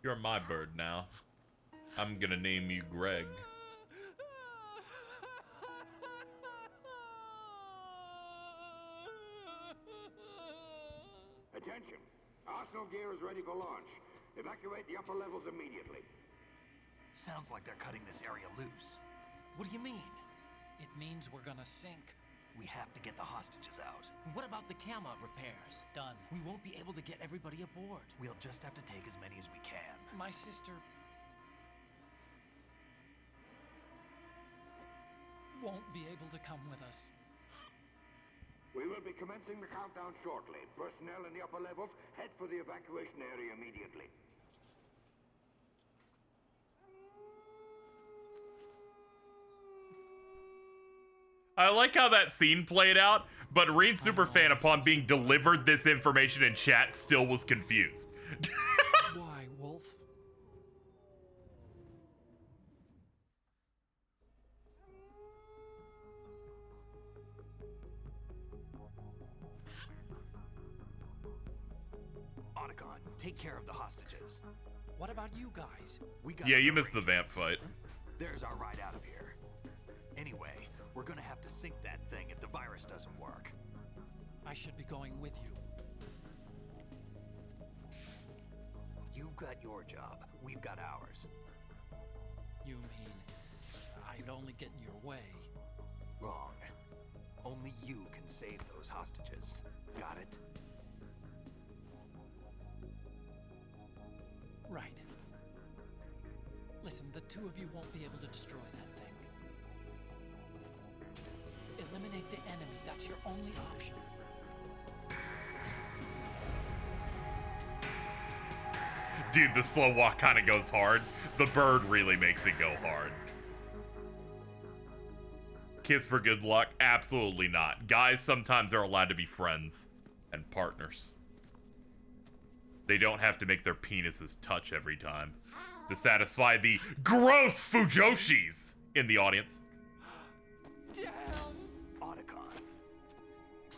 You're my bird now. I'm gonna name you Greg. Attention! Arsenal gear is ready for launch. Evacuate the upper levels immediately. Sounds like they're cutting this area loose. What do you mean? It means we're gonna sink. We have to get the hostages out. What about the camo repairs? Done. We won't be able to get everybody aboard. We'll just have to take as many as we can. My sister won't be able to come with us. We will be commencing the countdown shortly. Personnel in the upper levels, head for the evacuation area immediately. I like how that scene played out, but Reen Superfan, upon being delivered this information in chat, still was confused. Why, Wolf? Otacon, take care of the hostages. What about you guys? We got Yeah, you other missed the vamp fight. There's our ride out of here. Anyway, we're gonna have to sink that thing if the virus doesn't work. I should be going with you. You've got your job. We've got ours. You mean I'd only get in your way? Wrong. Only you can save those hostages. Got it? Right. Listen, the two of you won't be able to destroy that thing. Eliminate the enemy. That's your only option. Dude, the slow walk kind of goes hard. The bird really makes it go hard. Kiss for good luck? Absolutely not. Guys sometimes are allowed to be friends and partners. They don't have to make their penises touch every time to satisfy the gross Fujoshis in the audience. Otacon,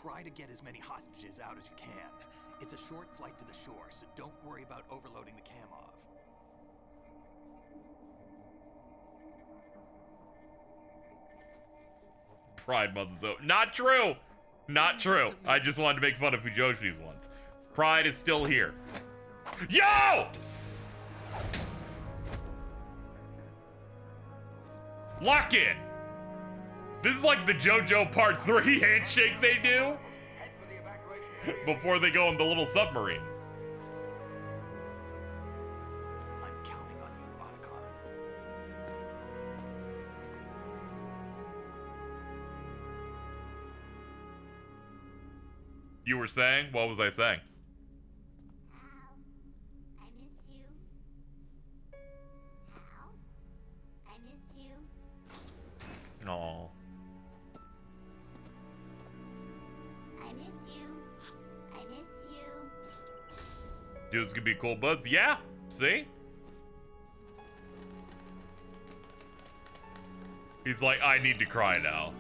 try to get as many hostages out as you can. It's a short flight to the shore, so don't worry about overloading the Kamov. Pride Month is over. Not true! Not true. I just wanted to make fun of Fujoshis once. Pride is still here. Yo! Lock in! This is like the JoJo Part 3 handshake they do before they go in the little submarine. I'm counting on you, Otacon. You were saying? What was I saying? I miss you. Hal, I miss you. Aw. I miss you. I miss you. Dudes could be cool buds. Yeah, see? He's like, I need to cry now.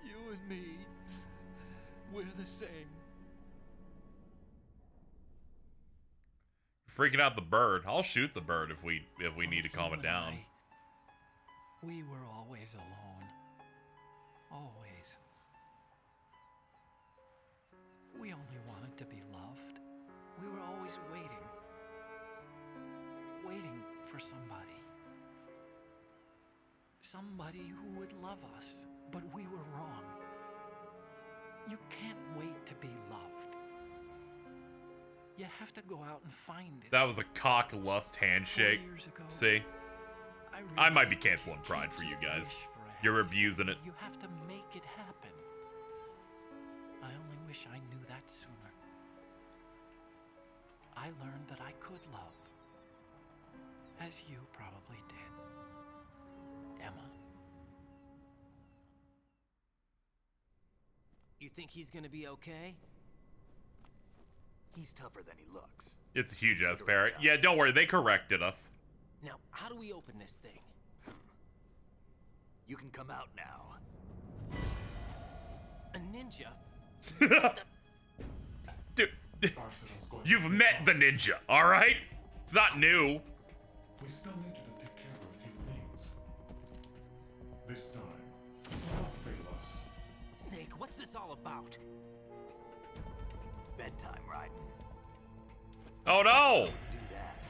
You and me, we're the same. Freaking out the bird. I'll shoot the bird if we need to calm it down. We were always alone. Always. We only wanted to be loved. We were always waiting. Waiting for somebody. Somebody who would love us. But we were wrong. You can't wait to be loved. You have to go out and find it. That was a cock lust handshake. 4 years ago, See? I might be canceling Pride for you guys. You're abusing it. You have to make it happen. I only wish I knew that sooner. I learned that I could love. As you probably did. Emma. You think he's gonna be okay? He's tougher than he looks. It's a huge ass parrot. Yeah, don't worry. They corrected us. Now, how do we open this thing? You can come out now. A ninja? Dude, you've met the ninja, all right? It's not new. We still need you to take care of a few things. This time, do not fail us. Snake, what's this all about? Bedtime, Raiden. Oh no! Do that.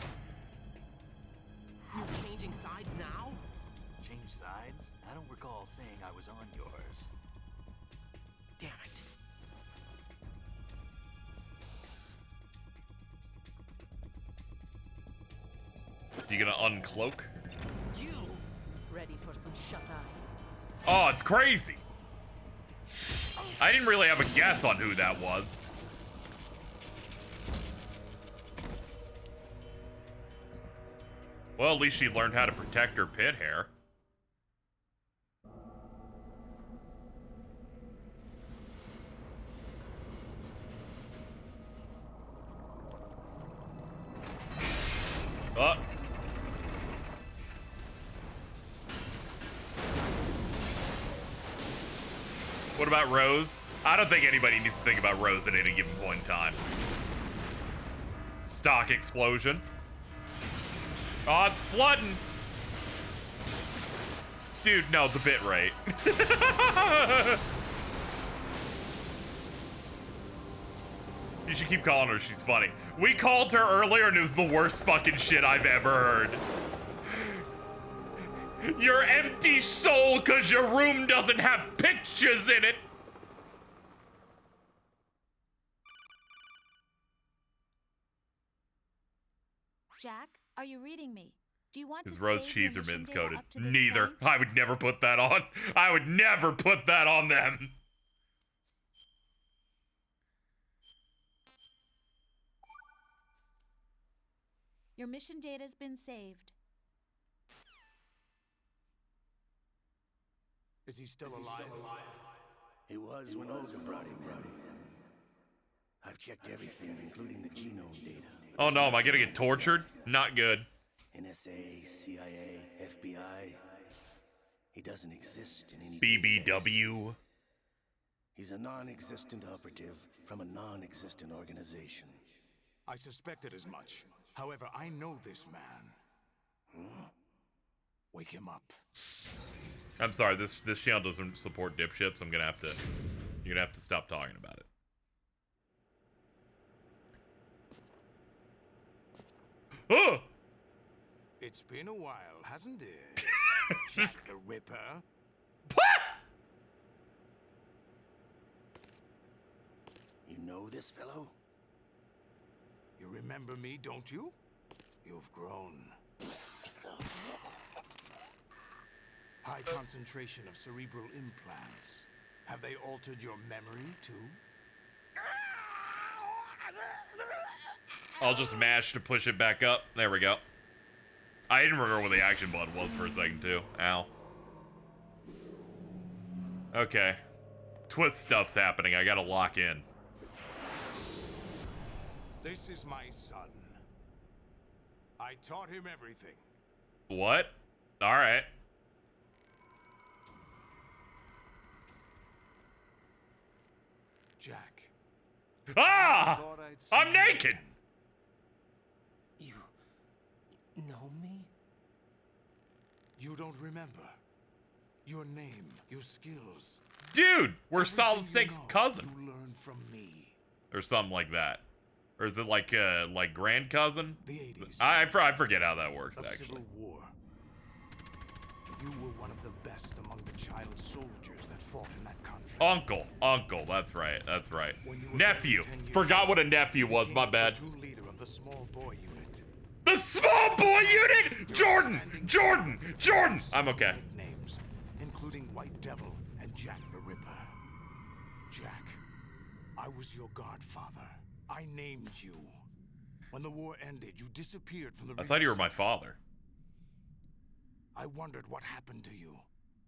You're changing sides now? Change sides? I don't recall saying I was on yours. Damn it. You gonna uncloak? You? Ready for some shut-eye? Oh, it's crazy. I didn't really have a guess on who that was. Well, at least she learned how to protect her pit hair. Oh. What about Rose? I don't think anybody needs to think about Rose at any given point in time. Stock explosion. Oh, it's flooding. Dude, no, the bit rate. You should keep calling her, she's funny. We called her earlier and it was the worst fucking shit I've ever heard. Your empty soul cause your room doesn't have pictures in it. Jack, are you reading me? Do you want Is to Rose save cheese your or mission mince data coated? up to this Neither. point? I would never put that on. I would never put that on them. Your mission data's been saved. Is he still alive? He was when Olga brought him in. I've checked everything, including the genome data. Oh no, am I gonna get tortured? Not good. NSA, CIA, FBI. He doesn't exist in any BBW. He's a non-existent operative from a non-existent organization. I suspected as much. However, I know this man. Wake him up. I'm sorry, this channel doesn't support dipshits. You're gonna have to stop talking about it. Oh! It's been a while, hasn't it? Jack the Ripper. You know this fellow? You remember me, don't you? You've grown. High concentration of cerebral implants. Have they altered your memory, too? I'll just mash to push it back up. There we go. I didn't remember what the action button was for a second, too. Ow. Okay. Twist stuff's happening. I gotta lock in. This is my son. I taught him everything. What? Alright. Jack. Ah! I'm naked! You know me? You don't remember. Your name, your skills. Dude, we're Everything Solid you 6 know, cousin. You learn from me. Or something like that. Or is it like grand cousin? The 80s. I forget how that works, The actually. Civil War. You were one of the best among the child soldiers that fought in that conflict. Uncle, that's right. When you were Nephew. 10 years Forgot old, what a nephew was, you my became bad. the platoon leader of the small boy unit. The small boy unit! Jordan! I'm okay. Nicknames, including White Devil and Jack the Ripper. Jack, I was your godfather. I named you. When the war ended, you disappeared from the I thought you were River my father. I wondered what happened to you.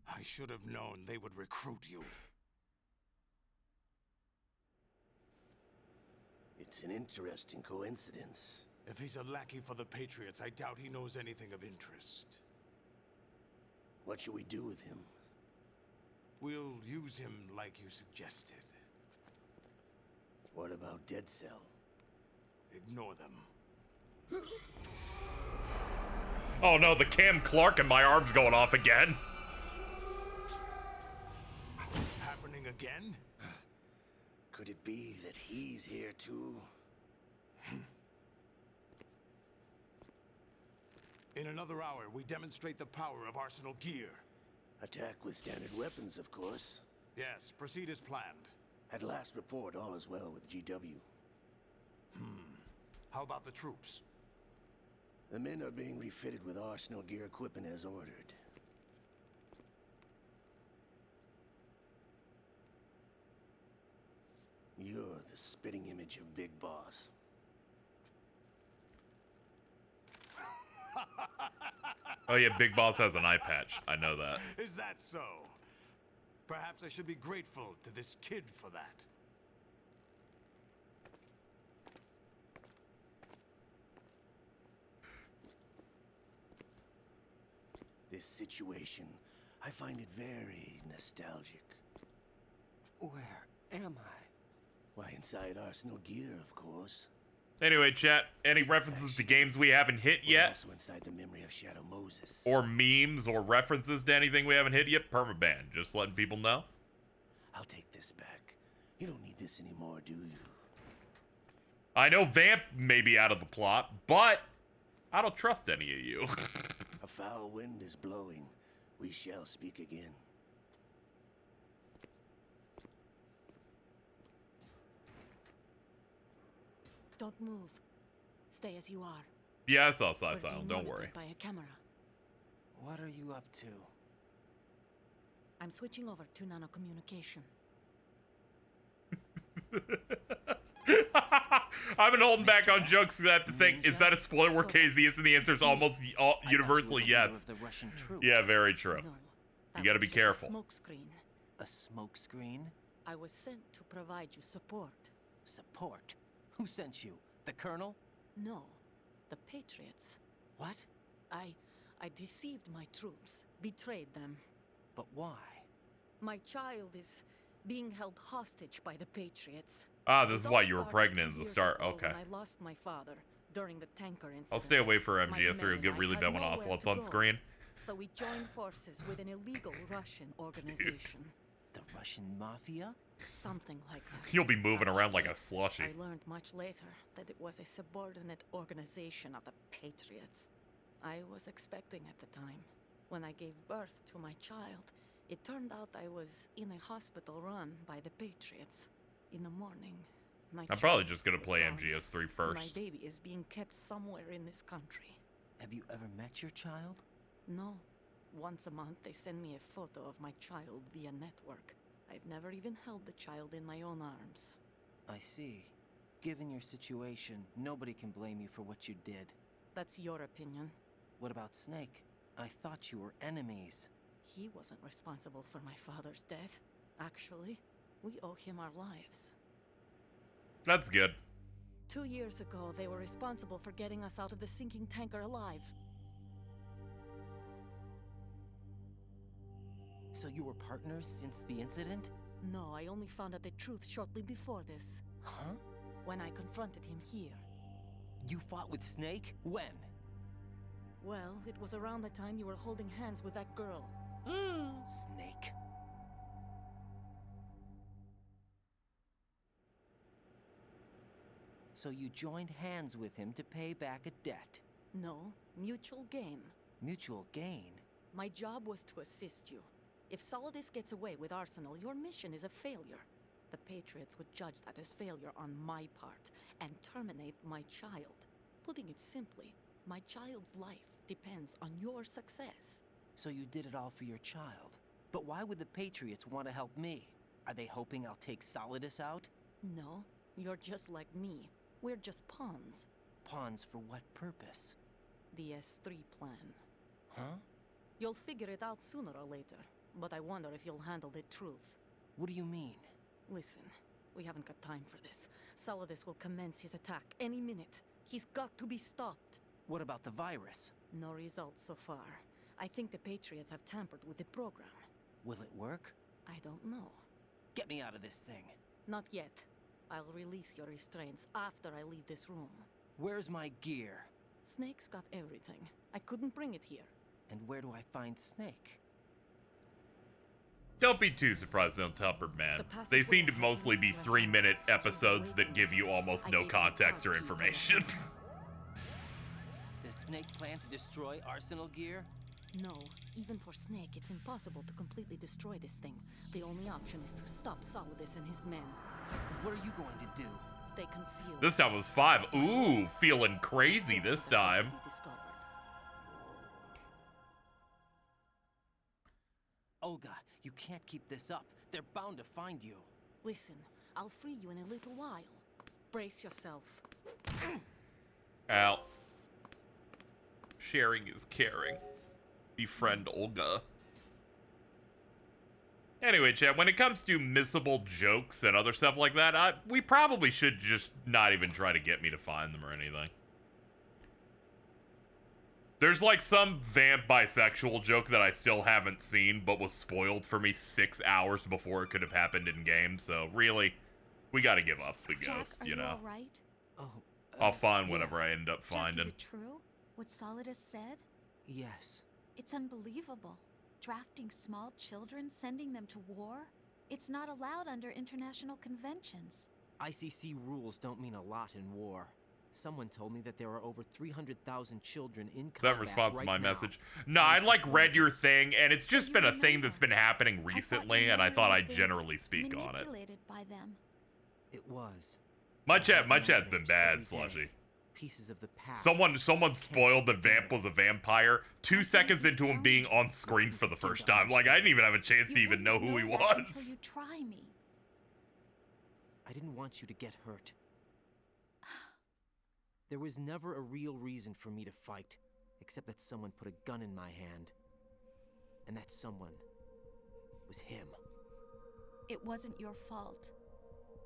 I should have known they would recruit you. It's an interesting coincidence. If he's a lackey for the Patriots, I doubt he knows anything of interest. What should we do with him? We'll use him like you suggested. What about Dead Cell? Ignore them. Oh no, the Cam Clark and my arm's going off again. Happening again? Could it be that he's here too? In another hour, we demonstrate the power of Arsenal gear. Attack with standard weapons, of course. Yes, proceed as planned. At last report, all is well with GW. How about the troops? The men are being refitted with Arsenal gear equipment as ordered. You're the spitting image of Big Boss. Oh yeah, Big Boss has an eye patch. I know that. Is that so? Perhaps I should be grateful to this kid for that. This situation, I find it very nostalgic. Where am I? Why, inside Arsenal gear, of course. Anyway, chat, any references to games we haven't hit We're yet? also inside the memory of Shadow Moses. Or memes or references to anything we haven't hit yet? Permaban, just letting people know. I'll take this back. You don't need this anymore, do you? I know Vamp may be out of the plot, but I don't trust any of you. A foul wind is blowing. We shall speak again. Don't move. Stay as you are. Yeah, I saw We're Side Silent, being don't monitored worry. by a camera. What are you up to? I'm switching over to nano-communication. I've been holding back on jokes because I have to think, is that a spoiler where KZ is? And the answer is almost universally yes. Of the Russian troops. Yeah, very true. No, You gotta be was just careful. A smoke screen. A smoke screen? I was sent to provide you support. Support? Who sent you? The Colonel? No, the Patriots. What? I deceived my troops, betrayed them. But why? My child is being held hostage by the Patriots. Ah, this is It why all you were started pregnant 2 at the years start. ago Okay. when I lost my father during the tanker incident. I'll stay away for My MGS or men you'll get and I really had bad when nowhere Ocelot's to on go. screen. So we joined forces with an illegal Russian organization. The Russian Mafia? Something like that. You'll be moving around like a slushy. I learned much later that it was a subordinate organization of the Patriots. I was expecting at the time. When I gave birth to my child, it turned out I was in a hospital run by the Patriots. In the morning, my I'm probably child just gonna was play gone. MGS3 My first. baby is being kept somewhere in this country. Have you ever met your child? No. Once a month, they send me a photo of my child via network. I've never even held the child in my own arms. I see. Given your situation, nobody can blame you for what you did. That's your opinion. What about Snake? I thought you were enemies. He wasn't responsible for my father's death. Actually, we owe him our lives. That's good. 2 years ago, they were responsible for getting us out of the sinking tanker alive. So you were partners since the incident? No, I only found out the truth shortly before this. Huh? When I confronted him here. You fought with Snake? When? Well, it was around the time you were holding hands with that girl. Snake. So you joined hands with him to pay back a debt. No, mutual gain. Mutual gain? My job was to assist you. If Solidus gets away with Arsenal, your mission is a failure. The Patriots would judge that as failure on my part and terminate my child. Putting it simply, my child's life depends on your success. So you did it all for your child. But why would the Patriots want to help me? Are they hoping I'll take Solidus out? No, you're just like me. We're just pawns. Pawns for what purpose? The S3 plan. Huh? You'll figure it out sooner or later, but I wonder if you'll handle the truth. What do you mean? Listen, we haven't got time for this. Solidus will commence his attack any minute. He's got to be stopped. What about the virus? No results so far. I think the Patriots have tampered with the program. Will it work? I don't know. Get me out of this thing. Not yet. I'll release your restraints after I leave this room. Where's my gear? Snake's got everything. I couldn't bring it here. And where do I find Snake? Don't be too surprised they'll temper, man. They seem to mostly be 3-minute episodes that give you almost no context or information. Does Snake plan to destroy Arsenal gear? No. Even for Snake, it's impossible to completely destroy this thing. The only option is to stop Solidus and his men. What are you going to do? Stay concealed. This time was 5. Ooh, feeling crazy this time. Olga, you can't keep this up. They're bound to find you. Listen, I'll free you in a little while. Brace yourself. Ow. Sharing is caring. Befriend Olga. Anyway, chat, when it comes to missable jokes and other stuff like that, we probably should just not even try to get me to find them or anything. There's like some vamp bisexual joke that I still haven't seen, but was spoiled for me 6 hours before it could have happened in game, so really, we gotta give up the ghost, Jack, you know? all right? Oh, I'll find whatever I end up finding. Jack, is it true? What Solidus said? Yes. It's unbelievable. Drafting small children, sending them to war? It's not allowed under international conventions. ICC rules don't mean a lot in war. Someone told me that there are over 300,000 children in combat. Is that in response to right my now. message? No, I like read your thing, and it's just been a thing that's been happening recently, and I thought I'd generally speak on it. Manipulated by them. It was. My chat's been bad, Slushy. Pieces of the past. Someone spoiled that Vamp was a vampire 2 seconds into him being on screen for the first time. Like, I didn't even have a chance to even know who he was. Until you try me. I didn't want you to get hurt. There was never a real reason for me to fight, except that someone put a gun in my hand. And that someone was him. It wasn't your fault.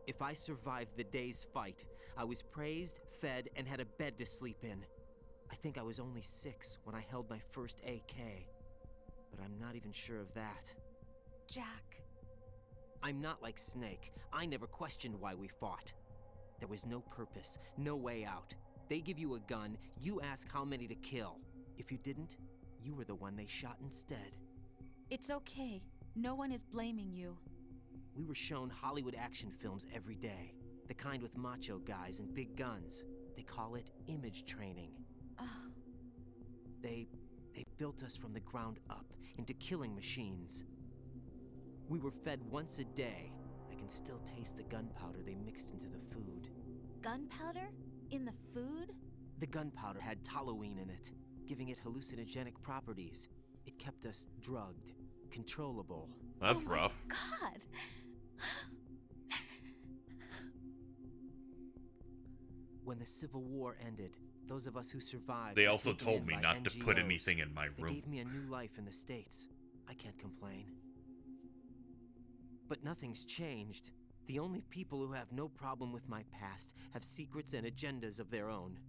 If I survived the day's fight, I was praised, fed, and had a bed to sleep in. I think I was only 6 when I held my first AK. But I'm not even sure of that. Jack. I'm not like Snake. I never questioned why we fought. There was no purpose, no way out. They give you a gun, you ask how many to kill. If you didn't, you were the one they shot instead. It's okay. No one is blaming you. We were shown Hollywood action films every day. The kind with macho guys and big guns. They call it image training. Ugh. They built us from the ground up into killing machines. We were fed once a day. I can still taste the gunpowder they mixed into the food. Gunpowder? In the food? The gunpowder had toluene in it, giving it hallucinogenic properties. It kept us drugged, controllable. That's rough. God. When the Civil War ended, those of us who survived... They were also taken told in me by not to put NGOs. anything in my They room. gave me a new life in the States. I can't complain. But nothing's changed. The only people who have no problem with my past have secrets and agendas of their own.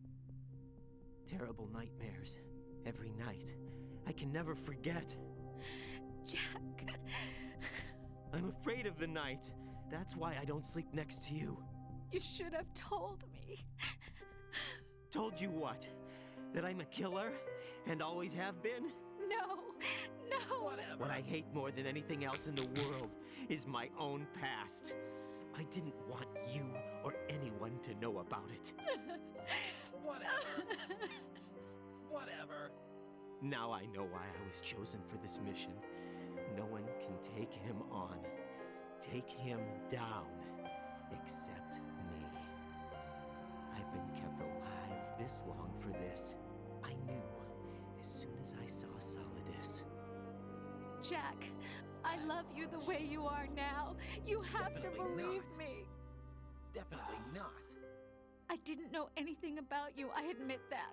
Terrible nightmares. Every night. I can never forget. Jack. I'm afraid of the night. That's why I don't sleep next to you. You should have told me. Told you what? That I'm a killer? And always have been? No. No. Whatever. What I hate more than anything else in the world is my own past. I didn't want you or anyone to know about it. Whatever. Whatever. Now I know why I was chosen for this mission. No one can take him on, take him down, except me. I've been kept alive this long for this. I knew as soon as I saw Solidus. Jack, I love you the way you are now. You have to believe me. Definitely not. I didn't know anything about you, I admit that.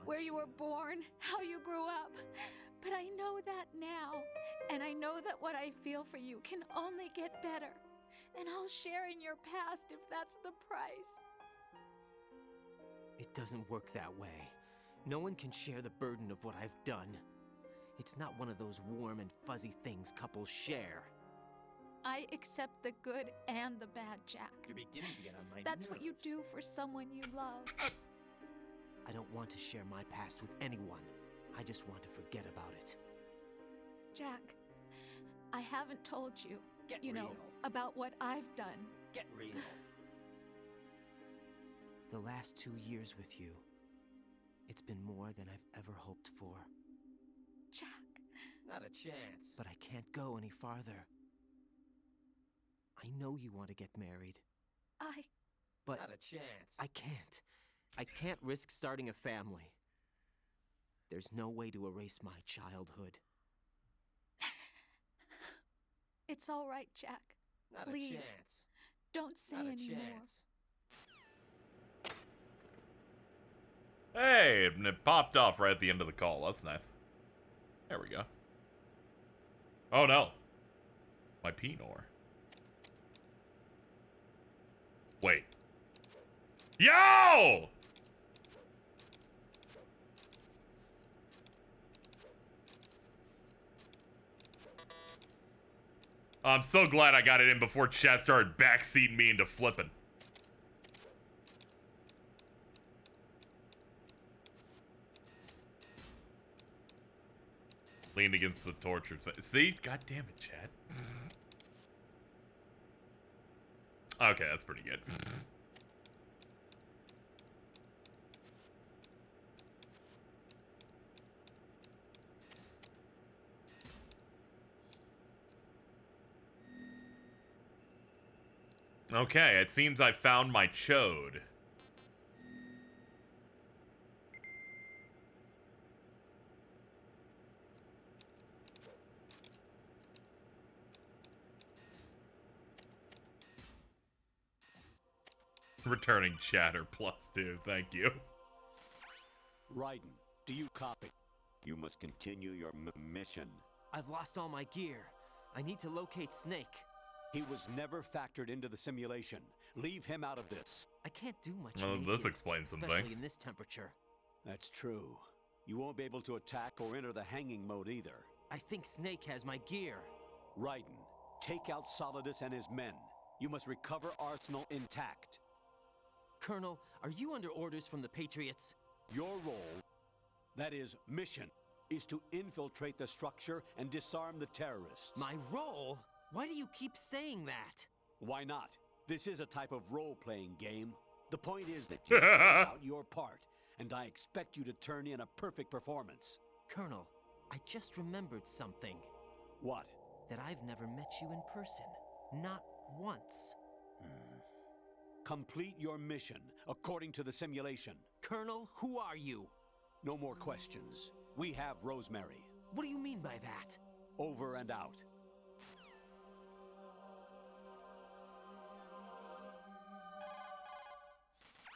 Where you were born, how you grew up. But I know that now. And I know that what I feel for you can only get better. And I'll share in your past if that's the price. It It doesn't work that way. No one can share the burden of what I've done. It's not one of those warm and fuzzy things couples share. I accept the good and the bad, Jack. You're beginning to get on my That's what you nerves. do for someone you love. I don't want to share my past with anyone. I just want to forget about it. Jack, I haven't told you, Get you know, real. about what I've done. Get real. The last 2 years with you, it's been more than I've ever hoped for. Jack. Not a chance. But I can't go any farther. I know you want to get married. But not a chance. I can't. I can't risk starting a family. There's no way to erase my childhood. It's all right, Jack. Not Please, a chance. don't say Not a anymore. chance. Hey, and it popped off right at the end of the call. That's nice. There we go. Oh no. My Pinor. Wait. Yo! I'm so glad I got it in before chat started backseating me into flipping. Leaned against the torture. See? God damn it, Chad. Okay, that's pretty good. Okay, it seems I found my chode. Returning chatter +2, thank you. Raiden, do you copy? You must continue your mission. I've lost all my gear. I need to locate Snake. He was never factored into the simulation. Leave him out of this. I can't do much. Well, this naked, explains some especially things. in this temperature. That's true. You won't be able to attack or enter the hanging mode either. I think Snake has my gear. Raiden, take out Solidus and his men. You must recover Arsenal intact. Colonel, are you under orders from the Patriots? Your role, that is, mission, is to infiltrate the structure and disarm the terrorists. My role? Why do you keep saying that? Why not? This is a type of role-playing game. The point is that you play out your part, and I expect you to turn in a perfect performance. Colonel, I just remembered something. What? That I've never met you in person. Not once. Complete your mission, according to the simulation. Colonel, who are you? No more questions. We have Rosemary. What do you mean by that? Over and out.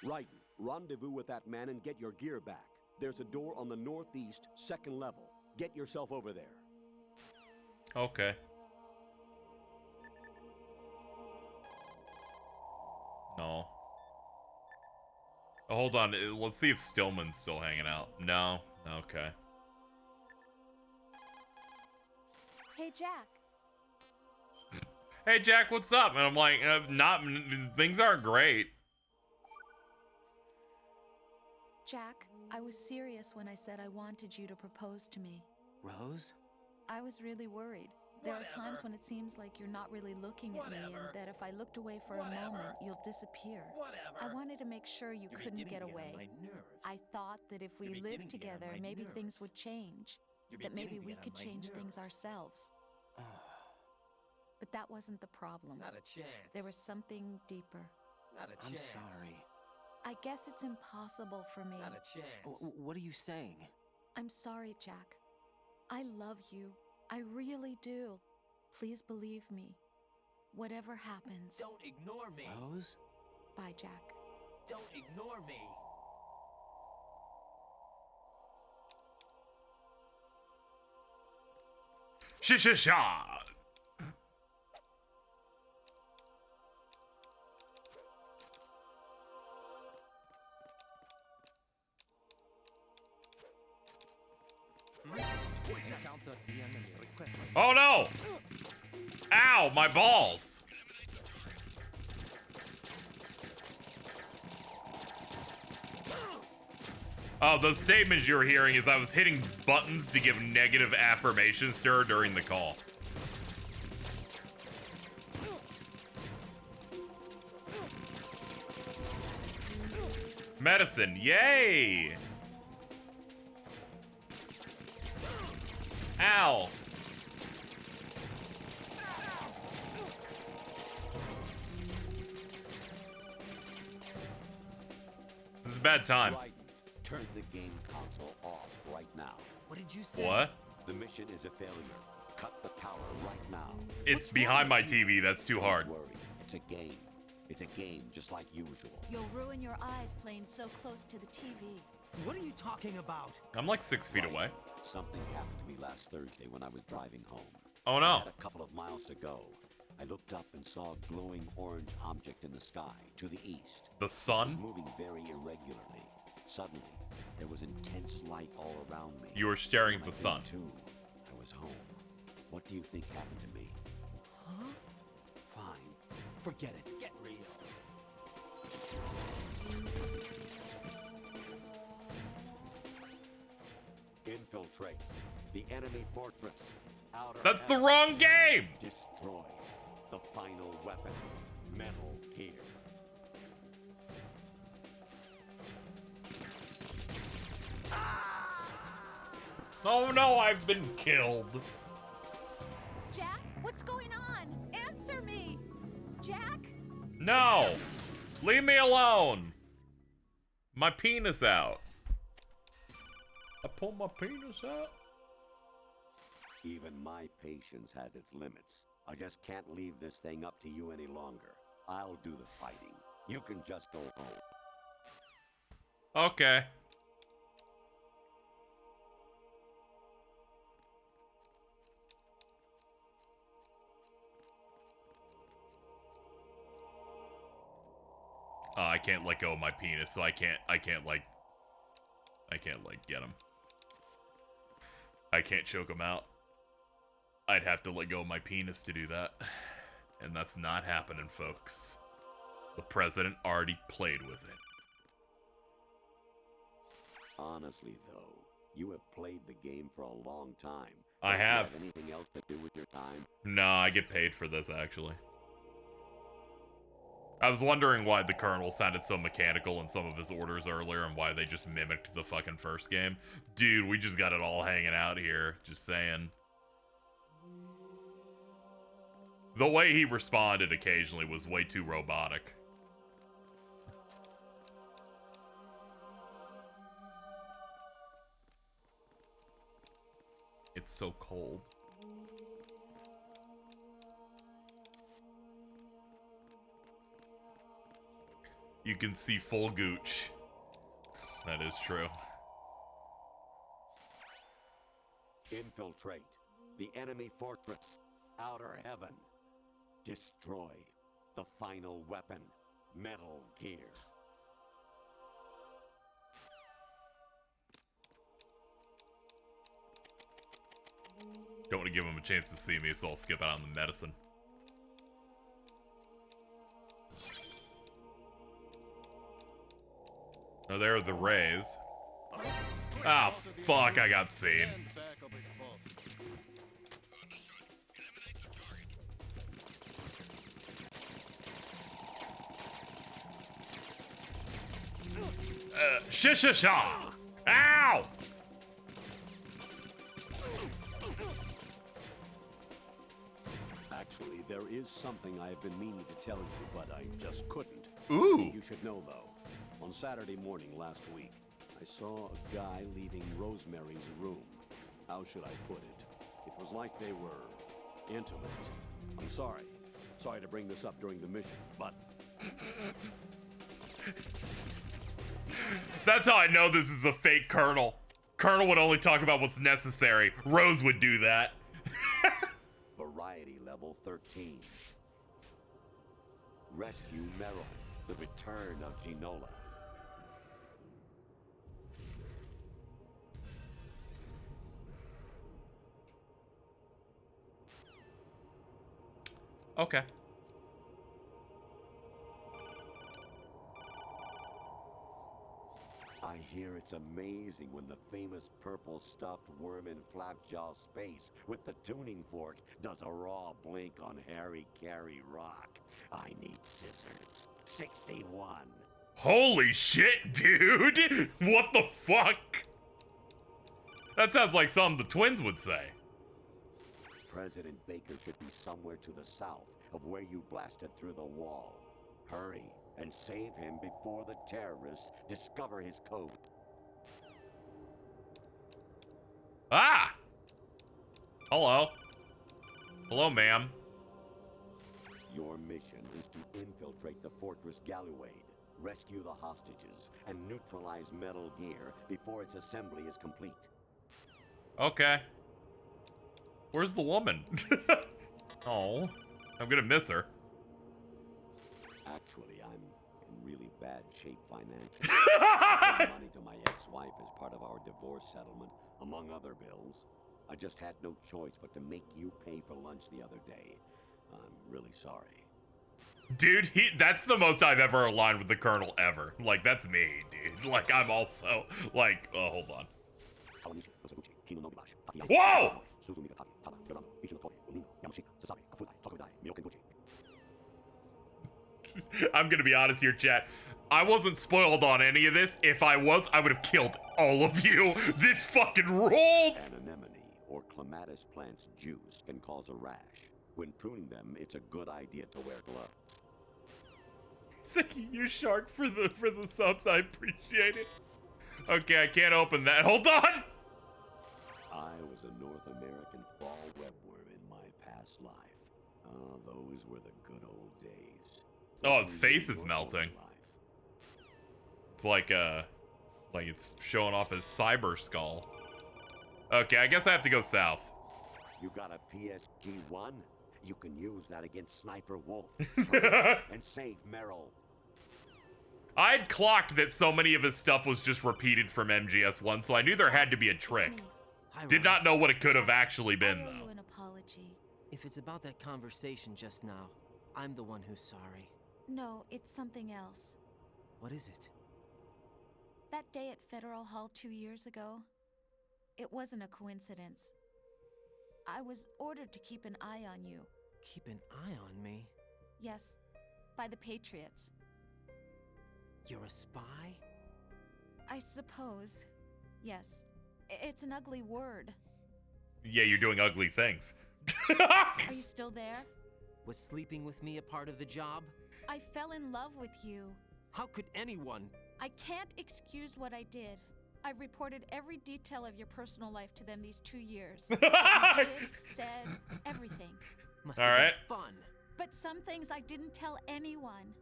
Raiden, rendezvous with that man and get your gear back. There's a door on the northeast, 2nd level. Get yourself over there. Okay. No. Oh, hold on. Let's see if Stillman's still hanging out. No. Okay. Hey, Jack. Hey, Jack, what's up? And I'm like, things aren't great. Jack, I was serious when I said I wanted you to propose to me. Rose? I was really worried. There are times when it seems like you're not really looking at me, and that if I looked away for a moment, you'll disappear. I wanted to make sure you couldn't get away. I thought that if we lived together, maybe things would change. That maybe we could change things ourselves. But that wasn't the problem. Not a chance. There was something deeper. Not a chance. I'm sorry. I guess it's impossible for me. Not a chance. What are you saying? I'm sorry, Jack. I love you. I really do. Please believe me. Whatever happens. Don't ignore me. Rose? Bye, Jack. Don't ignore me. Sha. Oh no! Ow, my balls! Oh, those statements you were hearing is I was hitting buttons to give negative affirmations to her during the call. Medicine, yay! Ow! This is a bad time. Right. Turn the game console off right now. What did you say? What? The mission is a failure. Cut the power right now. It's behind my TV, that's too hard. Don't worry. It's a game. It's a game just like usual. You'll ruin your eyes playing so close to the TV. What are you talking about? I'm like 6 feet away. Something happened to me last Thursday when I was driving home. Oh I no. had a couple of miles to go. I looked up and saw a glowing orange object in the sky to the east. The sun? It was moving very irregularly. Suddenly, there was intense light all around me. You were staring at When the I sun. did too, I was home. What do you think happened to me? Huh? Fine. Forget it. Get real. Infiltrate the enemy fortress. That's the wrong game! Destroy the final weapon. Metal Gear. Oh no, I've been killed. Jack, what's going on? Answer me! Jack? No! Leave me alone! My penis out. I pulled my penis out? Even my patience has its limits. I just can't leave this thing up to you any longer. I'll do the fighting. You can just go home. Okay. I can't let go of my penis, so I can't like get him. I can't choke him out. I'd have to let go of my penis to do that. And that's not happening, folks. The president already played with it. Honestly, though, you have played the game for a long time. I Don't you have. anything else to do with your time? No, I get paid for this, actually. I was wondering why the Colonel sounded so mechanical in some of his orders earlier and why they just mimicked the fucking first game. Dude, we just got it all hanging out here. Just saying. The way he responded occasionally was way too robotic. It's so cold. You can see full gooch. That is true. Infiltrate the enemy fortress. Outer heaven. Destroy the final weapon. Metal Gear. Don't want to give him a chance to see me, so I'll skip out on the medicine. Oh, there are the rays. Oh, fuck, I got seen. Sha! Ow! Actually, there is something I have been meaning to tell you, but I just couldn't. Ooh! You should know, though. On Saturday morning last week, I saw a guy leaving Rosemary's room. How should I put it? It was like they were intimate. I'm sorry. Sorry to bring this up during the mission, but... That's how I know this is a fake Colonel. Colonel would only talk about what's necessary. Rose would do that. Variety level 13. Rescue Meryl. The return of Ginola. Okay. I hear it's amazing when the famous purple stuffed worm in Flapjaw space with the tuning fork does a raw blink on Harry Carey Rock. I need scissors. 61. Holy shit, dude! What the fuck? That sounds like something the twins would say. President Baker should be somewhere to the south of where you blasted through the wall. Hurry and save him before the terrorists discover his code. Ah! Hello. Hello, ma'am. Your mission is to infiltrate the Fortress Galluade, rescue the hostages, and neutralize Metal Gear before its assembly is complete. Okay. Where's the woman? Oh, I'm gonna miss her. Actually, I'm in really bad shape financially. I paid money to my ex-wife as part of our divorce settlement, among other bills. I just had no choice but to make you pay for lunch the other day. I'm really sorry. Dude, that's the most I've ever aligned with the Colonel ever. Like, that's me, dude. Like, I'm also, like, oh, hold on. Whoa! I'm gonna be honest here, chat. I wasn't spoiled on any of this. If I was, I would have killed all of you. This fucking rules! An anemone or clematis plant's juice can cause a rash. When pruning them, it's a good idea to wear gloves. Thank you, Shark, for the subs. I appreciate it. Okay, I can't open that. Hold on! I was a North American fall webworm in my past life. Oh, those were the good old days. Oh, his face is melting. It's like it's showing off his cyber skull. Okay, I guess I have to go south. You got a PSG-1? You can use that against Sniper Wolf. And save Meryl. I'd clocked that so many of his stuff was just repeated from MGS1, so I knew there had to be a trick. Did not know what it could have actually been, I owe though. you an apology. If it's about that conversation just now, I'm the one who's sorry. No, it's something else. What is it? That day at Federal Hall 2 years ago, it wasn't a coincidence. I was ordered to keep an eye on you. Keep an eye on me? Yes, by the Patriots. You're a spy? I suppose. Yes. It's an ugly word. Yeah, you're doing ugly things. Are you still there? Was sleeping with me a part of the job? I fell in love with you. How could anyone? I can't excuse what I did. I've reported every detail of your personal life to them these 2 years. What you did, said, everything. Must have been fun. But some things I didn't tell anyone.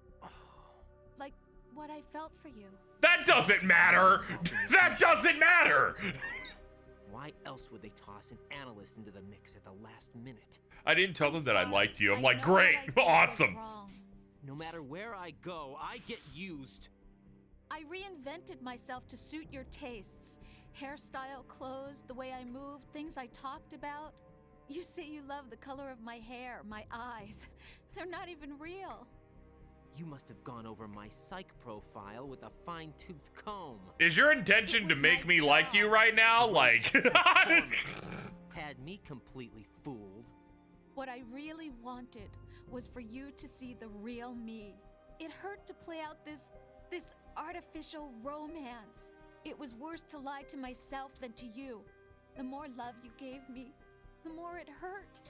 Like what I felt for you. That doesn't matter! That doesn't matter! Why else would they toss an analyst into the mix at the last minute? I didn't tell them that I liked you. I'm like, great, awesome. No matter where I go, I get used. I reinvented myself to suit your tastes. Hairstyle, clothes, the way I moved, things I talked about. You say you love the color of my hair, my eyes. They're not even real. You must have gone over my psych profile with a fine-tooth comb. Is your intention to make me like you right now? Like... Had me completely fooled. What I really wanted was for you to see the real me. It hurt to play out this artificial romance. It was worse to lie to myself than to you. The more love you gave me, the more it hurt.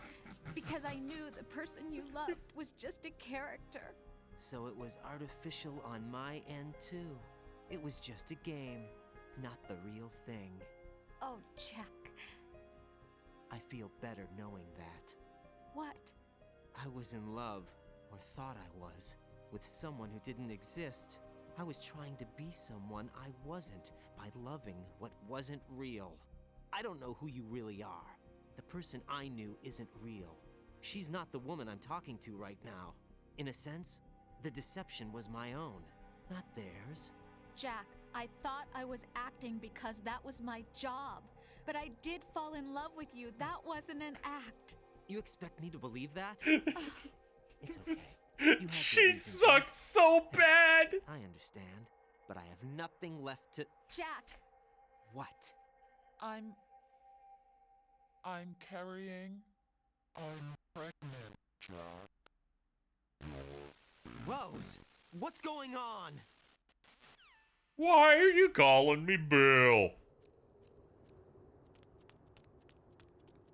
Because I knew the person you loved was just a character. So it was artificial on my end too. It was just a game, not the real thing. Oh, Jack. I feel better knowing that. What? I was in love, or thought I was, with someone who didn't exist. I was trying to be someone I wasn't by loving what wasn't real. I don't know who you really are. The person I knew isn't real. She's not the woman I'm talking to right now. In a sense, the deception was my own, not theirs. Jack, I thought I was acting because that was my job. But I did fall in love with you. That wasn't an act. You expect me to believe that? It's okay. You had your She reasons, sucked right? so bad. I understand, but I have nothing left to... Jack! What? I'm carrying. I'm pregnant, Jack. Rose, what's going on? Why are you calling me Bill?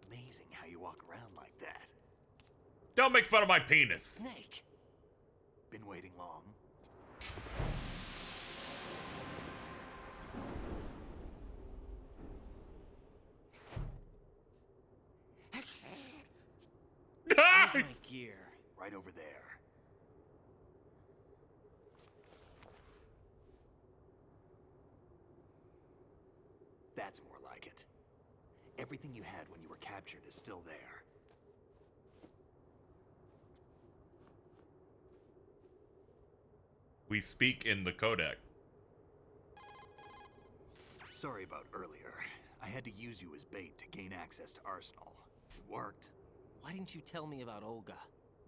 Amazing how you walk around like that. Don't make fun of my penis. Snake! Been waiting long? Where's my gear? Right over there. That's more like it. Everything you had when you were captured is still there. We speak in the codec. Sorry about earlier. I had to use you as bait to gain access to Arsenal. It worked. Why didn't you tell me about Olga?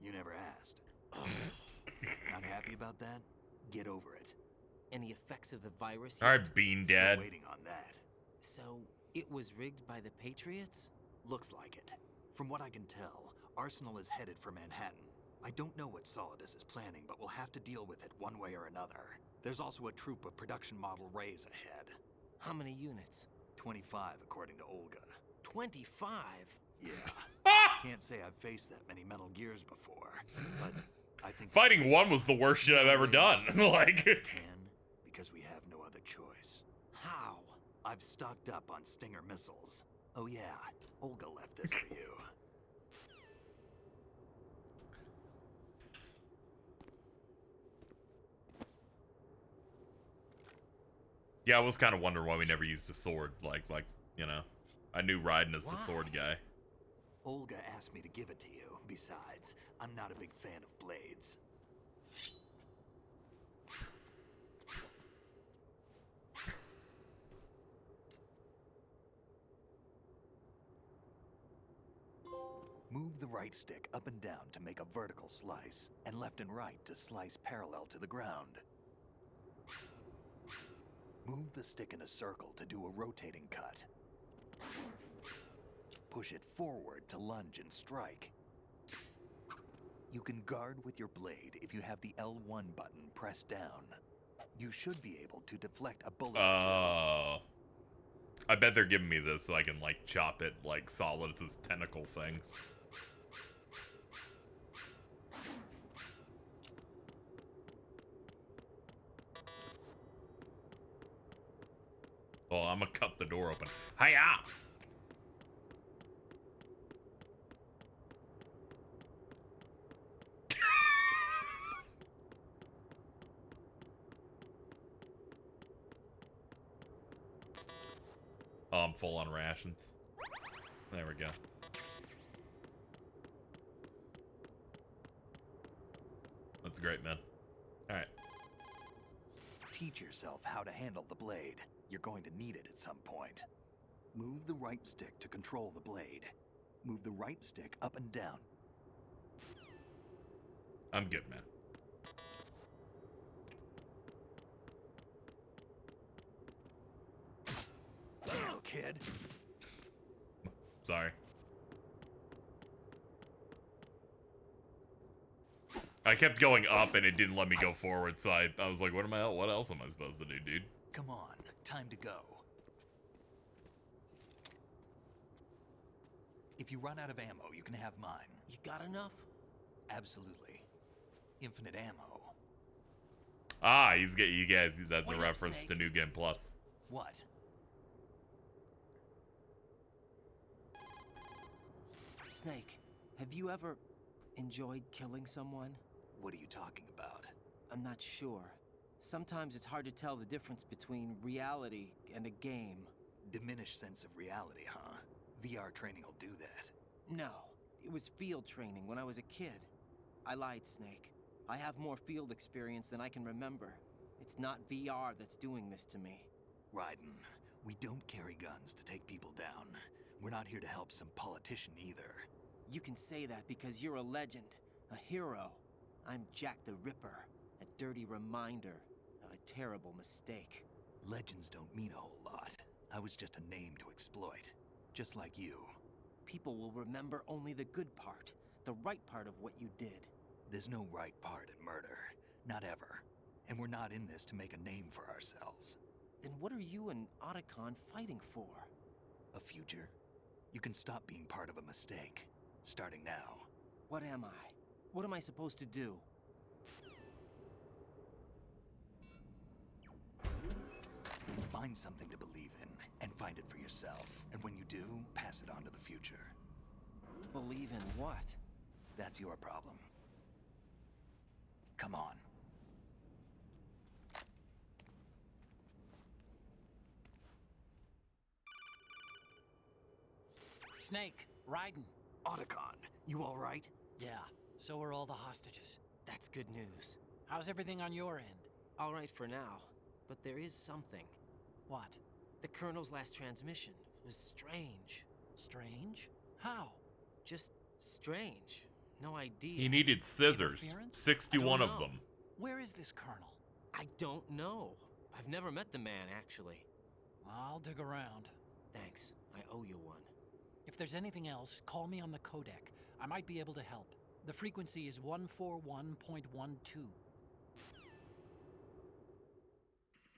You never asked. Not happy about that? Get over it. Any effects of the virus All yet? right, Bean Still Dad. waiting on that. So, it was rigged by the Patriots? Looks like it. From what I can tell, Arsenal is headed for Manhattan. I don't know what Solidus is planning, but we'll have to deal with it one way or another. There's also a troop of production model Rays ahead. How many units? 25, according to Olga. 25? Yeah. Can't say I've faced that many Metal Gears before, but I think... Fighting one was the worst shit I've ever done. Like... Can, because we have no other choice. How? I've stocked up on Stinger missiles. Oh yeah, Olga left this for you. Yeah, I was kind of wondering why we never used a sword. Like, you know, I knew Raiden as the sword guy. Olga asked me to give it to you. Besides, I'm not a big fan of blades. Move the right stick up and down to make a vertical slice, and left and right to slice parallel to the ground. Move the stick in a circle to do a rotating cut. Push it forward to lunge and strike. You can guard with your blade if you have the L1 button pressed down. You should be able to deflect a bullet. I bet they're giving me this so I can, like, chop it like Solidus' tentacle things. Oh, I'm gonna cut the door open. Hiya! Oh, I'm full on rations. There we go. That's great, man. Alright. Teach yourself how to handle the blade. You're going to need it at some point. Move the right stick to control the blade. Move the right stick up and down. I'm good, man. Damn, kid. Sorry. I kept going up and it didn't let me go forward, so I was like, what else am I supposed to do, dude? Come on, time to go. If you run out of ammo, you can have mine. You got enough? Absolutely. Infinite ammo. Ah, you guys, that's Wait a up, reference Snake. to New Game Plus. What? Snake, have you ever enjoyed killing someone? What are you talking about? I'm not sure. Sometimes it's hard to tell the difference between reality and a game. Diminished sense of reality, huh? VR training will do that. No, it was field training when I was a kid. I lied, Snake. I have more field experience than I can remember. It's not VR that's doing this to me. Raiden, we don't carry guns to take people down. We're not here to help some politician either. You can say that because you're a legend. a hero. I'm Jack the Ripper, a dirty reminder of a terrible mistake. Legends don't mean a whole lot. I was just a name to exploit, just like you. People will remember only the good part, the right part of what you did. There's no right part in murder, not ever. And we're not in this to make a name for ourselves. Then what are you and Otacon fighting for? A future? You can stop being part of a mistake, starting now. What am I? What am I supposed to do? Find something to believe in, and find it for yourself. And when you do, pass it on to the future. Believe in what? That's your problem. Come on. Snake, Raiden. Otacon, you all right? Yeah, so are all the hostages. That's good news. How's everything on your end? All right for now, but there is something. What? The Colonel's last transmission was strange. Strange? How? Just strange. No idea. He needed scissors. 61 of them. Where is this Colonel? I don't know. I've never met the man, actually. I'll dig around. Thanks. I owe you one. If there's anything else, call me on the codec. I might be able to help. The frequency is 141.12.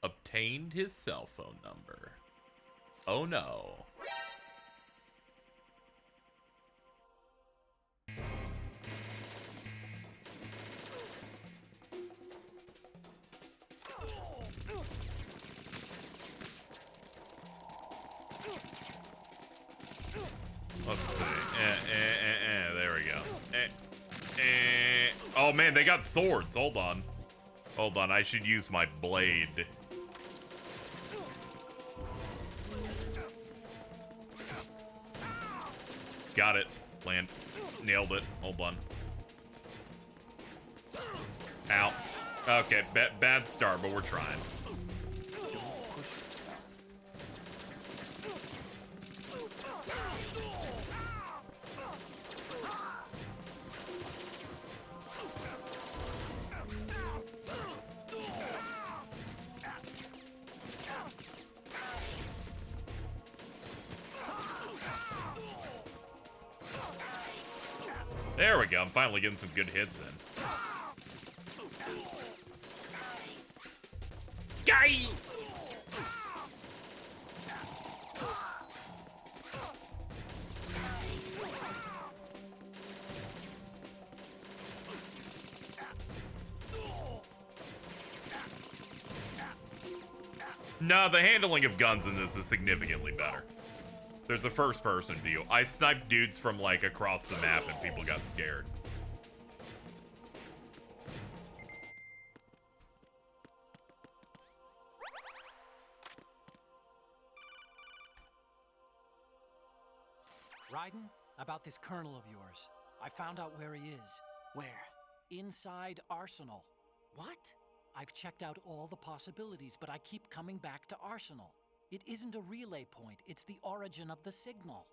Obtained his cell phone number. Oh no. Let's see. There we go. Oh man, they got swords. Hold on. Hold on, I should use my blade. Got it. Land. Nailed it. Hold on. Ow. Okay, bad start, but we're trying. There we go. I'm finally getting some good hits in. Guy! No, the handling of guns in this is significantly better. There's a first-person view. I sniped dudes from, like, across the map and people got scared. Raiden, about this Colonel of yours. I found out where he is. Where? Inside Arsenal. What? I've checked out all the possibilities, but I keep coming back to Arsenal. It isn't a relay point, it's the origin of the signal.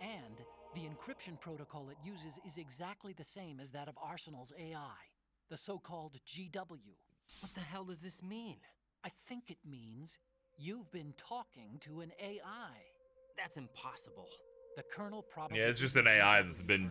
And the encryption protocol it uses is exactly the same as that of Arsenal's AI, the so-called GW. What the hell does this mean? I think it means you've been talking to an AI. That's impossible. The Colonel probably... Yeah, it's just an AI that's been...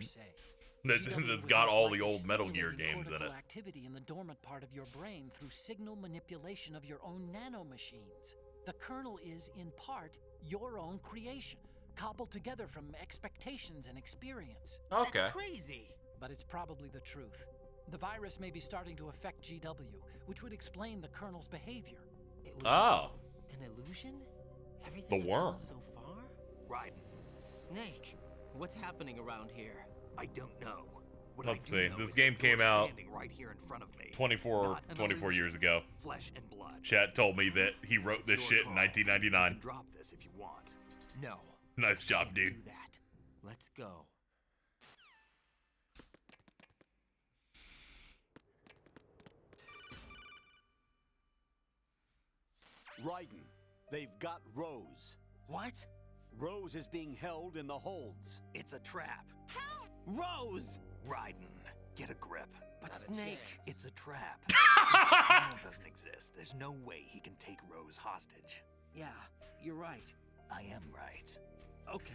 that's got all the old Metal Gear games in it. Activity in the dormant part of your brain through signal manipulation of your own nanomachines. The Colonel is, in part, your own creation, cobbled together from expectations and experience. Okay. That's crazy. But it's probably the truth. The virus may be starting to affect GW, which would explain the Colonel's behavior. It was an illusion? Everything The worm. so far? Raiden. Snake, what's happening around here? I don't know. What Let's I do see. know This is game that you're came out standing right here in front of me. 24 years ago. Flesh and blood. Chat told me that he wrote this shit in 1999. Drop this if you want. No. Nice job, dude. Do that. Let's go. Raiden, they've got Rose. What? Rose is being held in the holds. It's a trap. Rose! Raiden, get a grip. But Not a Snake... chance. It's a trap. Since the Colonel doesn't exist, there's no way he can take Rose hostage. Yeah, you're right. I am right. Okay.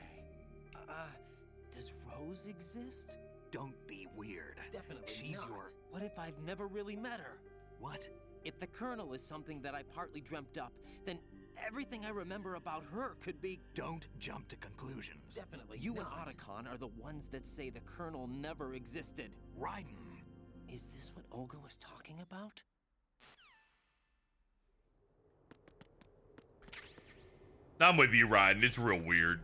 Does Rose exist? Don't be weird. Definitely She's not. your... What if I've never really met her? What? If the Colonel is something that I partly dreamt up, then everything I remember about her could be... Don't jump to conclusions. Definitely You and Otacon are the ones that say the Colonel never existed. Raiden. Is this what Olga was talking about? I'm with you, Raiden. It's real weird.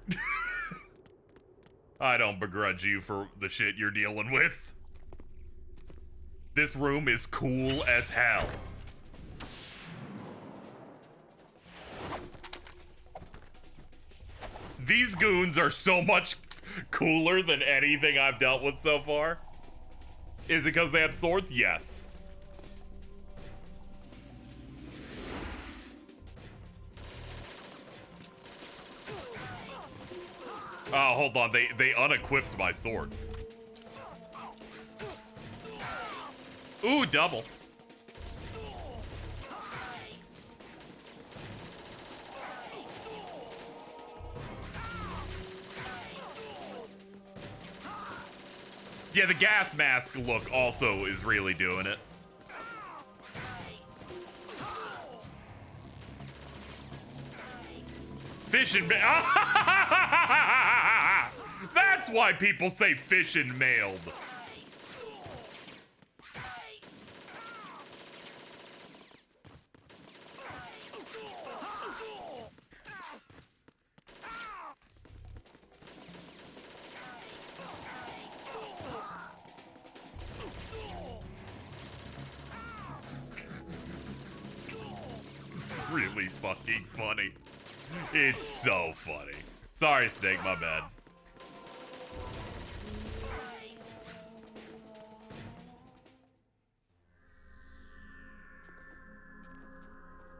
I don't begrudge you for the shit you're dealing with. This room is cool as hell. These goons are so much cooler than anything I've dealt with so far. Is it because they have swords? Yes. Oh, hold on. They unequipped my sword. Ooh, double. Yeah, the gas mask look also is really doing it. Fission mailed. That's why people say Fission mailed. Really fucking funny. It's so funny. Sorry, Snake, my bad.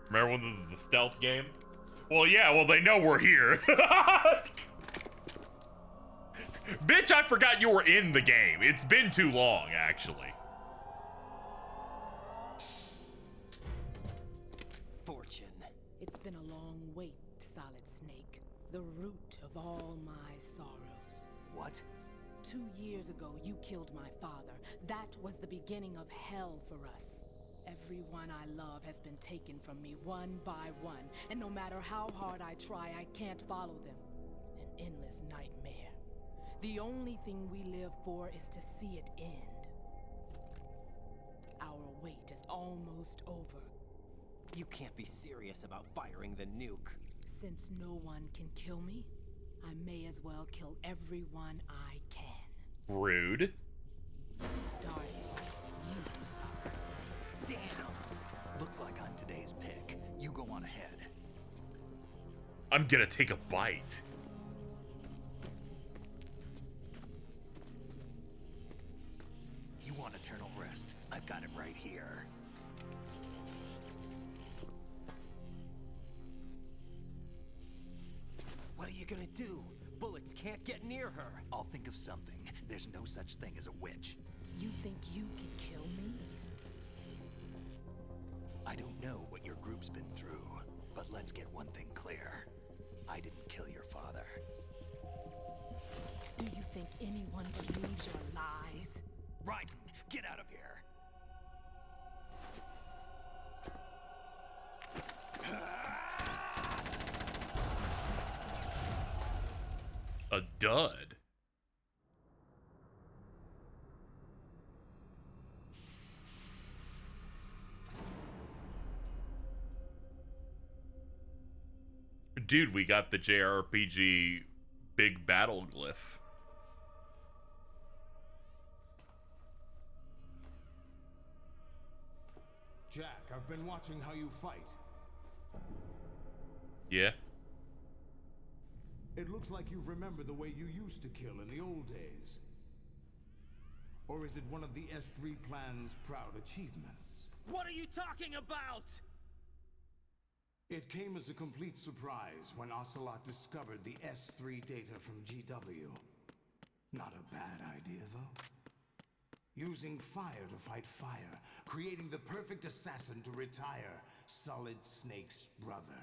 Remember when this is a stealth game? Well, yeah, well, they know we're here. Bitch, I forgot you were in the game. It's been too long, actually. Fortune. It's been a long wait, Solid Snake. The root of all my sorrows. What? 2 years ago, you killed my father. That was the beginning of hell for us. Everyone I love has been taken from me one by one, and no matter how hard I try, I can't follow them. An endless nightmare. The only thing we live for is to see it end. Our wait is almost over. You can't be serious about firing the nuke. Since no one can kill me, I may as well kill everyone I can. Rude. Starting with you, Solid Snake. Damn! Looks like I'm today's pick. You go on ahead. I'm gonna take a bite. You want eternal rest? I've got it right here. What are you gonna do? Bullets can't get near her. I'll think of something. There's no such thing as a witch. You think you can kill me? I don't know what your group's been through, but let's get one thing clear. I didn't kill your father. Do you think anyone believes your lies? Raiden, get out of here! A dud. Dude, we got the JRPG big battle glyph. Jack, I've been watching how you fight. Yeah. It looks like you've remembered the way you used to kill in the old days. Or is it one of the S3 plan's proud achievements? What are you talking about? It came as a complete surprise when Ocelot discovered the S3 data from GW. Not a bad idea, though. using fire to fight fire, creating the perfect assassin to retire Solid Snake's brother.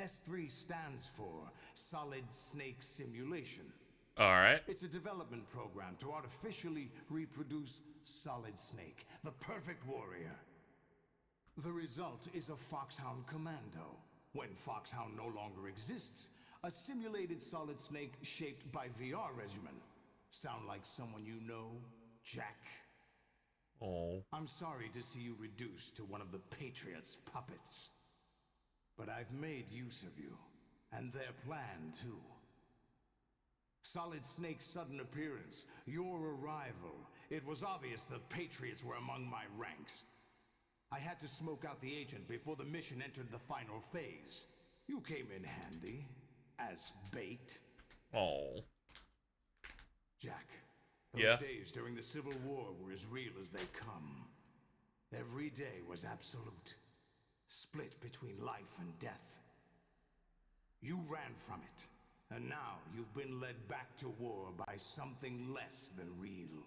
S3 stands for Solid Snake Simulation. All right. It's a development program to artificially reproduce Solid Snake, the perfect warrior. The result is a Foxhound Commando. When Foxhound no longer exists, a simulated Solid Snake shaped by VR regimen. Sound like someone you know, Jack? Oh. I'm sorry to see you reduced to one of the Patriots' puppets. But I've made use of you, and their plan too. Solid Snake's sudden appearance, your arrival. It was obvious the Patriots were among my ranks. I had to smoke out the agent before the mission entered the final phase. You came in handy, as bait. Oh. Jack, those days during the Civil War were as real as they come. Every day was absolute, split between life and death. You ran from it, and now you've been led back to war by something less than real.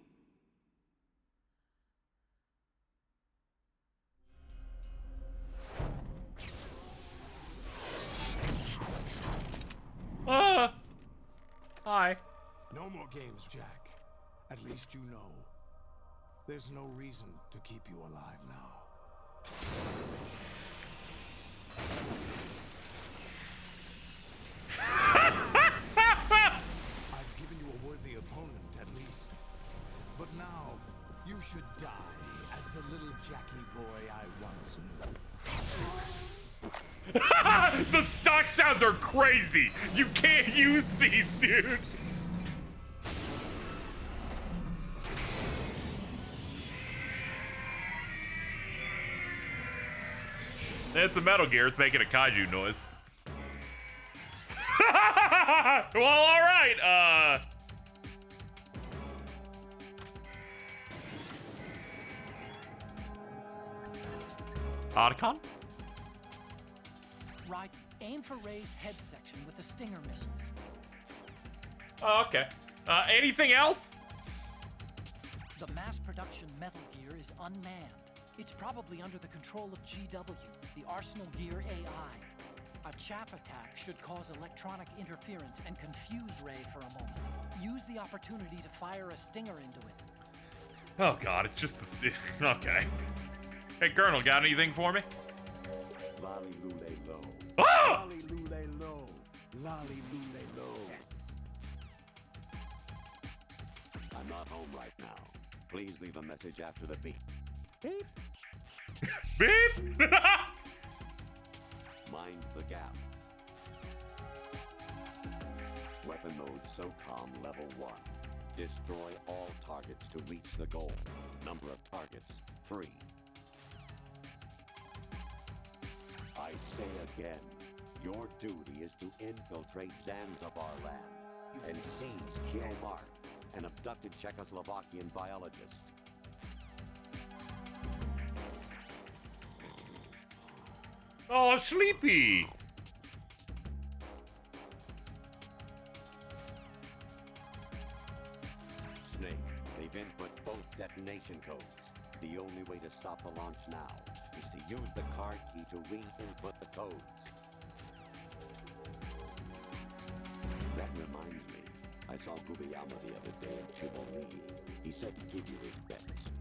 Hi. No more games, Jack. At least you know. There's no reason to keep you alive now. I've given you a worthy opponent, at least. But now, you should die as the little Jackie boy I once knew. The stock sounds are crazy. You can't use these, dude. It's a Metal Gear. It's making a kaiju noise. Well, all right. Otacon? Right. Aim for Ray's head section with the Stinger missiles. Oh, okay. Anything else? The mass production Metal Gear is unmanned. It's probably under the control of GW, the Arsenal Gear AI. A chaff attack should cause electronic interference and confuse Ray for a moment. Use the opportunity to fire a stinger into it. Oh god, it's just the okay. Hey, Colonel, got anything for me? Lolly lule low. Ah! Lolly lule low. Lolly lule low. I'm not home right now. Please leave a message after the beep. Beep. Beep. Mind the gap. Weapon mode SOCOM level 1. Destroy all targets to reach the goal. Number of targets, 3. I say again, your duty is to infiltrate Zanzibar land and seize Kill Mark, an abducted Czechoslovakian biologist. Oh, sleepy. Snake, they've input both detonation codes. The only way to stop the launch now is to use the card key to re-input the codes. That reminds me, I saw Gubiyama the other day in Chiboli. He said to give you his bets.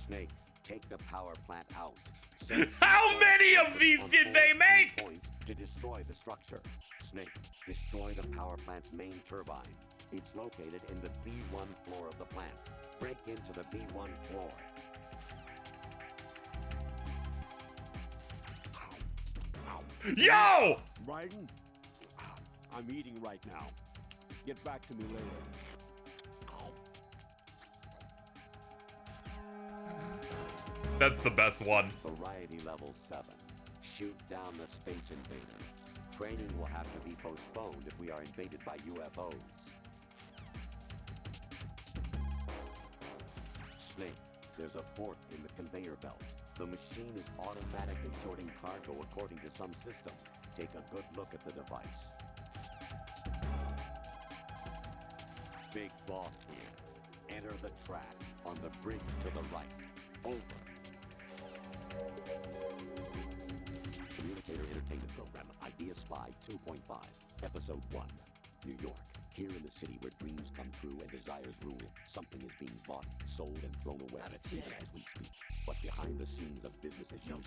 Snake, take the power plant out. How many of these did they make? Points to destroy the structure. Snake, destroy the power plant's main turbine. It's located in the B1 floor of the plant. Break into the B1 floor. Yo! Raiden, I'm eating right now. Get back to me later. That's the best one. Variety level 7. Shoot down the space invaders. Training will have to be postponed if we are invaded by UFOs. Snake, there's a fork in the conveyor belt. The machine is automatically sorting cargo according to some system. Take a good look at the device. big boss here. Enter the track on the bridge to the right. Over. Communicator Entertainment Program, Idea Spy 2.5, Episode 1, New York. Here in the city where dreams come true and desires rule, something is being bought, sold, and thrown away even as we speak. But behind the scenes of business as usual,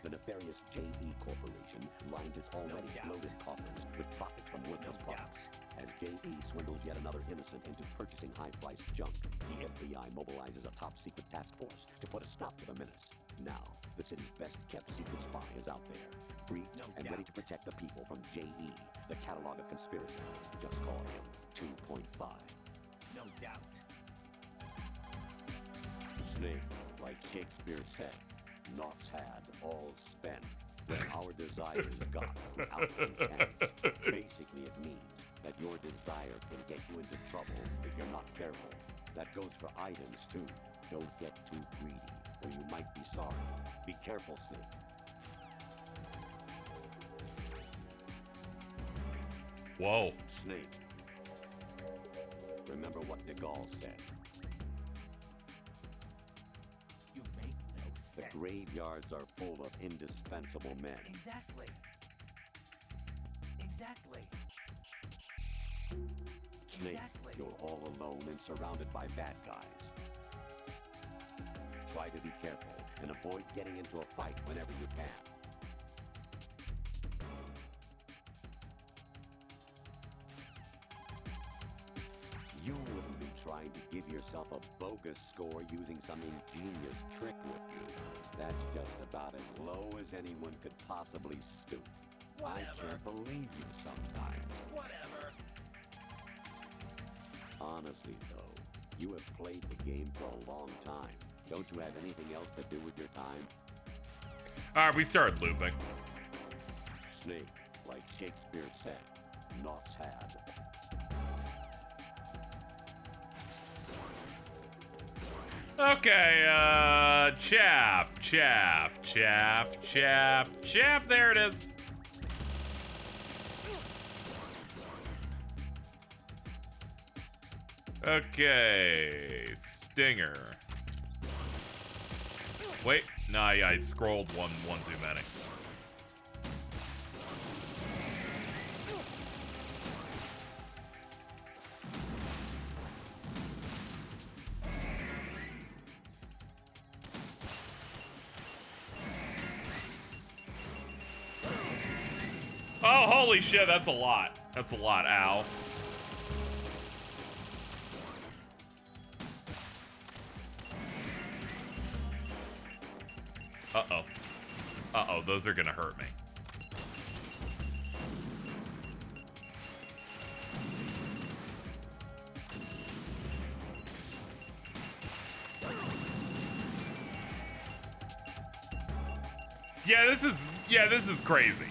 the nefarious J.E. Corporation lines its already bloated coffers with profits from worthless products. As J.E. swindles yet another innocent into purchasing high-priced junk, the FBI mobilizes a top-secret task force to put a stop to the menace. Now, the city's best-kept secret spy is out there, briefed and ready to protect the people from J.E., the catalog of conspiracy. Just call him 2.5. No doubt. Snake, like Shakespeare said, knots had, all spent, when our desires got without intent. Basically, it means that your desire can get you into trouble if you're not careful. That goes for items, too. Don't get too greedy, or you might be sorry. Be careful, Snake. Whoa. Snake. Remember what De Gaulle said. You make no sense. The graveyards are full of indispensable men. Exactly. Exactly. Snake, you're all alone and surrounded by bad guys. Try to be careful and avoid getting into a fight whenever you can. You wouldn't be trying to give yourself a bogus score using some ingenious trick, would you? That's just about as low as anyone could possibly stoop. Whatever. I can't believe you sometimes. Whatever. Honestly, though, you have played the game for a long time. Don't you have anything else to do with your time? Alright, we started looping. Snake, like Shakespeare said, knots had. Okay, chaff, there it is. Okay, stinger. Wait, nah, yeah, I scrolled one too many. Oh, holy shit, that's a lot. That's a lot, ow. Uh-oh. Uh-oh, those are gonna hurt me. Yeah, this is crazy.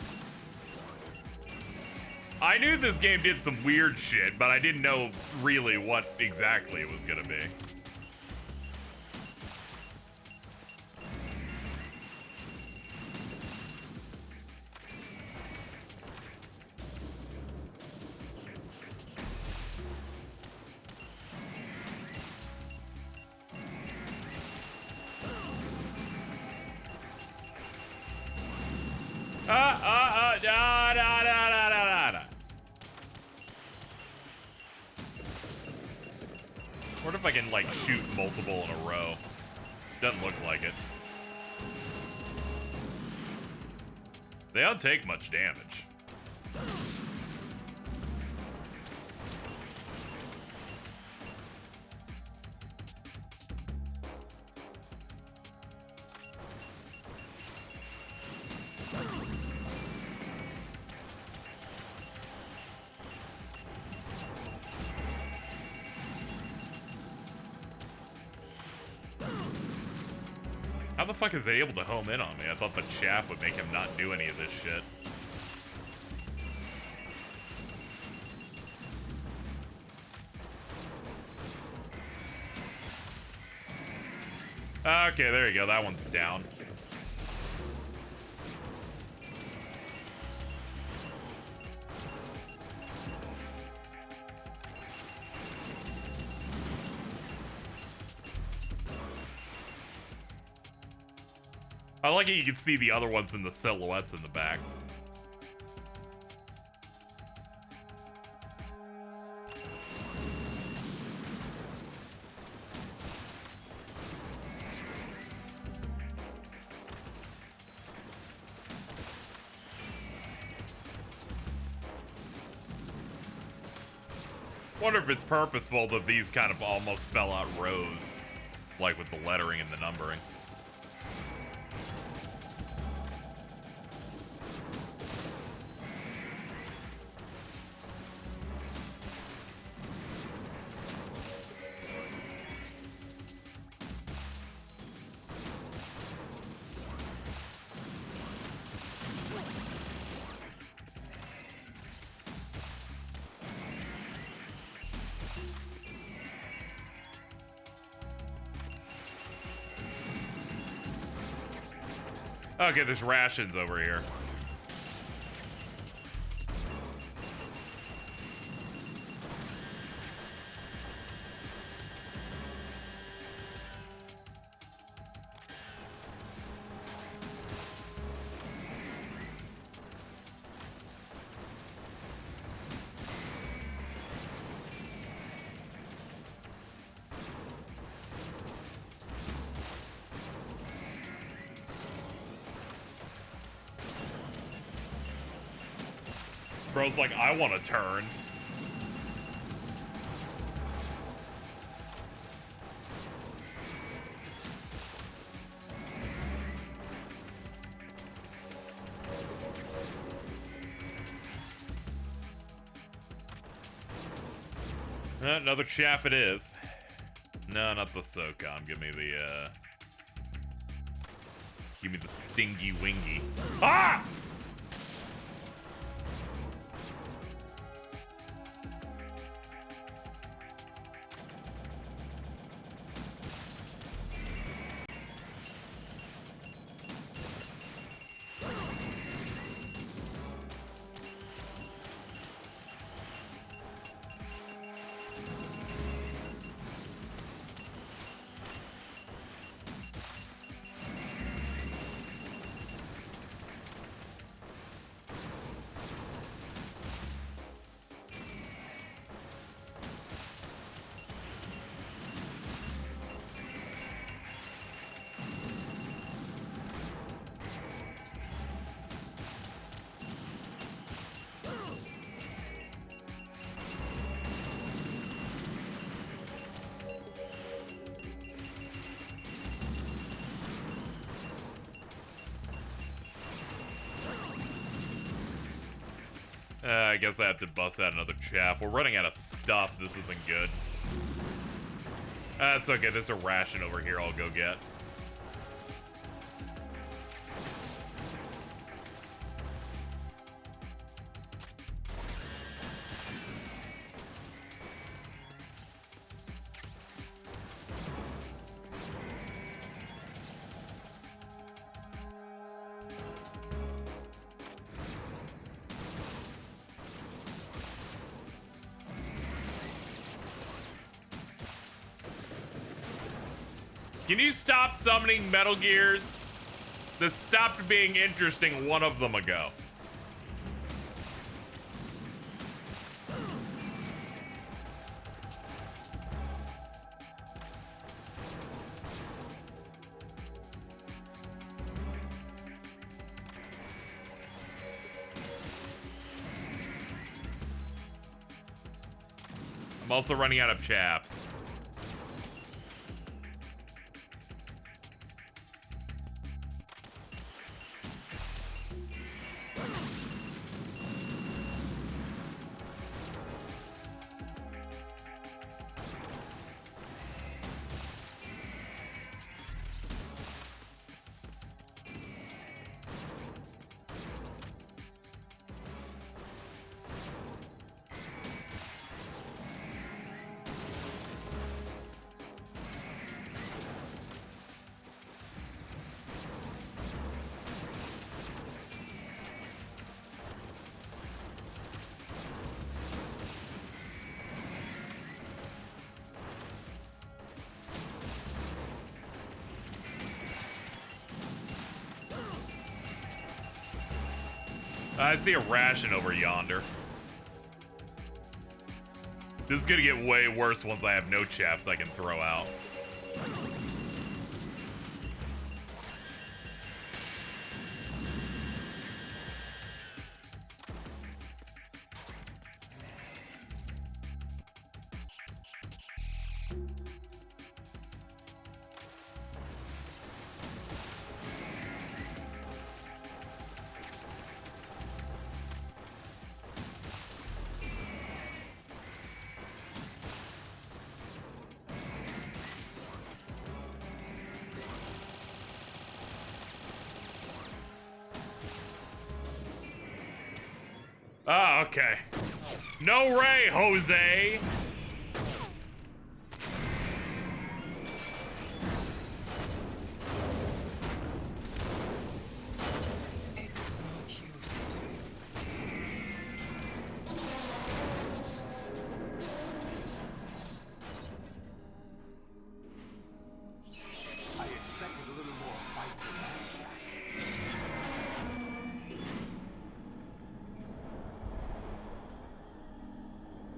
I knew this game did some weird shit, but I didn't know really what exactly it was gonna be. What if I can, like, shoot multiple in a row? Doesn't look like it. They don't take much damage. How the fuck is they able to home in on me? I thought the chaff would make him not do any of this shit. Okay, there you go. That one's down. I like it, you can see the other ones in the silhouettes in the back. Wonder if it's purposeful that these kind of almost spell out rows, like with the lettering and the numbering. Okay, there's rations over here. Bro's like, I want to turn. Another chaff it is. No, not the SOCOM. Give me the stingy wingy. Ah! I guess I have to bust out another chaff. We're running out of stuff. This isn't good. That's okay. There's a ration over here I'll go get. Can you stop summoning Metal Gears? This stopped being interesting one of them ago. I'm also running out of chaps. I see a ration over yonder. This is gonna get way worse once I have no chaps I can throw out. Ah, okay. No Ray, Jose! I expected a little more fight than that, Jack.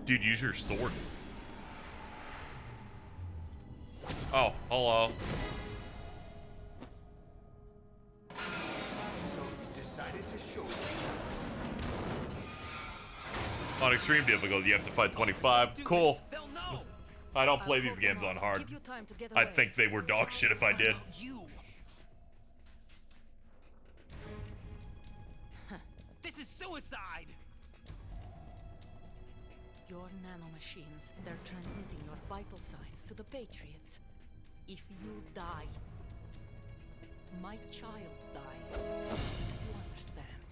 Dude, use your sword. Oh, hello. So you decided to show yourself. On extreme difficulty, you have to fight 25. Cool. I don't play these games on hard. I think they were dog shit if I did. This is suicide! Your nanomachines, they're transmitting your vital signs to the Patriots. If you die, my child dies. You understand?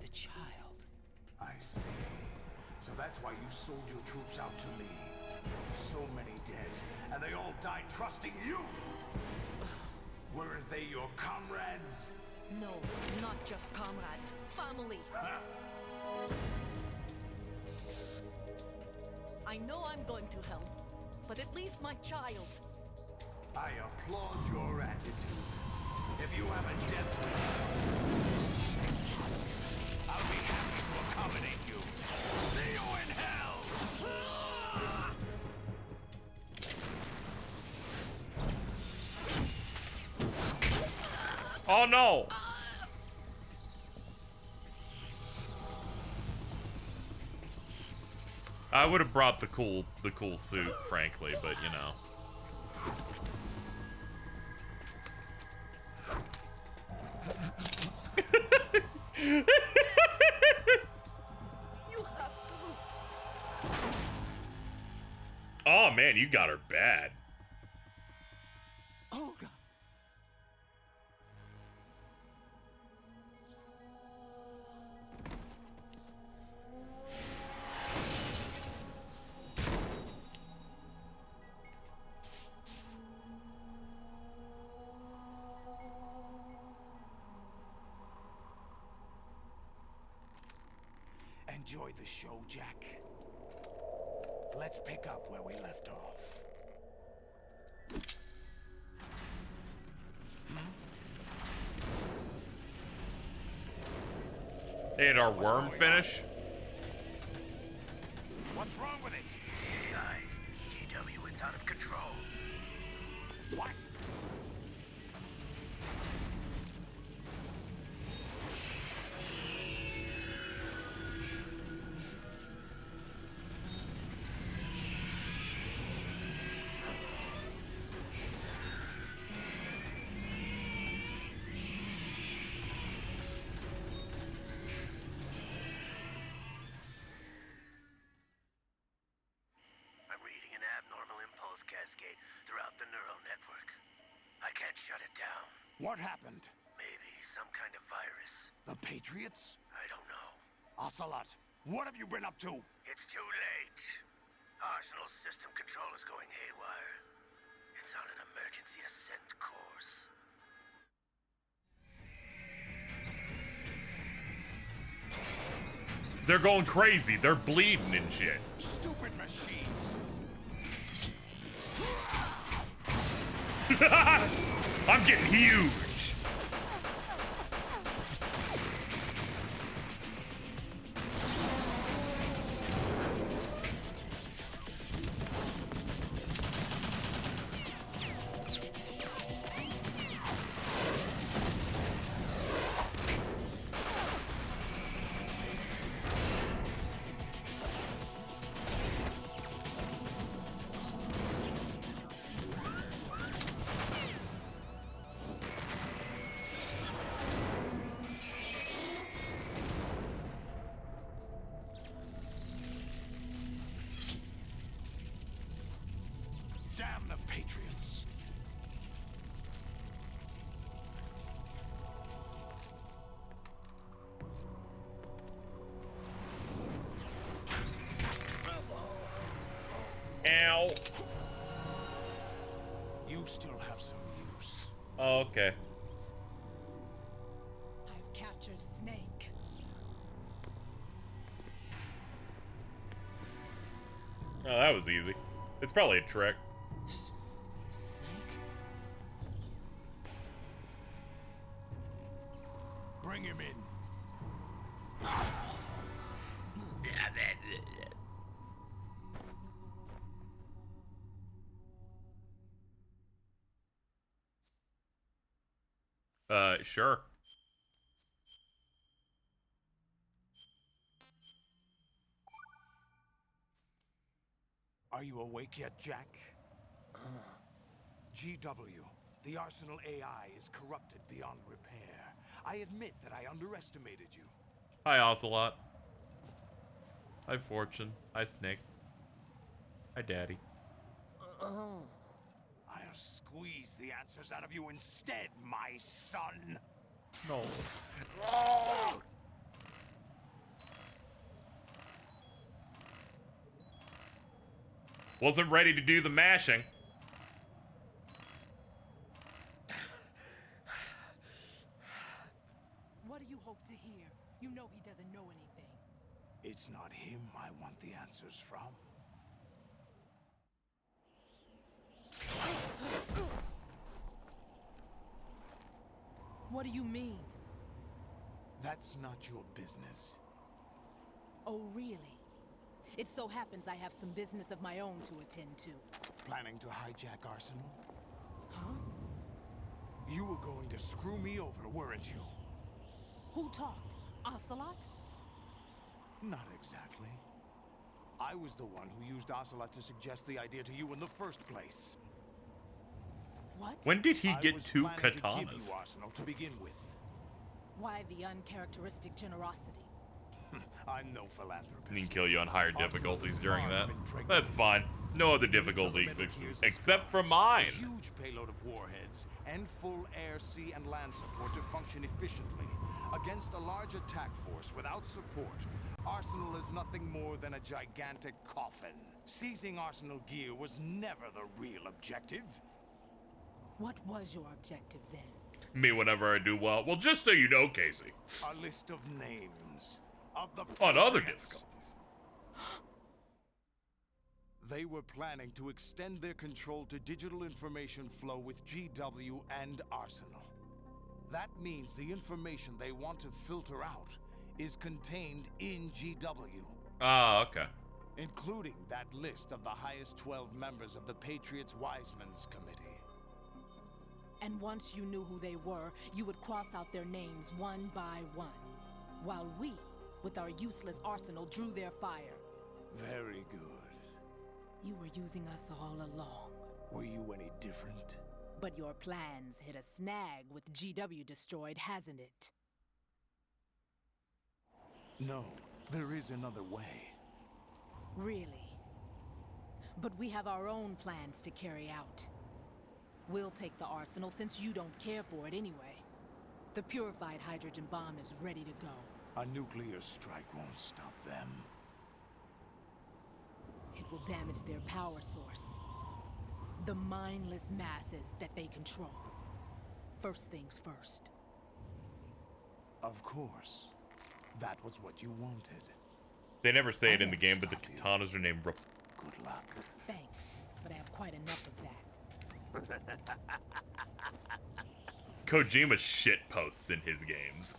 The child. I see. So that's why you sold your troops out to me. So many dead, and they all died trusting you! Weren't they your comrades? No, not just comrades. Family. I know I'm going to hell, but at least my child. I applaud your attitude. If you have a death wish, I'll be happy to accommodate you. See you in hell! Oh no! I would have brought the cool suit, frankly, but you know. You have to. Oh man, you got her bad. Olga. Enjoy the show, Jack. Let's pick up where we left off. Hey, did our worm finish? What's wrong with it? AI. GW, it's out of control. What? Cascade throughout the neural network. I can't shut it down. What happened? Maybe some kind of virus. The Patriots? I don't know. Ocelot, what have you been up to? It's too late. Arsenal's system control is going haywire. It's on an emergency ascent course. They're going crazy. They're bleeding and shit. Stupid machines. I'm getting huge. Ow! You still have some use. Oh, okay. I've captured Snake. Oh, that was easy. It's probably a trick. Snake? Bring him in. Sure. Are you awake yet, Jack? GW, the Arsenal AI is corrupted beyond repair. I admit that I underestimated you. Hi, Ocelot. Hi, Fortune. Hi, Snake. Hi, Daddy. I'll squeeze the answers out of you instead, my son. No. Wasn't ready to do the mashing. What do you hope to hear? You know he doesn't know anything. It's not him I want the answers from. What do you mean? That's not your business. Oh, really? It so happens I have some business of my own to attend to. Planning to hijack Arsenal? Huh? You were going to screw me over, weren't you? Who talked? Ocelot? Not exactly. I was the one who used Ocelot to suggest the idea to you in the first place. What? When did he get two I was planning to katanas? give you Arsenal to begin with. Why the uncharacteristic generosity? I'm no philanthropist. He can kill you on higher difficulties Arsenal is during that. armed and impregnated. That's fine. No other difficulties except for mine. A huge payload of warheads and full air, sea, and land support to function efficiently. Against a large attack force without support, Arsenal is nothing more than a gigantic coffin. Seizing Arsenal gear was never the real objective. What was your objective then? Me whenever I do well. Well, just so you know, Casey. A list of names of the On other Patriots. difficulties. They were planning to extend their control to digital information flow with GW and Arsenal. That means the information they want to filter out is contained in GW. Ah, okay. Including that list of the highest 12 members of the Patriots Wiseman's Committee. And once you knew who they were, you would cross out their names one by one. While we, with our useless arsenal, drew their fire. Very good. You were using us all along. Were you any different? But your plans hit a snag with GW destroyed, hasn't it? No, there is another way. Really? But we have our own plans to carry out. We'll take the arsenal since you don't care for it anyway. The purified hydrogen bomb is ready to go. A nuclear strike won't stop them. It will damage their power source. The mindless masses that they control. First things first. Of course. That was what you wanted. They never say it in the game, but the katanas are named Good luck. Thanks, but I have quite enough of that. Kojima shit posts in his games.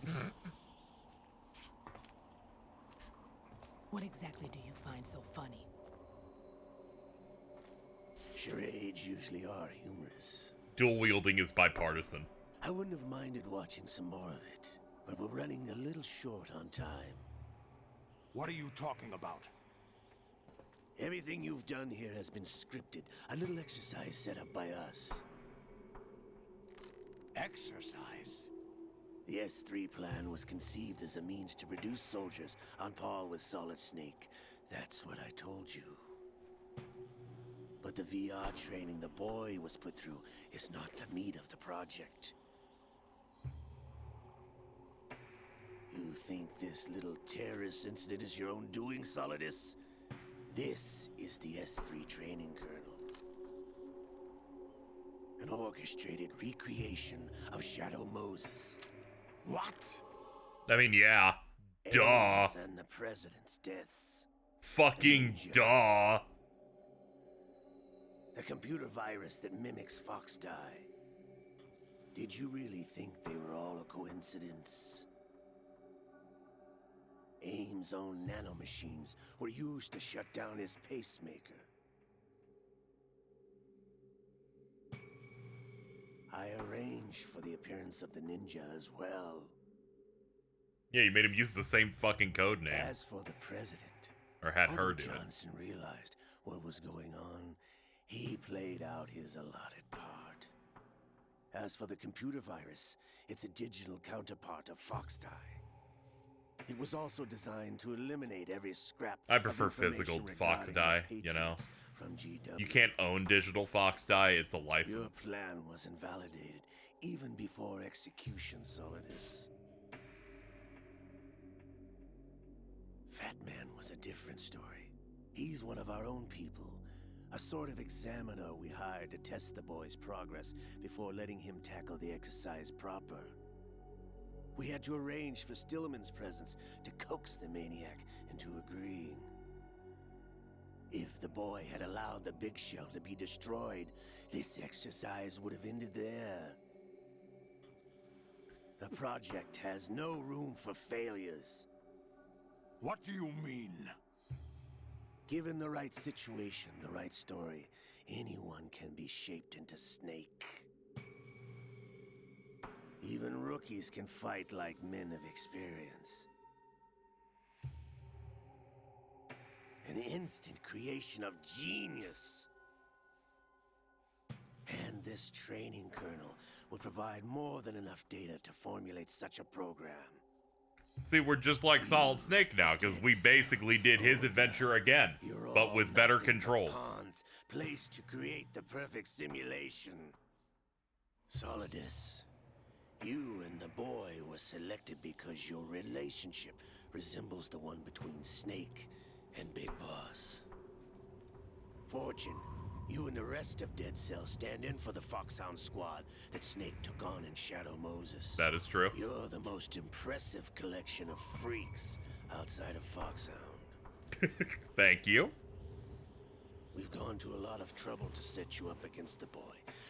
What exactly do you find so funny? Charades usually are humorous. Dual wielding is bipartisan. I wouldn't have minded watching some more of it, but we're running a little short on time. What are you talking about? Everything you've done here has been scripted. A little exercise set up by us. Exercise? The S3 plan was conceived as a means to produce soldiers on par with Solid Snake. That's what I told you. But the VR training the boy was put through is not the meat of the project. You think this little terrorist incident is your own doing, Solidus? This is the S3 training kernel. an orchestrated recreation of Shadow Moses. What? I mean, yeah. Duh. Aliens and the president's deaths. Fucking duh. The computer virus that mimics Foxdie. Did you really think they were all a coincidence? AIM's own nanomachines were used to shut down his pacemaker. I arranged for the appearance of the ninja as well. Yeah, you made him use the same fucking code name. As for the president, or had her do it. Johnson realized what was going on, he played out his allotted part. As for the computer virus, it's a digital counterpart of Foxdie. It was also designed to eliminate every scrap. I prefer physical Foxdie, you know. From GW. You can't own digital Foxdie, it's the license. Your plan was invalidated even before execution, Solidus. Fat Man was a different story. He's one of our own people. A sort of examiner we hired to test the boy's progress before letting him tackle the exercise proper. We had to arrange for Stillman's presence to coax the maniac into agreeing. If the boy had allowed the big shell to be destroyed, this exercise would have ended there. The project has no room for failures. What do you mean? Given the right situation, the right story, anyone can be shaped into Snake. Even rookies can fight like men of experience. An instant creation of genius. And this training kernel would provide more than enough data to formulate such a program. See, we're just like Solid Snake now, because we basically did his adventure again, but with better controls. Pawns placed to create the perfect simulation. Solidus, you and the boy were selected because your relationship resembles the one between Snake and Big Boss. Fortune, you and the rest of Dead Cell stand in for the Foxhound squad that Snake took on in Shadow Moses. That is true. You're the most impressive collection of freaks outside of Foxhound. Thank you. We've gone to a lot of trouble to set you up against the boy.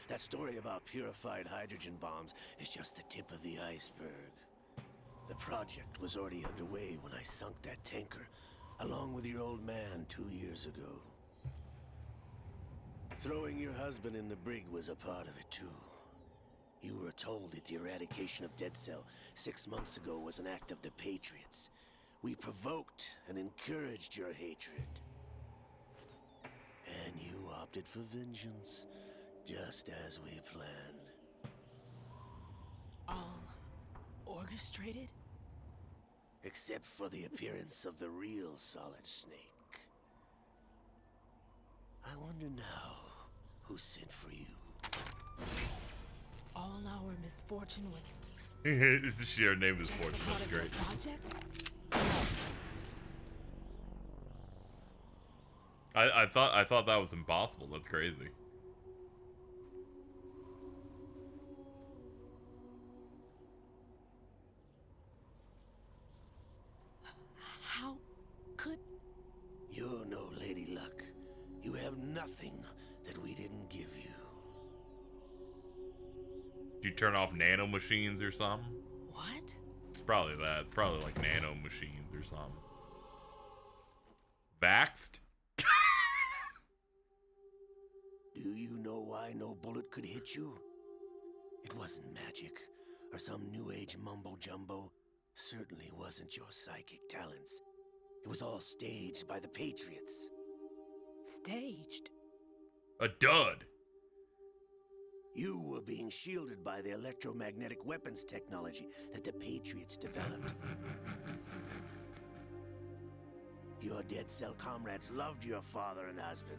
That story about purified hydrogen bombs is just the tip of the iceberg. The project was already underway when I sunk that tanker, along with your old man 2 years ago. Throwing your husband in the brig was a part of it too. You were told that the eradication of Dead Cell 6 months ago was an act of the Patriots. We provoked and encouraged your hatred. And you opted for vengeance, just as we planned. All orchestrated? Except for the appearance of the real Solid Snake. I wonder now who sent for you. All our misfortune was... It's the sheer name is Fortune, that's great. I thought that was impossible, that's crazy. How could... You're no Lady Luck. You have nothing that we didn't give you. Did you turn off nano machines or something? What? It's probably that. It's probably like nano machines or something. Vaxxed? Do you know why no bullet could hit you? It wasn't magic, or some new age mumbo-jumbo. Certainly wasn't your psychic talents. It was all staged by the Patriots. Staged? A dud. You were being shielded by the electromagnetic weapons technology that the Patriots developed. Your Dead Cell comrades loved your father and husband.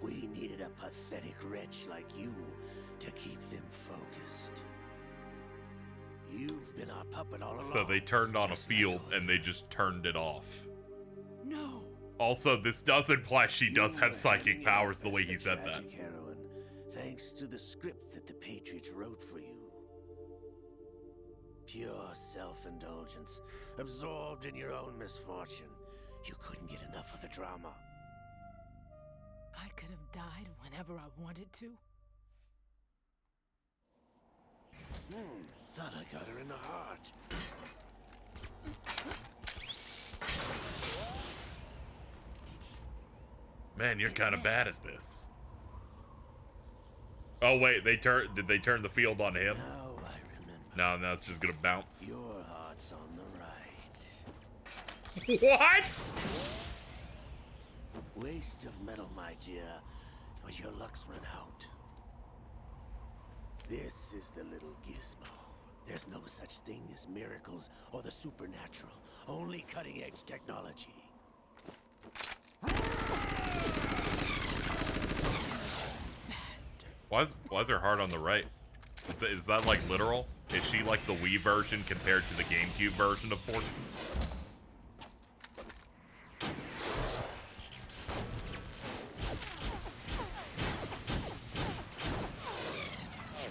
We needed a pathetic wretch like you to keep them focused. You've been our puppet all along. So they turned on a field and they just turned it off. No. Also, this does imply she does have psychic powers the way he said that. Heroine thanks to the script that the Patriots wrote for you. Pure self-indulgence, absorbed in your own misfortune. You couldn't get enough of the drama. I could have died whenever I wanted to. Thought I got her in the heart. Man, you're kind of bad at this. Oh wait, did they turn the field on him? Now I remember. No, now it's just gonna bounce. Your heart's on the right. What? Waste of metal, my dear, but your luck's run out. This is the little gizmo. There's no such thing as miracles or the supernatural. Only cutting-edge technology. Why is her heart on the right? Is that like literal? Is she like the Wii version compared to the GameCube version of Fortune?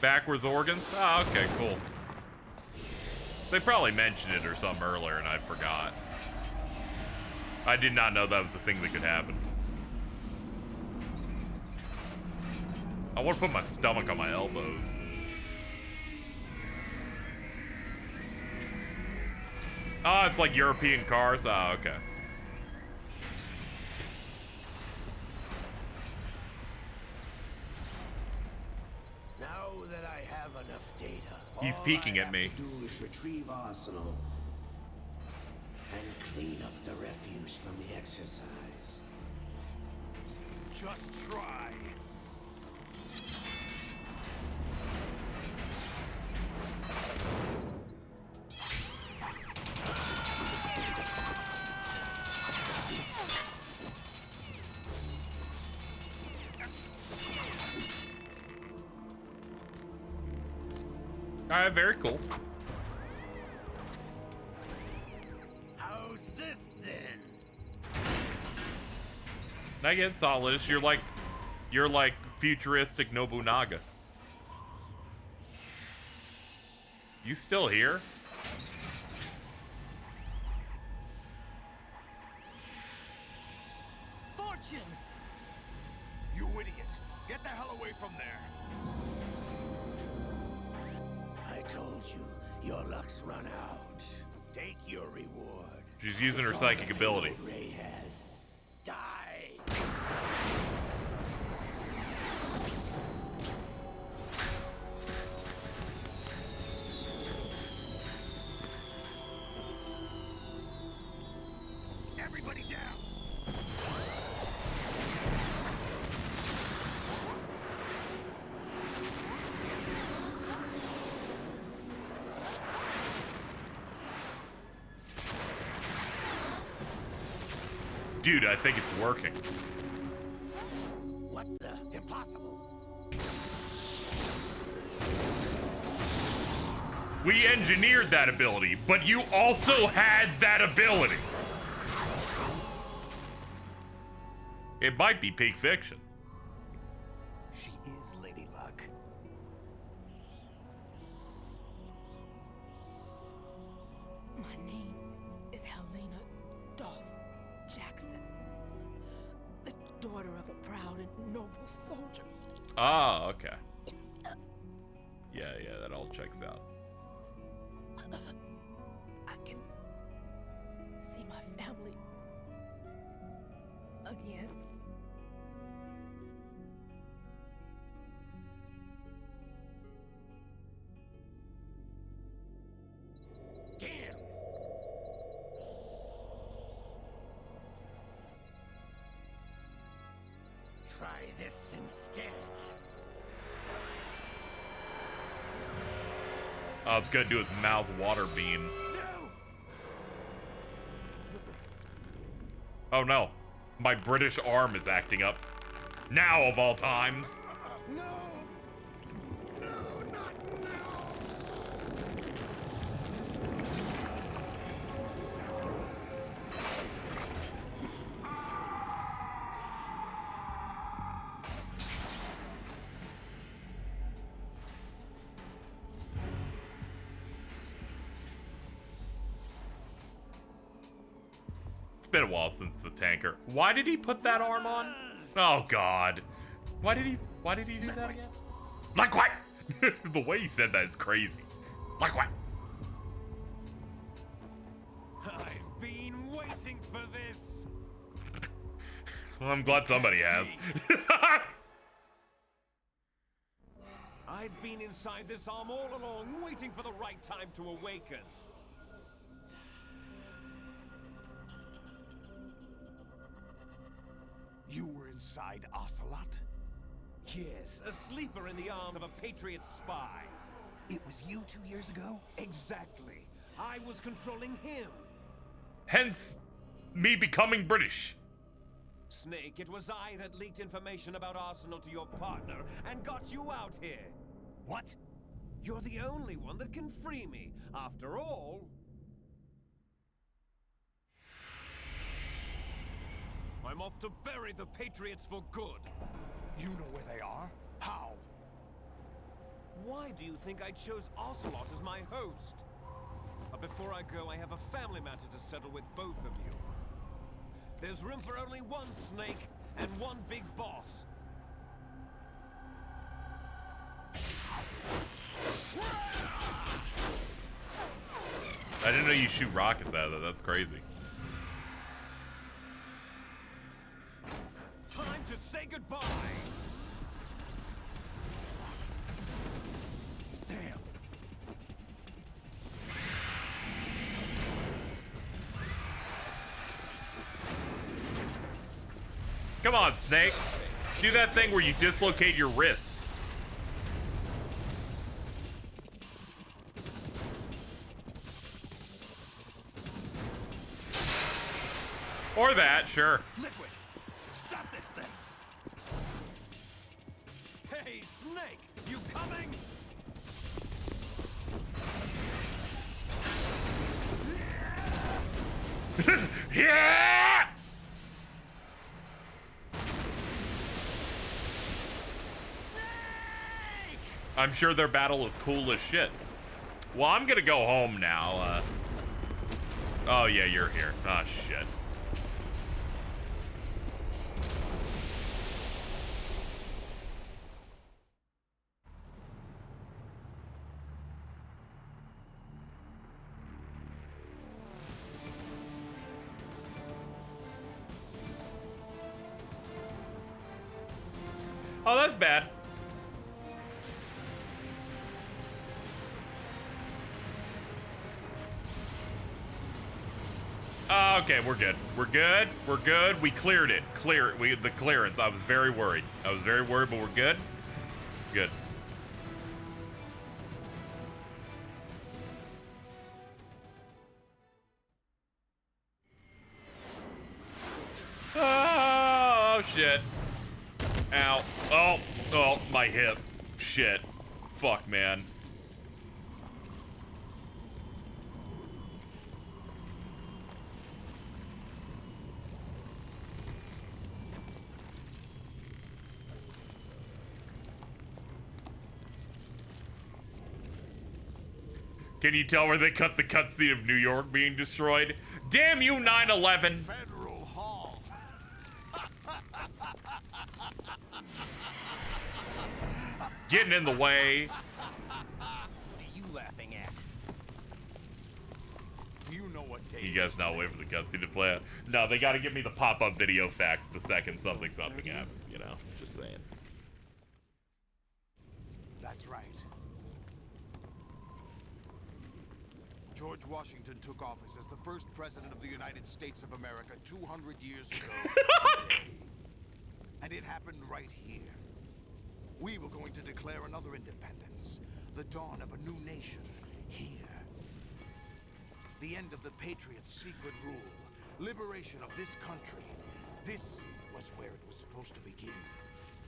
Backwards organs? Ah, okay, cool. They probably mentioned it or something earlier and I forgot. I did not know that was a thing that could happen. I want to put my stomach on my elbows. Ah, it's like European cars? Ah, okay. Now that I have enough data, He's peeking at me. all I have to do is retrieve Arsenal and clean up the refuse from the exercise. Just try. Alright, very cool. How's this then? I get Solidus. You're like futuristic Nobunaga. You still here? Fortune! You idiot! Get the hell away from there! I told you, your luck's run out. Take your reward. She's using her psychic abilities. Ray has. Die! Everybody down! Dude, I think it's working. What the? Impossible. We engineered that ability, but you also had that ability. It might be peak fiction. She is Lady Luck. My name is Helena Dolph Jackson, the daughter of a proud and noble soldier. Ah, okay. Yeah, that all checks out. I can see my family again. Damn! Try this instead. Oh, it's gonna do his mouth water beam. Oh no, my British arm is acting up. Now of all times. No! No, not now! been a while since the tanker. Why did he put that arm on? Oh God. Why did he do that again? Like what? The way he said that is crazy. Like what? I've been waiting for this. Well, I'm glad somebody has. I've been inside this arm all along, waiting for the right time to awaken. You were inside Ocelot? Yes, a sleeper in the arm of a Patriot spy. It was you 2 years ago? Exactly. I was controlling him. Hence, me becoming British. Snake, it was I that leaked information about Arsenal to your partner and got you out here. What? You're the only one that can free me. After all, I'm off to bury the Patriots for good. You know where they are? How? Why do you think I chose Ocelot as my host? But before I go, I have a family matter to settle with both of you. There's room for only one Snake and one big boss. I didn't know you shoot rockets out of that. That's crazy. Time to say goodbye. Damn. Come on, Snake. Do that thing where you dislocate your wrists. Or that, sure. Liquid, stop this thing. Hey, Snake, you coming? Yeah! I'm sure their battle is cool as shit. Well, I'm gonna go home now. Oh yeah, you're here. Oh shit. Oh, that's bad. Okay, we're good. We're good. We're good. We cleared it. The clearance. I was very worried. But we're good. Good. Oh, shit. Ow. Oh, my hip. Shit. Fuck, man. Can you tell where they cut the cutscene of New York being destroyed? Damn you, 9/11! Federal Hall. Getting in the way. What are you laughing at? Do you know what day? You guys not wait for the cutscene to play out. No, they gotta give me the pop-up video facts the second something happens, you know? Just saying. That's right. George Washington took office as the first president of the United States of America 200 years ago today. And it happened right here. We were going to declare another independence, the dawn of a new nation here. The end of the Patriots' secret rule, liberation of this country. This was where it was supposed to begin.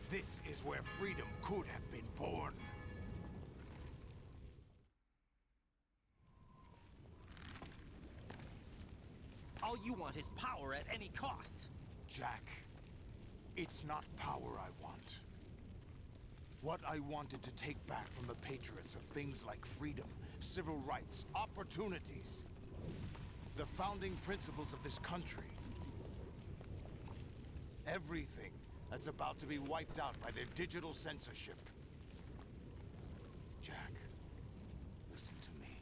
This is where freedom could have been born. All you want is power at any cost. Jack, it's not power I want. What I wanted to take back from the Patriots are things like freedom, civil rights, opportunities. The founding principles of this country. Everything that's about to be wiped out by their digital censorship. Jack, listen to me.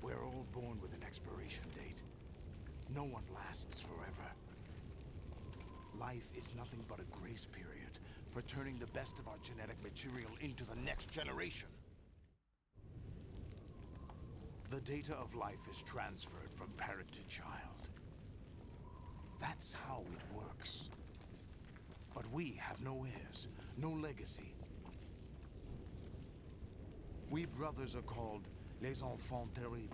We're all born with an expiration date. No one lasts forever. Life is nothing but a grace period for turning the best of our genetic material into the next generation. The data of life is transferred from parent to child. That's how it works. But we have no heirs, no legacy. We brothers are called les enfants terribles,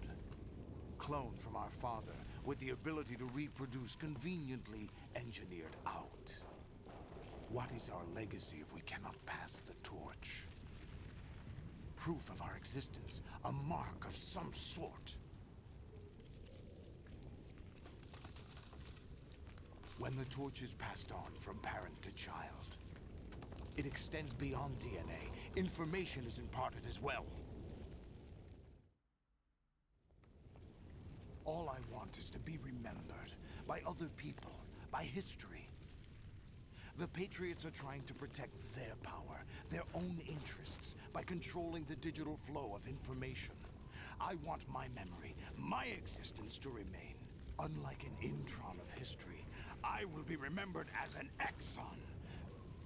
cloned from our father with the ability to reproduce conveniently engineered out. What is our legacy if we cannot pass the torch? Proof of our existence, a mark of some sort. When the torch is passed on from parent to child, it extends beyond DNA. Information is imparted as well. All I want is to be remembered by other people, by history. The Patriots are trying to protect their power, their own interests, by controlling the digital flow of information. I want my memory, my existence to remain. Unlike an intron of history, I will be remembered as an exon.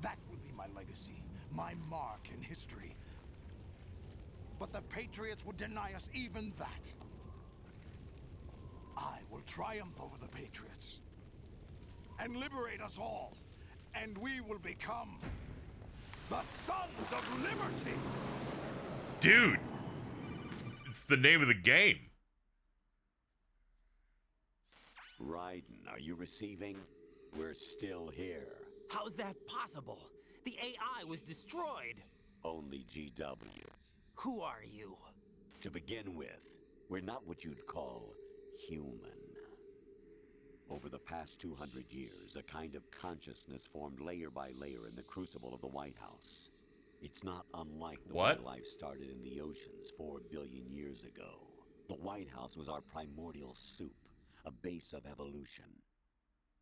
That will be my legacy, my mark in history. But the Patriots would deny us even that. I will triumph over the Patriots and liberate us all, and we will become the Sons of Liberty! Dude, it's the name of the game. Raiden, are you receiving? We're still here. How's that possible? The AI was destroyed. Only GW. Who are you? To begin with, we're not what you'd call human. Over the past 200 years, a kind of consciousness formed layer by layer in the crucible of the White House. It's not unlike the way life started in the oceans 4 billion years ago. The White House was our primordial soup, a base of evolution.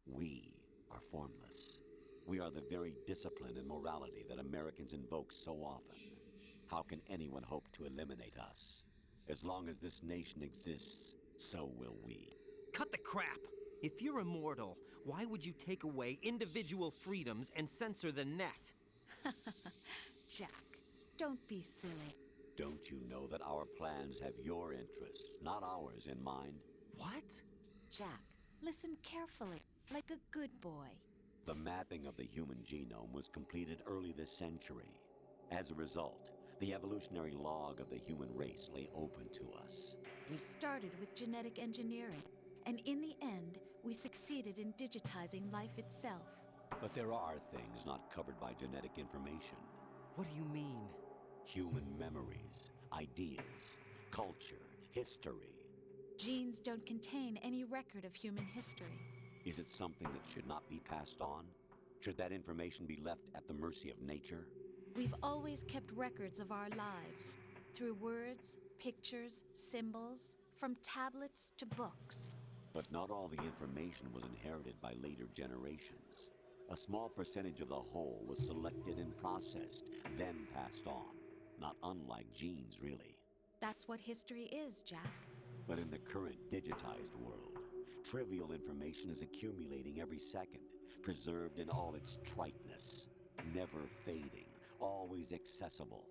We are formless. We are the very discipline and morality that Americans invoke so often. How can anyone hope to eliminate us? As long as this nation exists, so will we. Cut the crap! If you're immortal, why would you take away individual freedoms and censor the net? Jack, don't be silly. Don't you know that our plans have your interests, not ours, in mind? What? Jack, listen carefully, like a good boy. The mapping of the human genome was completed early this century. As a result, the evolutionary log of the human race lay open to us. We started with genetic engineering, and in the end, we succeeded in digitizing life itself. But there are things not covered by genetic information. What do you mean? Human memories, ideas, culture, history. Genes don't contain any record of human history. Is it something that should not be passed on? Should that information be left at the mercy of nature? We've always kept records of our lives, through words, pictures, symbols, from tablets to books. But not all the information was inherited by later generations. A small percentage of the whole was selected and processed, then passed on. Not unlike genes, really. That's what history is, Jack. But in the current digitized world, trivial information is accumulating every second, preserved in all its triteness, never fading, always accessible.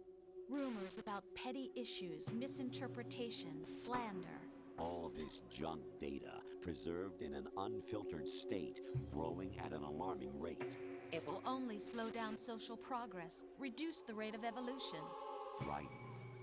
Rumors about petty issues, misinterpretations, slander. All this junk data, preserved in an unfiltered state, growing at an alarming rate. It will only slow down social progress, reduce the rate of evolution. Right.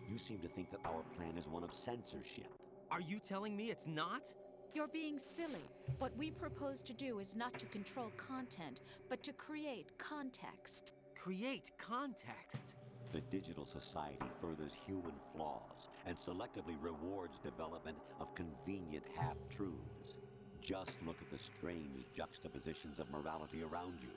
You seem to think that our plan is one of censorship. Are you telling me it's not? You're being silly. What we propose to do is not to control content, but to create context. Create context? The digital society furthers human flaws and selectively rewards development of convenient half-truths. Just look at the strange juxtapositions of morality around you.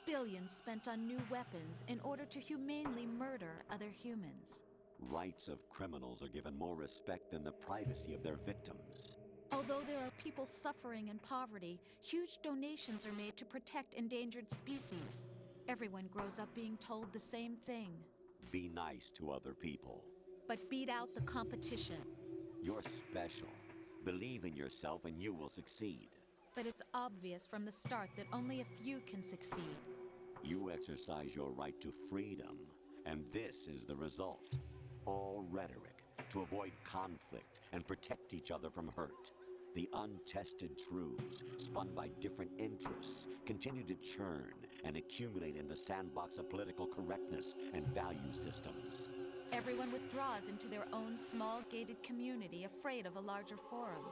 Billions spent on new weapons in order to humanely murder other humans. Rights of criminals are given more respect than the privacy of their victims. Although there are people suffering in poverty, huge donations are made to protect endangered species. Everyone grows up being told the same thing. Be nice to other people. But beat out the competition. You're special. Believe in yourself and you will succeed. But it's obvious from the start that only a few can succeed. You exercise your right to freedom, and this is the result. All rhetoric to avoid conflict and protect each other from hurt. The untested truths, spun by different interests, continue to churn and accumulate in the sandbox of political correctness and value systems. Everyone withdraws into their own small gated community, afraid of a larger forum.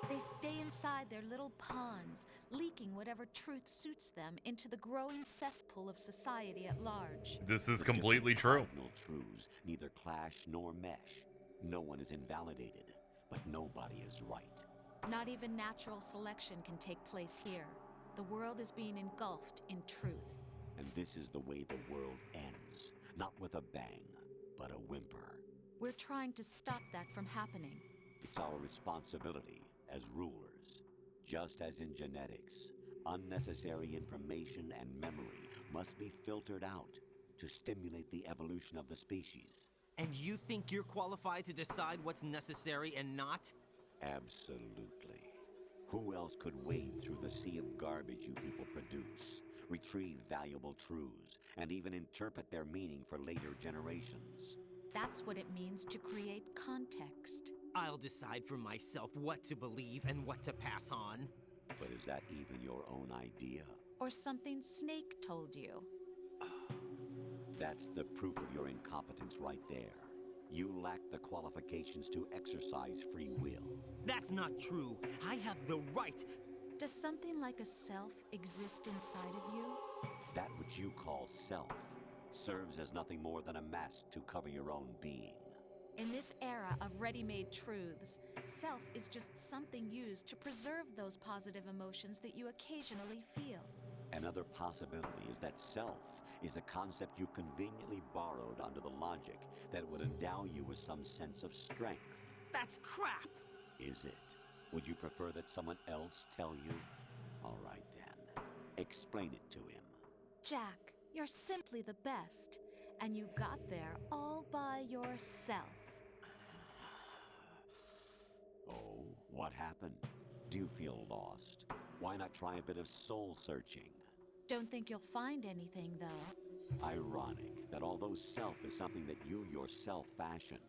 They stay inside their little ponds, leaking whatever truth suits them into the growing cesspool of society at large. This is completely true. Cardinal truths neither clash nor mesh. No one is invalidated, but nobody is right. Not even natural selection can take place here. The world is being engulfed in truth. And this is the way the world ends. Not with a bang, but a whimper. We're trying to stop that from happening. It's our responsibility as rulers. Just as in genetics, unnecessary information and memory must be filtered out to stimulate the evolution of the species. And you think you're qualified to decide what's necessary and not? Absolutely. Who else could wade through the sea of garbage you people produce, retrieve valuable truths, and even interpret their meaning for later generations? That's what it means to create context. I'll decide for myself what to believe and what to pass on. But is that even your own idea? Or something Snake told you? That's the proof of your incompetence right there. You lack the qualifications to exercise free will. That's not true. I have the right. Does something like a self exist inside of you? That which you call self serves as nothing more than a mask to cover your own being. In this era of ready-made truths, self is just something used to preserve those positive emotions that you occasionally feel. Another possibility is that self is a concept you conveniently borrowed under the logic that would endow you with some sense of strength. That's crap! Is it? Would you prefer that someone else tell you? All right then. Explain it to him. Jack, you're simply the best. And you got there all by yourself. Oh, what happened? Do you feel lost? Why not try a bit of soul searching? Don't think you'll find anything, though. Ironic that although self is something that you yourself fashioned,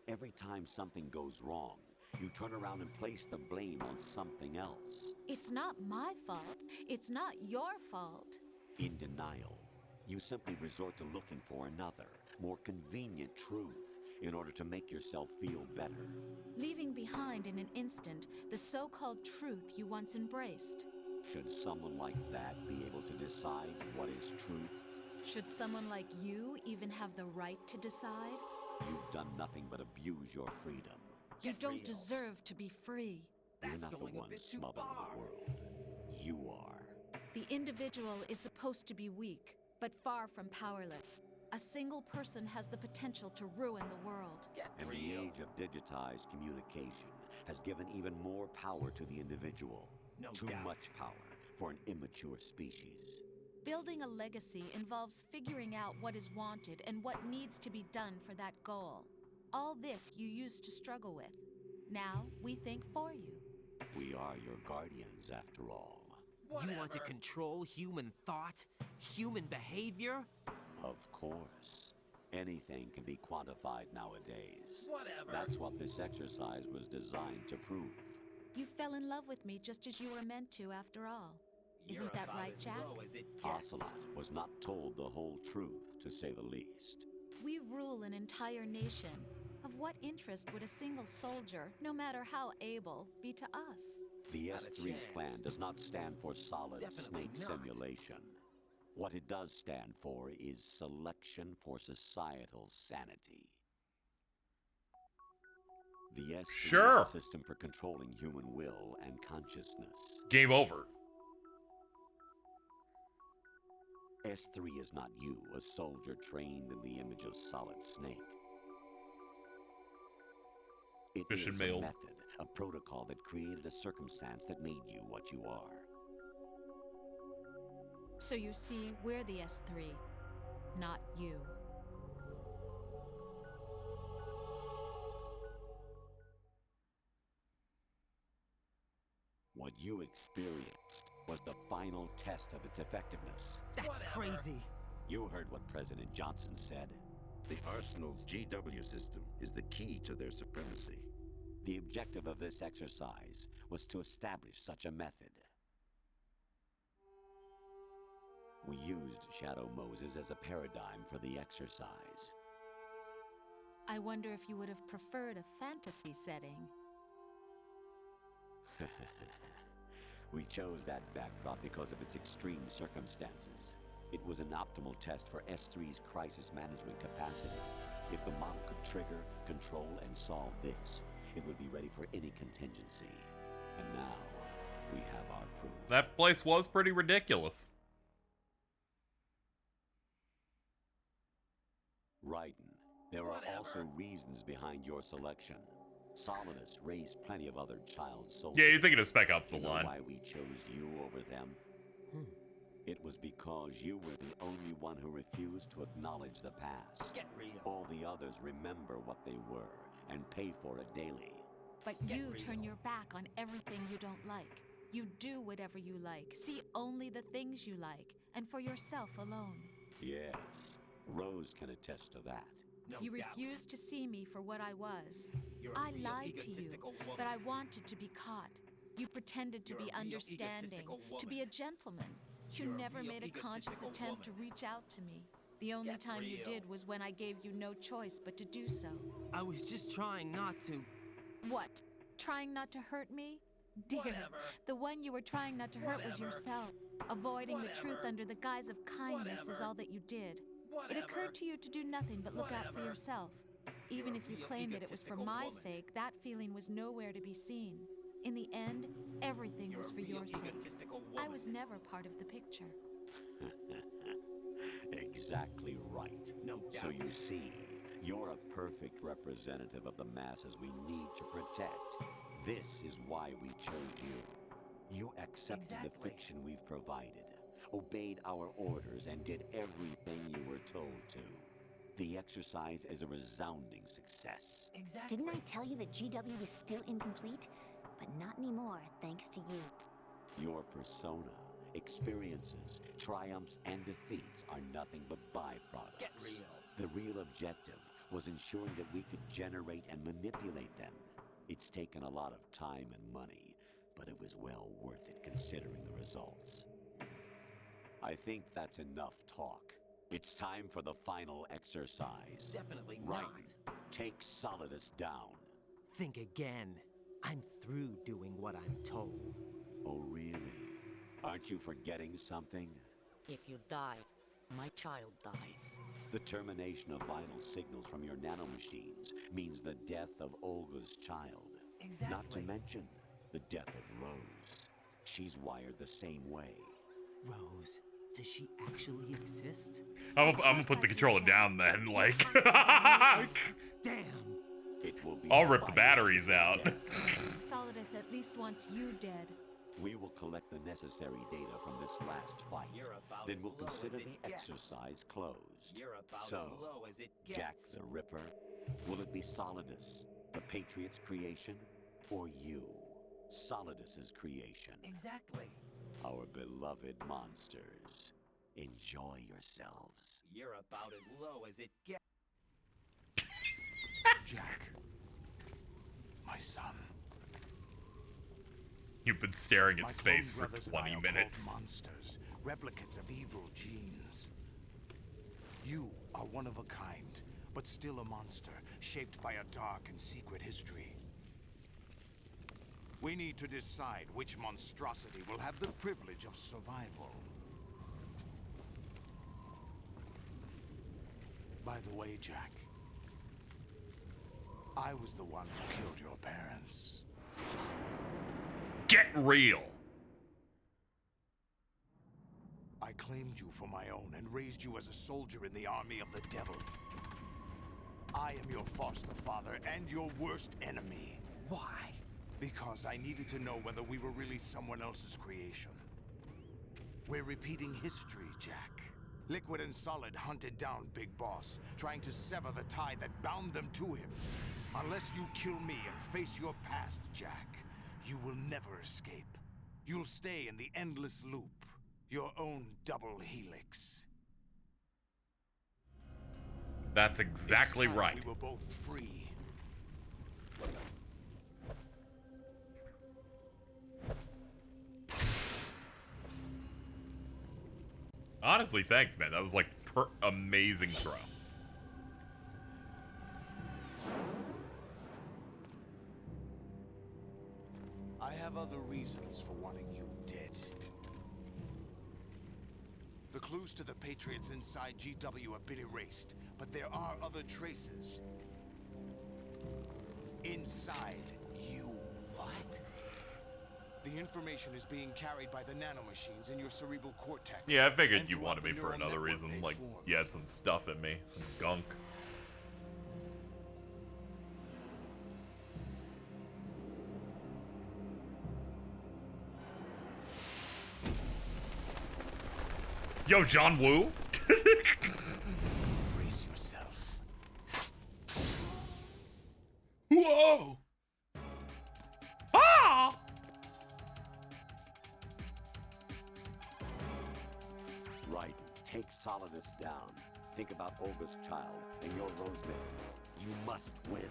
every time something goes wrong, you turn around and place the blame on something else. It's not my fault. It's not your fault. In denial, you simply resort to looking for another, more convenient truth in order to make yourself feel better. Leaving behind in an instant the so-called truth you once embraced. Should someone like that be able to decide what is truth? Should someone like you even have the right to decide? You've done nothing but abuse your freedom. You don't deserve to be free. You're not the one smothering the world. You are. The individual is supposed to be weak, but far from powerless. A single person has the potential to ruin the world. And the age of digitized communication has given even more power to the individual. Too much power for an immature species. Building a legacy involves figuring out what is wanted and what needs to be done for that goal. All this you used to struggle with. Now we think for you. We are your guardians, after all. You want to control human thought? Human behavior? Of course. Anything can be quantified nowadays. That's what this exercise was designed to prove. You fell in love with me just as you were meant to, after all. Isn't that right, Jack? Ocelot was not told the whole truth, to say the least. We rule an entire nation. Of what interest would a single soldier, no matter how able, be to us? The S3 plan does not stand for solid snake simulation. What it does stand for is selection for societal sanity. The S3 is a system for controlling human will and consciousness. Game over. S3 is not you, a soldier trained in the image of Solid Snake. It Fission is mail. a method, a protocol that created a circumstance that made you what you are. So you see, we're the S3, not you. What you experienced was the final test of its effectiveness. That's crazy. You heard what President Johnson said. The Arsenal's GW system is the key to their supremacy. The objective of this exercise was to establish such a method. We used Shadow Moses as a paradigm for the exercise. I wonder if you would have preferred a fantasy setting. We chose that backdrop because of its extreme circumstances. It was an optimal test for S3's crisis management capacity. If the model could trigger, control, and solve this, it would be ready for any contingency. And now, we have our proof. That place was pretty ridiculous. Raiden, there are also reasons behind your selection. Solidus raised plenty of other child soldiers. Yeah, you're thinking of Spec Ops: The You know Line. why we chose you over them? It was because you were the only one who refused to acknowledge the past. Get real. All the others remember what they were and pay for it daily. But you turn your back on everything you don't like. You do whatever you like, see only the things you like, and for yourself alone. Yes, Rose can attest to that. You refused to see me for what I was. I lied to you, but I wanted to be caught. You pretended to be understanding, to be a gentleman. You never made a conscious attempt to reach out to me. The only time you did was when I gave you no choice but to do so. I was just trying not to. What? Trying not to hurt me? Dear, the one you were trying not to hurt was yourself. Avoiding the truth under the guise of kindness is all that you did. It occurred to you to do nothing but look out for yourself. Even if you claimed that it was for my sake, that feeling was nowhere to be seen. In the end, everything was for your sake. I was never part of the picture. Exactly right. So you see, you're a perfect representative of the masses we need to protect. This is why we chose you. You accepted the fiction we've provided, obeyed our orders, and did everything you were told to. The exercise is a resounding success. Didn't I tell you that GW was still incomplete? But not anymore, thanks to you. Your persona, experiences, triumphs, and defeats are nothing but byproducts. Get real. The real objective was ensuring that we could generate and manipulate them. It's taken a lot of time and money, but it was well worth it considering the results. I think that's enough talk. It's time for the final exercise. Definitely right. not. Take Solidus down. Think again. I'm through doing what I'm told. Oh, really? Aren't you forgetting something? If you die, my child dies. The termination of vital signals from your nanomachines means the death of Olga's child. Exactly. Not to mention the death of Rose. She's wired the same way. Rose, does she actually exist? I'm gonna put the controller down then, like. Damn. It will be I'll rip the batteries out. Solidus at least wants you dead. We will collect the necessary data from this last fight. Then we'll consider the exercise closed. So, Jack the Ripper, will it be Solidus, the Patriot's creation, or you, Solidus's creation? Exactly. Our beloved monsters, enjoy yourselves. You're about as low as it gets. Jack, my son. You've been staring My at space clone for brothers and I 20 are minutes. called monsters, replicates of evil genes. You are one of a kind, but still a monster, shaped by a dark and secret history. We need to decide which monstrosity will have the privilege of survival. By the way, Jack, I was the one who killed your parents. Get real. I claimed you for my own and raised you as a soldier in the army of the devil. I am your foster father and your worst enemy. Why? Because I needed to know whether we were really someone else's creation. We're repeating history, Jack. Liquid and Solid hunted down Big Boss, trying to sever the tie that bound them to him. Unless you kill me and face your past, Jack, you will never escape. You'll stay in the endless loop, your own double helix. That's exactly It's time right. we were both free. Honestly, thanks, man. That was like amazing throw. I have other reasons for wanting you dead. The clues to the Patriots inside GW have been erased, but there are other traces. Inside you. What? The information is being carried by the nanomachines in your cerebral cortex. Yeah, I figured and you throughout wanted me the for neural another network reason. they Like, form. you had some stuff in me, some gunk. Yo, John Woo? Brace yourself. Whoa! Ah! Right. Take Solidus down. Think about Olga's child and your Rosemary. You must win.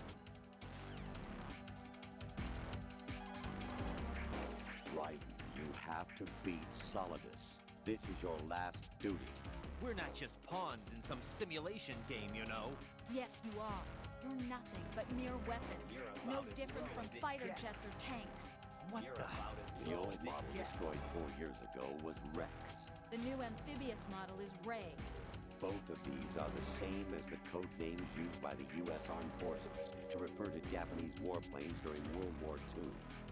Right. You have to beat Solidus. This is your last duty. We're not just pawns in some simulation game, you know. Yes, you are. You're nothing but mere weapons. No different from fighter jets or tanks. What the? The old model destroyed 4 years ago was Rex. The new amphibious model is Ray. Both of these are the same as the code names used by the U.S. Armed Forces to refer to Japanese warplanes during World War II.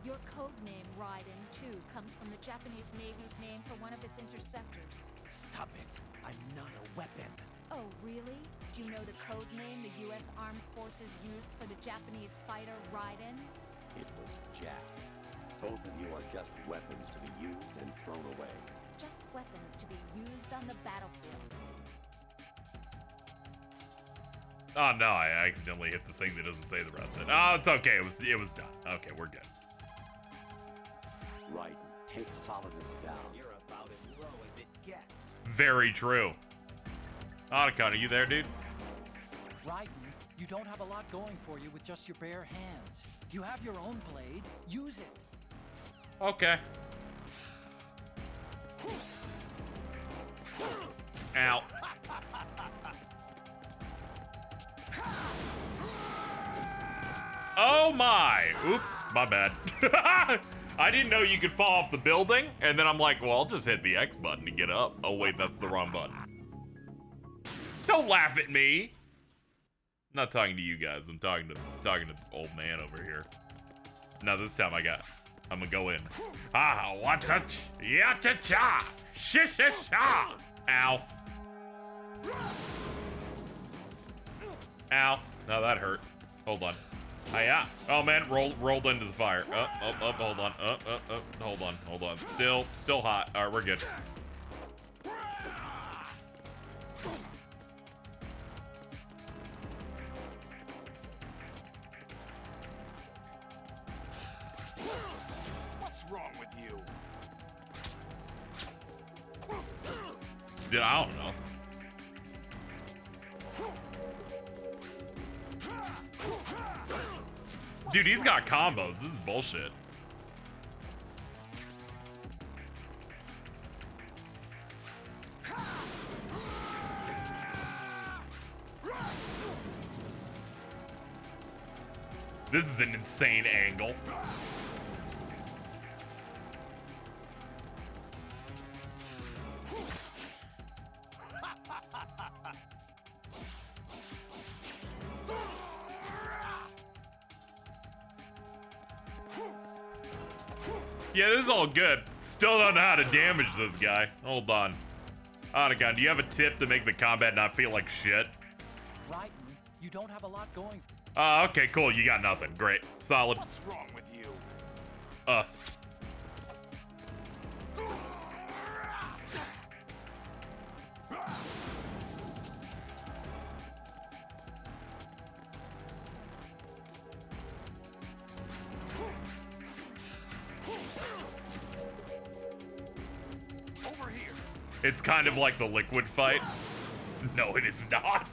Your code name, Raiden, too, comes from the Japanese Navy's name for one of its interceptors. Stop it. I'm not a weapon. Oh, really? Do you know the code name the U.S. Armed Forces used for the Japanese fighter Raiden? It was Jack. Both of you are just weapons to be used and thrown away. Just weapons to be used on the battlefield. Oh no, I accidentally hit the thing that doesn't say the rest of it. Oh, it's okay. It was done. Okay, we're good. Right. Take Solidus down. You're about as low as it gets. Very true. Otacon, are you there, dude? Raiden, you don't have a lot going for you with just your bare hands. You have your own blade. Use it. Okay. Ow. Oh my! Oops, my bad. I didn't know you could fall off the building, and then I'm like, well, I'll just hit the X button to get up. Oh wait, that's the wrong button. Don't laugh at me. I'm not talking to you guys. I'm talking to the old man over here. Now this time I'm gonna go in. Ah, what a ya cha cha, shi shi sha. Ow. Ow. No, that hurt. Hold on. Hiya. Oh man, rolled into the fire. Hold on. Hold on. Still hot. All right, we're good. What's wrong with you? Dude, I don't know. Dude, he's got combos. This is bullshit. This is an insane angle. Yeah, this is all good. Still don't know how to damage this guy. Hold on. Otacon, do you have a tip to make the combat not feel like shit? Raiden, you don't have a lot going. Okay, cool. You got nothing. Great. Solid. What's wrong with you? Us. Over here. It's kind of like the liquid fight. No, it is not.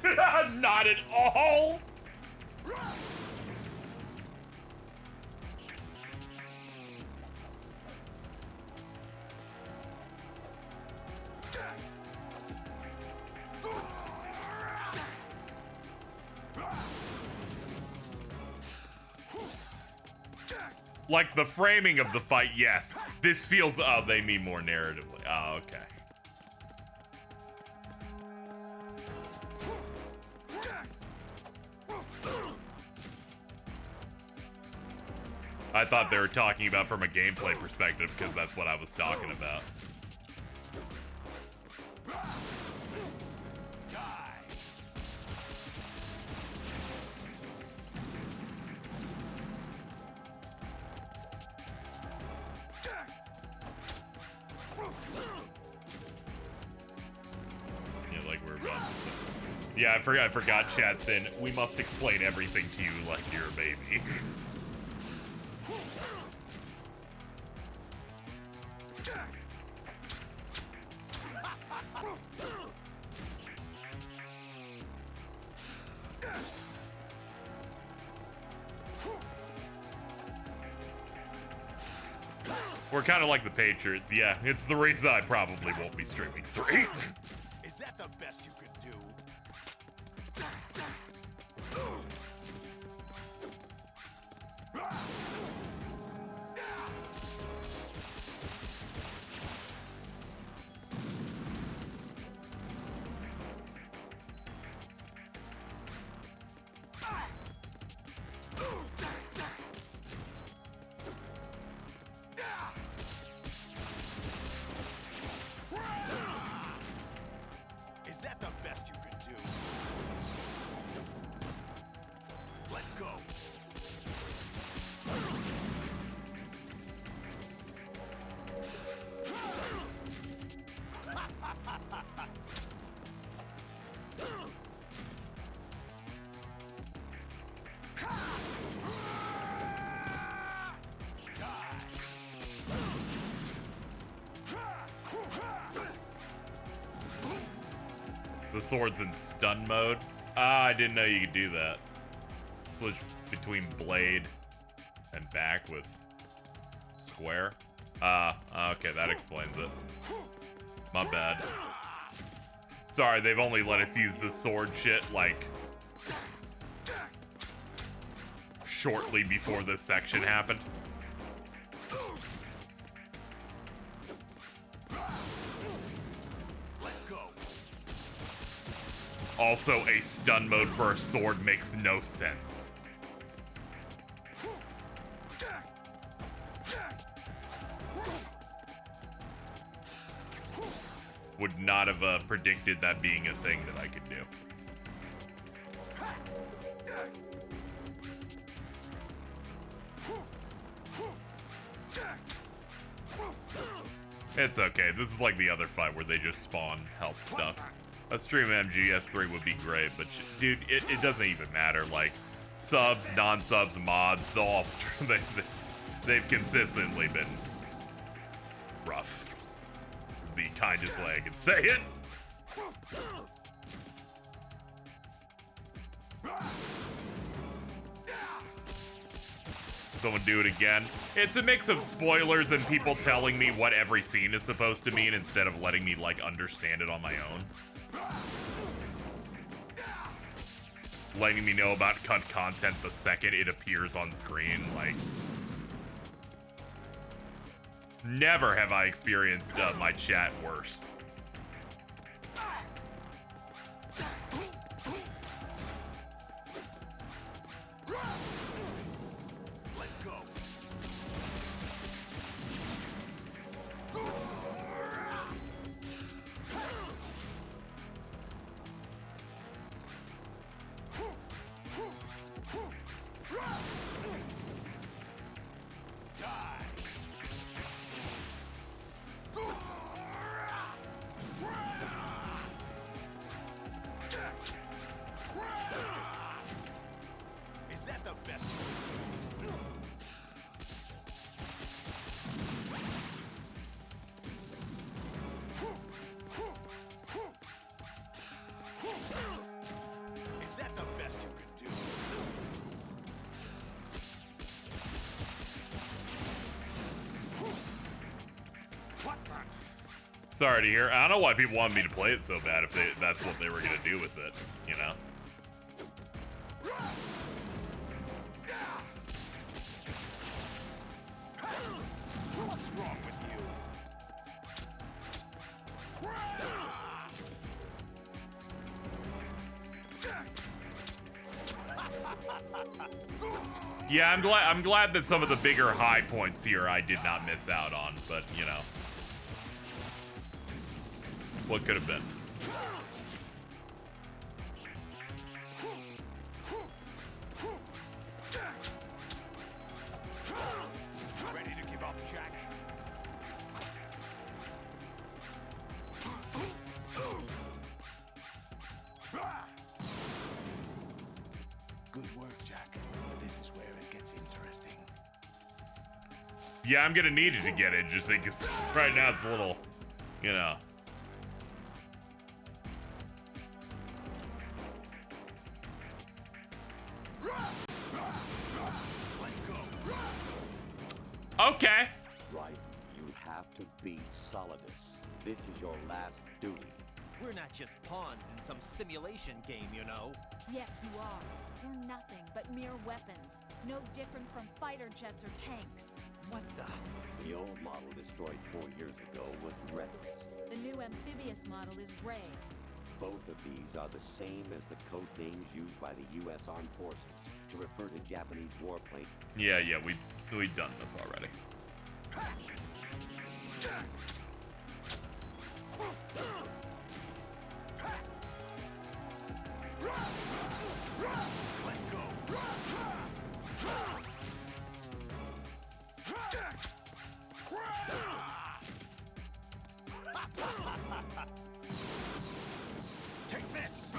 Not at all. Like the framing of the fight, yes. This feels, oh, they mean more narratively. Oh, okay. I thought they were talking about from a gameplay perspective because that's what I was talking about. Yeah, like we're about to... Yeah, I forgot chat's in. We must explain everything to you like you're a baby. We're kind of like the Patriots. Yeah, it's the reason I probably won't be streaming 3. Is that the best you could do? Is that the best you could do? Let's go. The sword's in stun mode. Ah, I didn't know you could do that. Switch between blade and back with square. Okay, that explains it. My bad. Sorry, they've only let us use the sword shit, like, shortly before this section happened. Also, a stun mode for a sword makes no sense. Would not have predicted that being a thing that I could do. It's okay. This is like the other fight where they just spawn health stuff. A stream MGS3 would be great, but dude, it doesn't even matter. Like, subs, non-subs, mods, they've consistently been rough. Is the kindest way I can say it. Someone do it again. It's a mix of spoilers and people telling me what every scene is supposed to mean instead of letting me, like, understand it on my own. Letting me know about cut content the second it appears on screen, like... Never have I experienced my chat worse. Let's go. Die. Sorry to hear. I don't know why people wanted me to play it so bad if that's what they were gonna do with it, you know? What's wrong with you? Yeah, I'm glad that some of the bigger high points here I did not miss out on, but you know. What could have been? Ready to give up, Jack? Good work, Jack. This is where it gets interesting. Yeah, I'm gonna need it to get it, just because right now it's a little, you know. Okay. Right. You have to beat Solidus. This is your last duty. We're not just pawns in some simulation game, you know. Yes, you are. You're nothing but mere weapons. No different from fighter jets or tanks. What the? The old model destroyed 4 years ago was Rex. The new amphibious model is Ray. Both of these are the same as the code names used by the U.S. Armed Forces to refer to Japanese warplanes. Yeah, we've done this already. Let's go. Take this.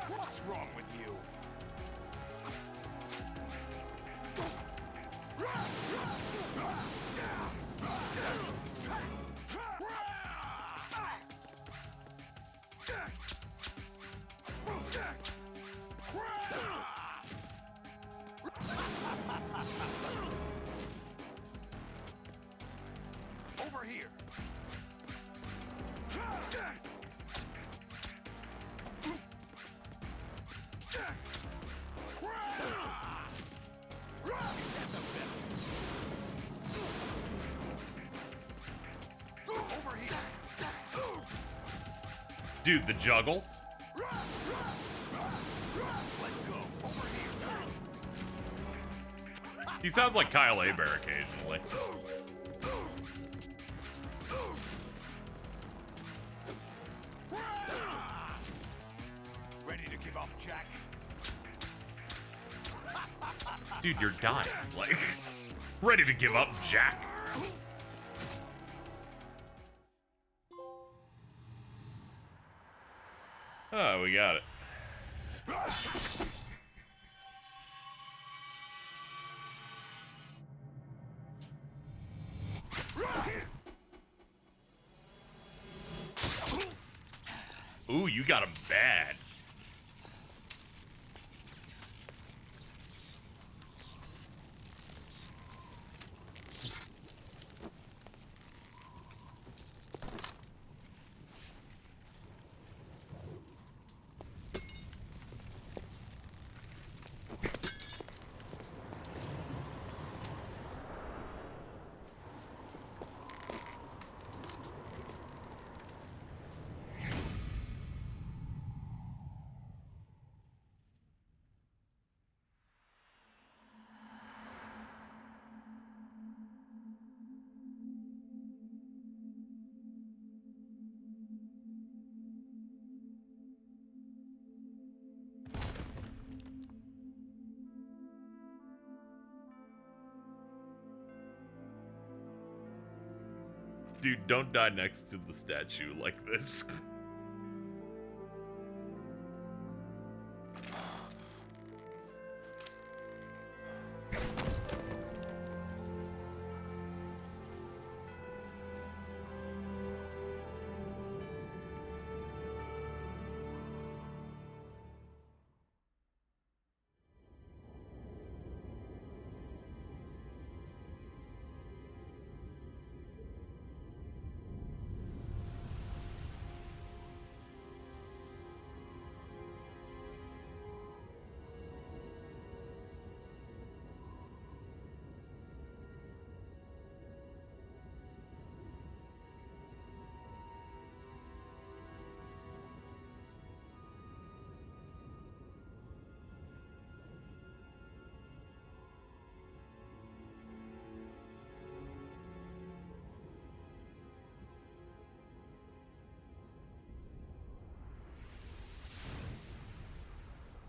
What's wrong with you? Over here. Over here. Dude, the juggles. Let's go. Over here. He sounds like Kyle Aber occasionally. Ready to give up, Jack? Dude, you're dying. Like, ready to give up, Jack. Oh, we got it. Ooh, you got him bad. Dude, don't die next to the statue like this.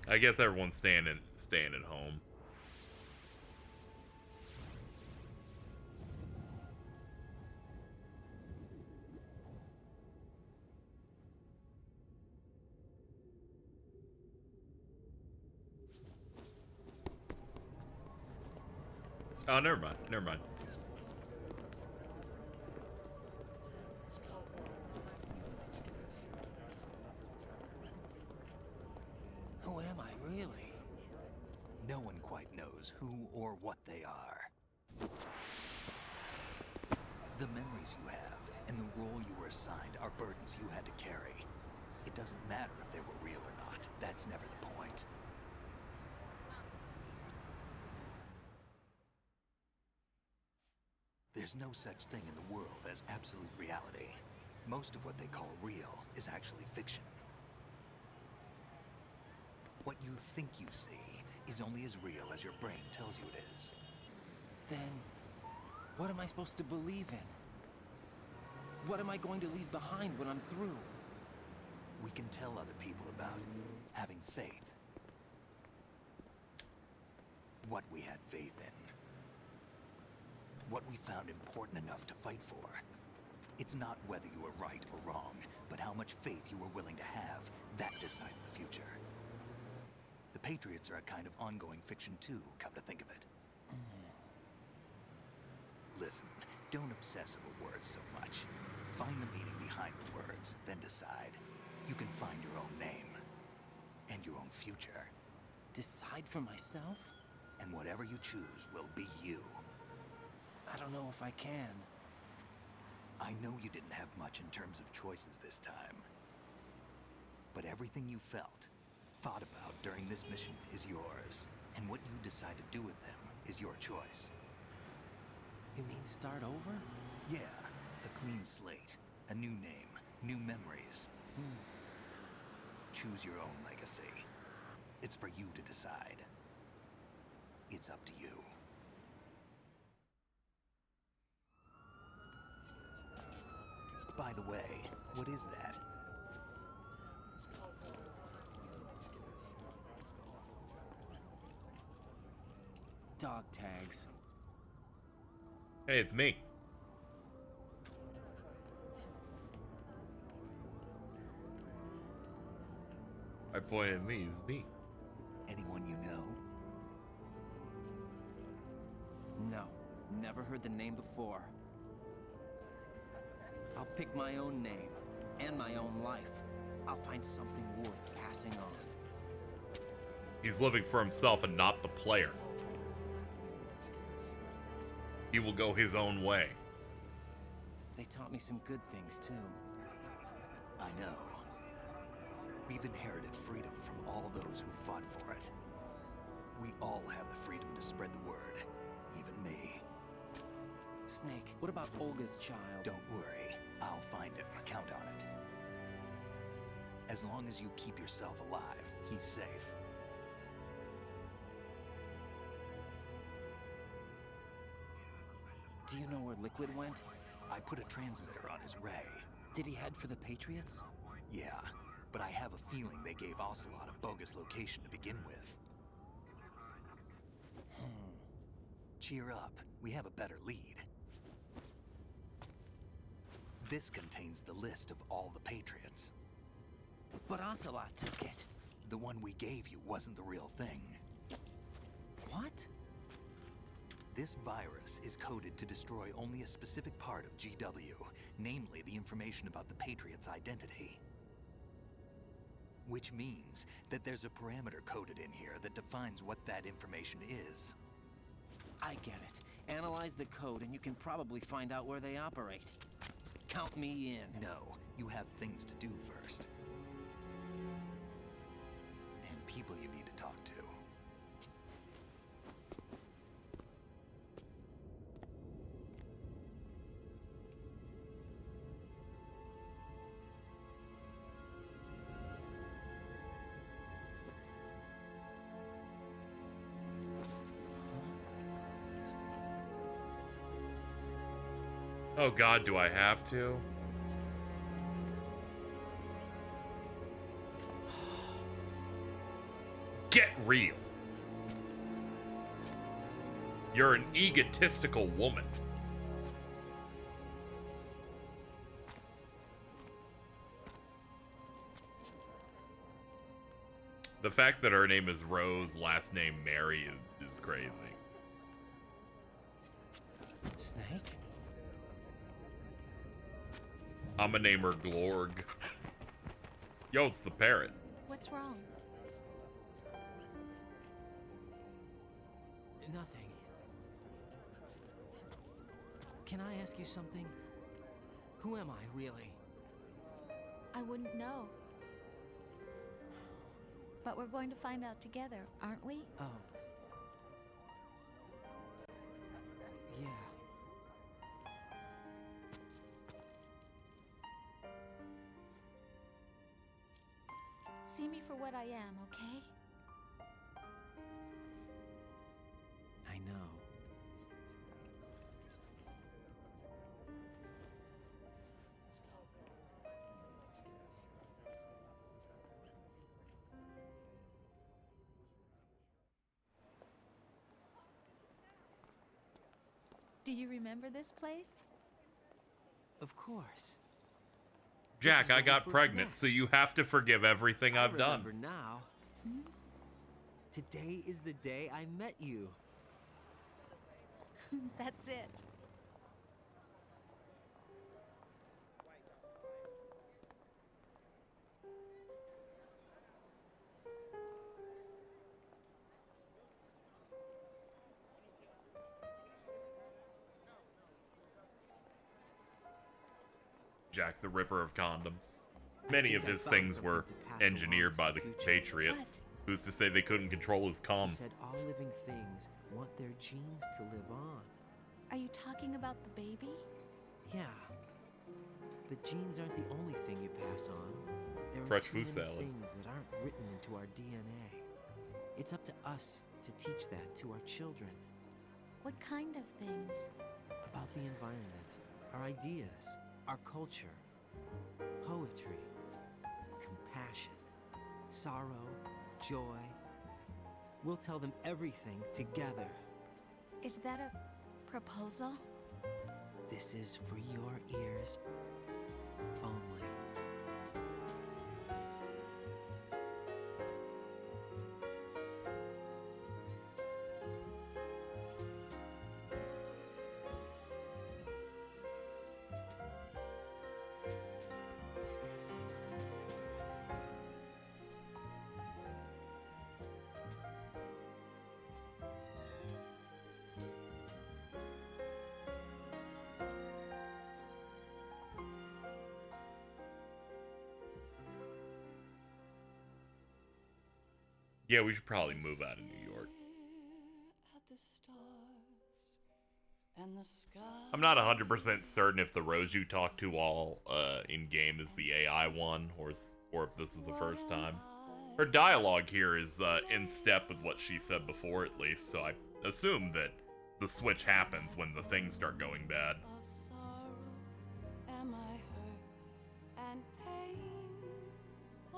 I guess everyone's staying at home. Oh, never mind. Never mind. Who am I, really? No one quite knows who or what they are. The memories you have and the role you were assigned are burdens you had to carry. It doesn't matter if they were real or not. That's never the point. There's no such thing in the world as absolute reality. Most of what they call real is actually fiction. What you think you see is only as real as your brain tells you it is. Then, what am I supposed to believe in? What am I going to leave behind when I'm through? We can tell other people about having faith. What we had faith in. What we found important enough to fight for. It's not whether you were right or wrong, but how much faith you were willing to have. That decides the future. The Patriots are a kind of ongoing fiction too, come to think of it. Listen, don't obsess over words so much. Find the meaning behind the words, then decide. You can find your own name. And your own future. Decide for myself? And whatever you choose will be you. I don't know if I can. I know you didn't have much in terms of choices this time. But everything you felt, thought about during this mission is yours. And what you decide to do with them is your choice. You mean start over? Yeah, a clean slate, a new name, new memories. Choose your own legacy. It's for you to decide. It's up to you. By the way, what is that? Dog tags. Hey, it's me. I pointed at me, it's me. Anyone you know? No, never heard the name before. I'll pick my own name, and my own life. I'll find something worth passing on. He's living for himself and not the player. He will go his own way. They taught me some good things, too. I know. We've inherited freedom from all those who fought for it. We all have the freedom to spread the word, even me. Snake, what about Olga's child? Don't worry, I'll find him. Count on it. As long as you keep yourself alive, he's safe. Do you know where Liquid went? I put a transmitter on his ray. Did he head for the Patriots? Yeah, but I have a feeling they gave Ocelot a bogus location to begin with. Cheer up, we have a better lead. This contains the list of all the Patriots. But Ocelot took it. The one we gave you wasn't the real thing. What? This virus is coded to destroy only a specific part of GW, namely the information about the Patriot's identity. Which means that there's a parameter coded in here that defines what that information is. I get it. Analyze the code and you can probably find out where they operate. Count me in. No, you have things to do first. And people you need to talk to. Oh god, do I have to? Get real. You're an egotistical woman. The fact that her name is Rose, last name Mary is crazy. Snake? I'ma name her Glorg. Yo, it's the parrot. What's wrong? Nothing. Can I ask you something? Who am I, really? I wouldn't know. But we're going to find out together, aren't we? Oh. Yeah. See me for what I am, okay? I know. Do you remember this place? Of course. Jack, I got pregnant, so you have to forgive everything I've done. I remember now. Today is the day I met you. That's it. Jack the Ripper of condoms. Many of his things were engineered by the Patriots. Who's to say they couldn't control his cum? He said all living things want their genes to live on. Are you talking about the baby? Yeah. But genes aren't the only thing you pass on. There are Fresh too food many salad. things that aren't written into our DNA. It's up to us to teach that to our children. What kind of things? About the environment, our ideas, our culture, poetry, compassion, sorrow, joy. We'll tell them everything together. Is that a proposal? This is for your ears only. Yeah, we should probably move out of New York. I'm not 100% certain if the Rose you talk to all in-game is the AI one, or if this is the first time. Her dialogue here is in step with what she said before, at least, so I assume that the switch happens when the things start going bad.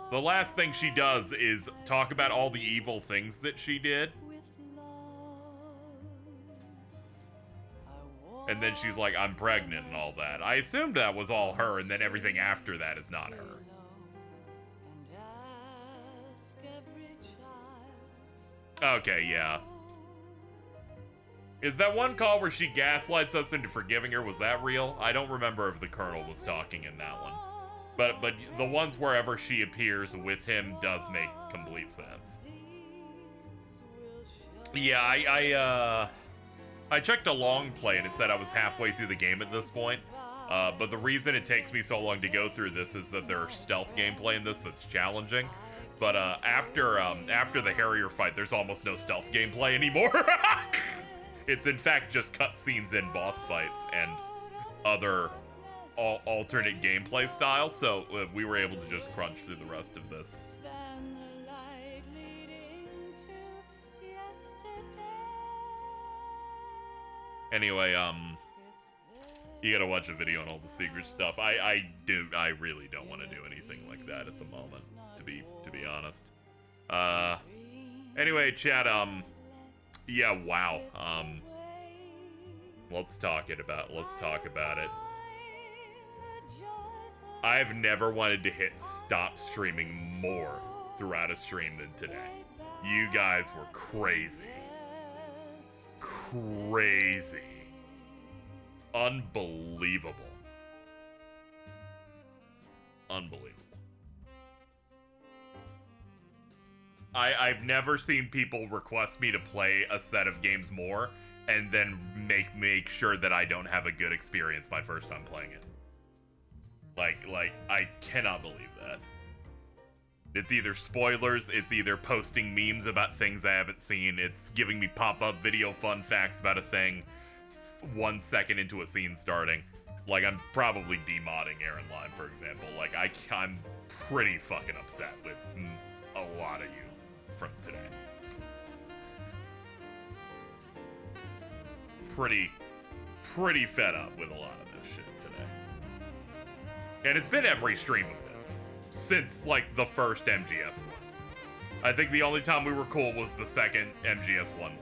The last thing she does is talk about all the evil things that she did. And then she's like, I'm pregnant and all that. I assumed that was all her, and then everything after that is not her. Okay, yeah. Is that one call where she gaslights us into forgiving her, was that real? I don't remember if the Colonel was talking in that one. But the ones wherever she appears with him does make complete sense. Yeah, I checked a long play and it said I was halfway through the game at this point. But the reason it takes me so long to go through this is that there's stealth gameplay in this that's challenging. But after the Harrier fight, there's almost no stealth gameplay anymore. It's in fact just cutscenes in boss fights and other alternate gameplay styles. So we were able to just crunch through the rest of this. Anyway, you gotta watch a video on all the secret stuff. I really don't want to do anything like that at the moment, to be honest. Anyway, chat, yeah, wow. Let's talk about it. I've never wanted to hit stop streaming more throughout a stream than today. You guys were crazy. Crazy. Unbelievable. Unbelievable. I've never seen people request me to play a set of games more and then make sure that I don't have a good experience my first time playing it. Like I cannot believe that. It's either spoilers, it's either posting memes about things I haven't seen, it's giving me pop-up video fun facts about a thing 1 second into a scene starting. Like, I'm probably demodding Aaron Lime, for example. Like, I'm pretty fucking upset with a lot of you from today. Pretty fed up with a lot of this shit today. And it's been every stream of this since, like, the first MGS one. I think the only time we were cool was the second MGS 1 one.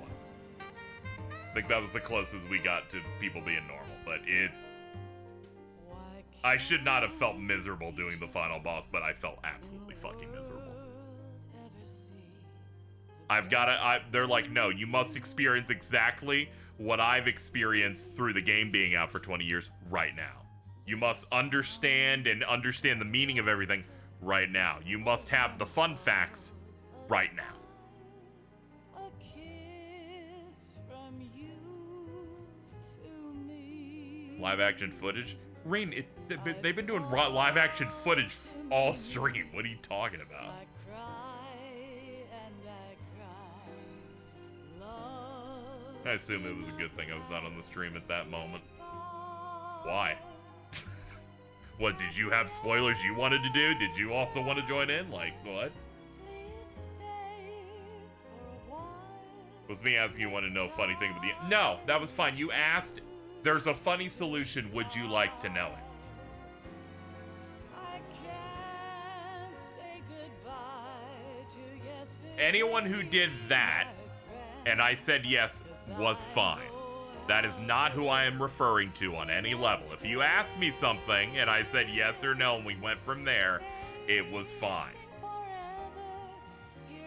I think that was the closest we got to people being normal, but I should not have felt miserable doing the final boss, but I felt absolutely fucking miserable. They're like, no, you must experience exactly what I've experienced through the game being out for 20 years right now. You must understand the meaning of everything right now. You must have the fun facts right now. Live action footage? Rain, they've been doing live action footage all stream. What are you talking about? I assume it was a good thing I was not on the stream at that moment. Why? What, did you have spoilers you wanted to do? Did you also want to join in? Like, what? Was me asking you want to know a funny thing about the... No, that was fine. You asked, there's a funny solution. Would you like to know it? Anyone who did that, and I said yes, was fine. That is not who I am referring to on any level. If you asked me something and I said yes or no and we went from there, it was fine.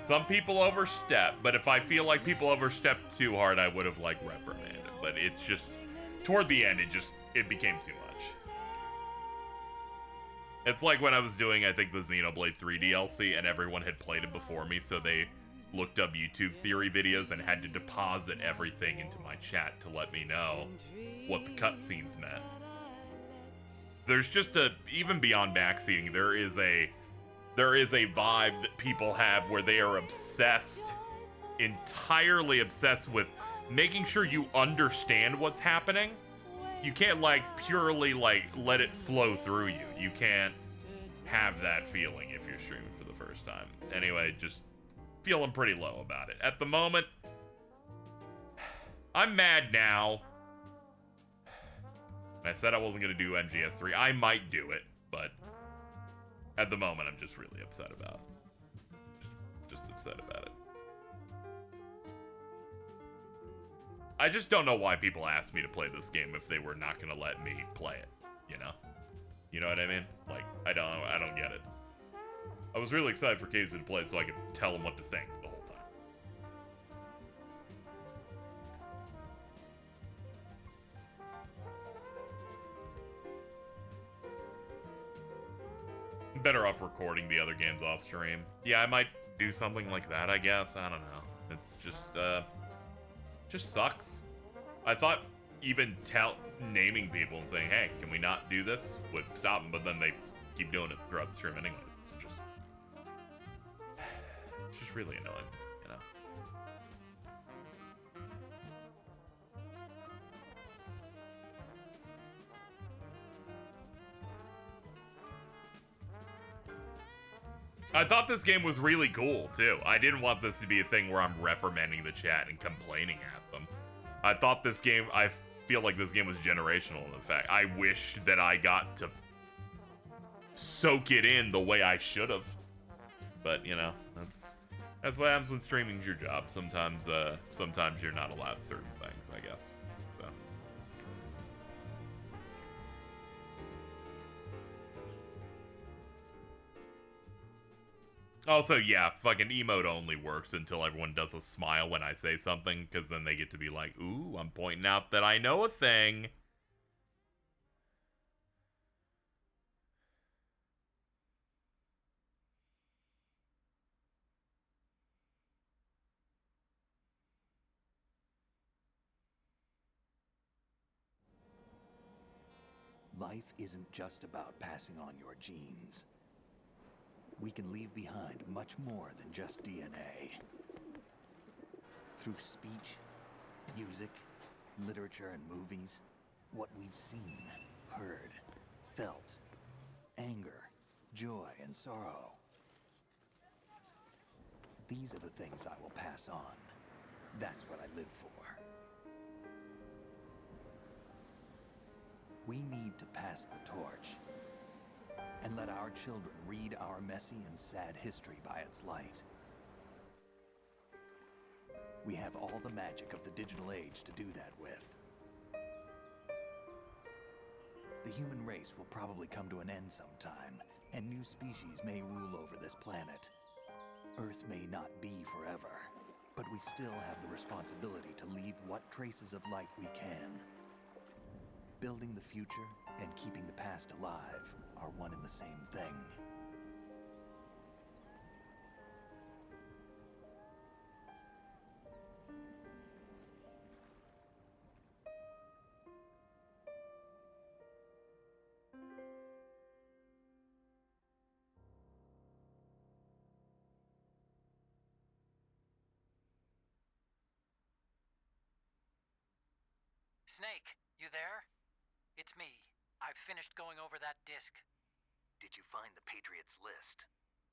Some people overstep, but if I feel like people overstepped too hard, I would have like reprimanded. But it's just, toward the end, it became too much. It's like when I was doing, I think, the Xenoblade 3 DLC and everyone had played it before me, so they looked up YouTube theory videos and had to deposit everything into my chat to let me know what the cutscenes meant. There's just even beyond backseating, there is a vibe that people have where they are entirely obsessed with making sure you understand what's happening. You can't purely let it flow through you. You can't have that feeling if you're streaming for the first time. Anyway, just feeling pretty low about it. At the moment, I'm mad now. I said I wasn't going to do MGS3. I might do it, but at the moment, I'm just really upset about it. Just upset about it. I just don't know why people asked me to play this game if they were not gonna let me play it, you know? You know what I mean? Like, I don't get it. I was really excited for Casey to play it so I could tell him what to think the whole time. I'm better off recording the other games off stream. Yeah, I might do something like that, I guess. I don't know. It's just sucks. I thought even naming people and saying, hey, can we not do this, would stop them, but then they keep doing it throughout the stream anyway. It's just really annoying, you know? I thought this game was really cool, too. I didn't want this to be a thing where I'm reprimanding the chat and complaining at them. I thought this game, I feel like this game was generational in fact. I wish that I got to soak it in the way I should have. But, you know, that's what happens when streaming's your job. Sometimes you're not allowed certain things, I guess. So. Also, yeah, fucking emote only works until everyone does a smile when I say something, because then they get to be like, ooh, I'm pointing out that I know a thing. Life isn't just about passing on your genes. We can leave behind much more than just DNA. Through speech, music, literature, and movies, what we've seen, heard, felt, anger, joy, and sorrow. These are the things I will pass on. That's what I live for. We need to pass the torch and let our children read our messy and sad history by its light. We have all the magic of the digital age to do that with. The human race will probably come to an end sometime, and new species may rule over this planet. Earth may not be forever, but we still have the responsibility to leave what traces of life we can. Building the future and keeping the past alive are one and the same thing. Snake, you there? It's me. I've finished going over that disc. Did you find the Patriots list?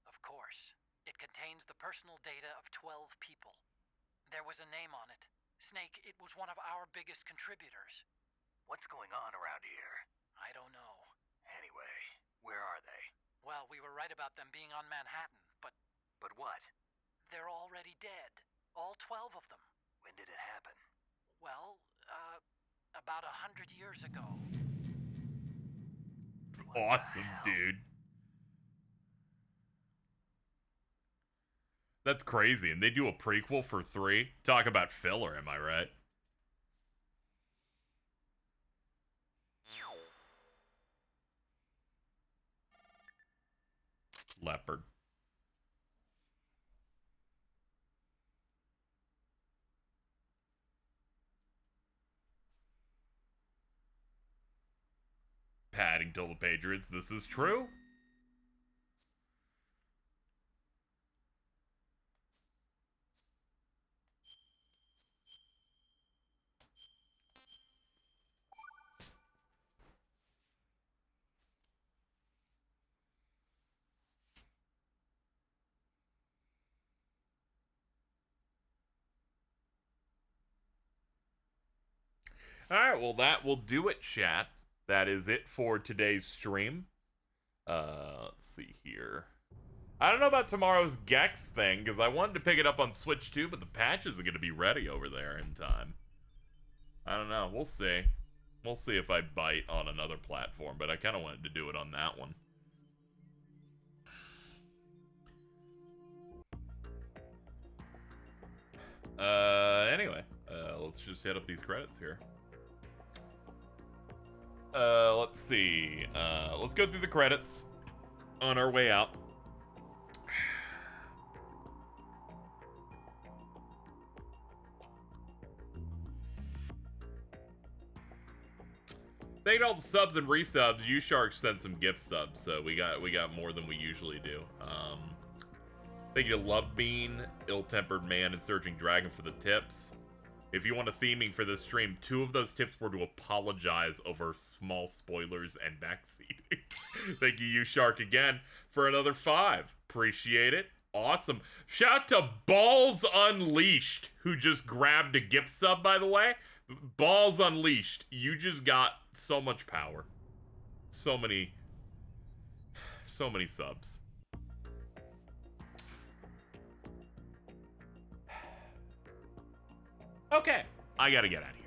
Of course. It contains the personal data of 12 people. There was a name on it. Snake, it was one of our biggest contributors. What's going on around here? I don't know. Anyway, where are they? Well, we were right about them being on Manhattan, but... But what? They're already dead. All 12 of them. When did it happen? Well, about 100 years ago. Awesome, dude. That's crazy. And they do a prequel for 3? Talk about filler, am I right? Leopard. Padding till the Patriots. This is true. Alright, well that will do it, chat. That is it for today's stream. Let's see here. I don't know about tomorrow's Gex thing, because I wanted to pick it up on Switch too, but the patches are going to be ready over there in time. I don't know. We'll see. We'll see if I bite on another platform, but I kind of wanted to do it on that one. Anyway, let's just hit up these credits here. Let's see. Let's go through the credits on our way out. Thank you to all the subs and resubs. U-Shark sent some gift subs, so we got more than we usually do. Thank you to Love Bean, Ill-Tempered Man, and Surging Dragon for the tips. If you want a theming for this stream, 2 of those tips were to apologize over small spoilers and backseating. Thank you, U-Shark, again, for another 5. Appreciate it. Awesome. Shout out to Balls Unleashed, who just grabbed a gift sub, by the way. Balls Unleashed. You just got so much power. So many subs. Okay, I gotta get out of here.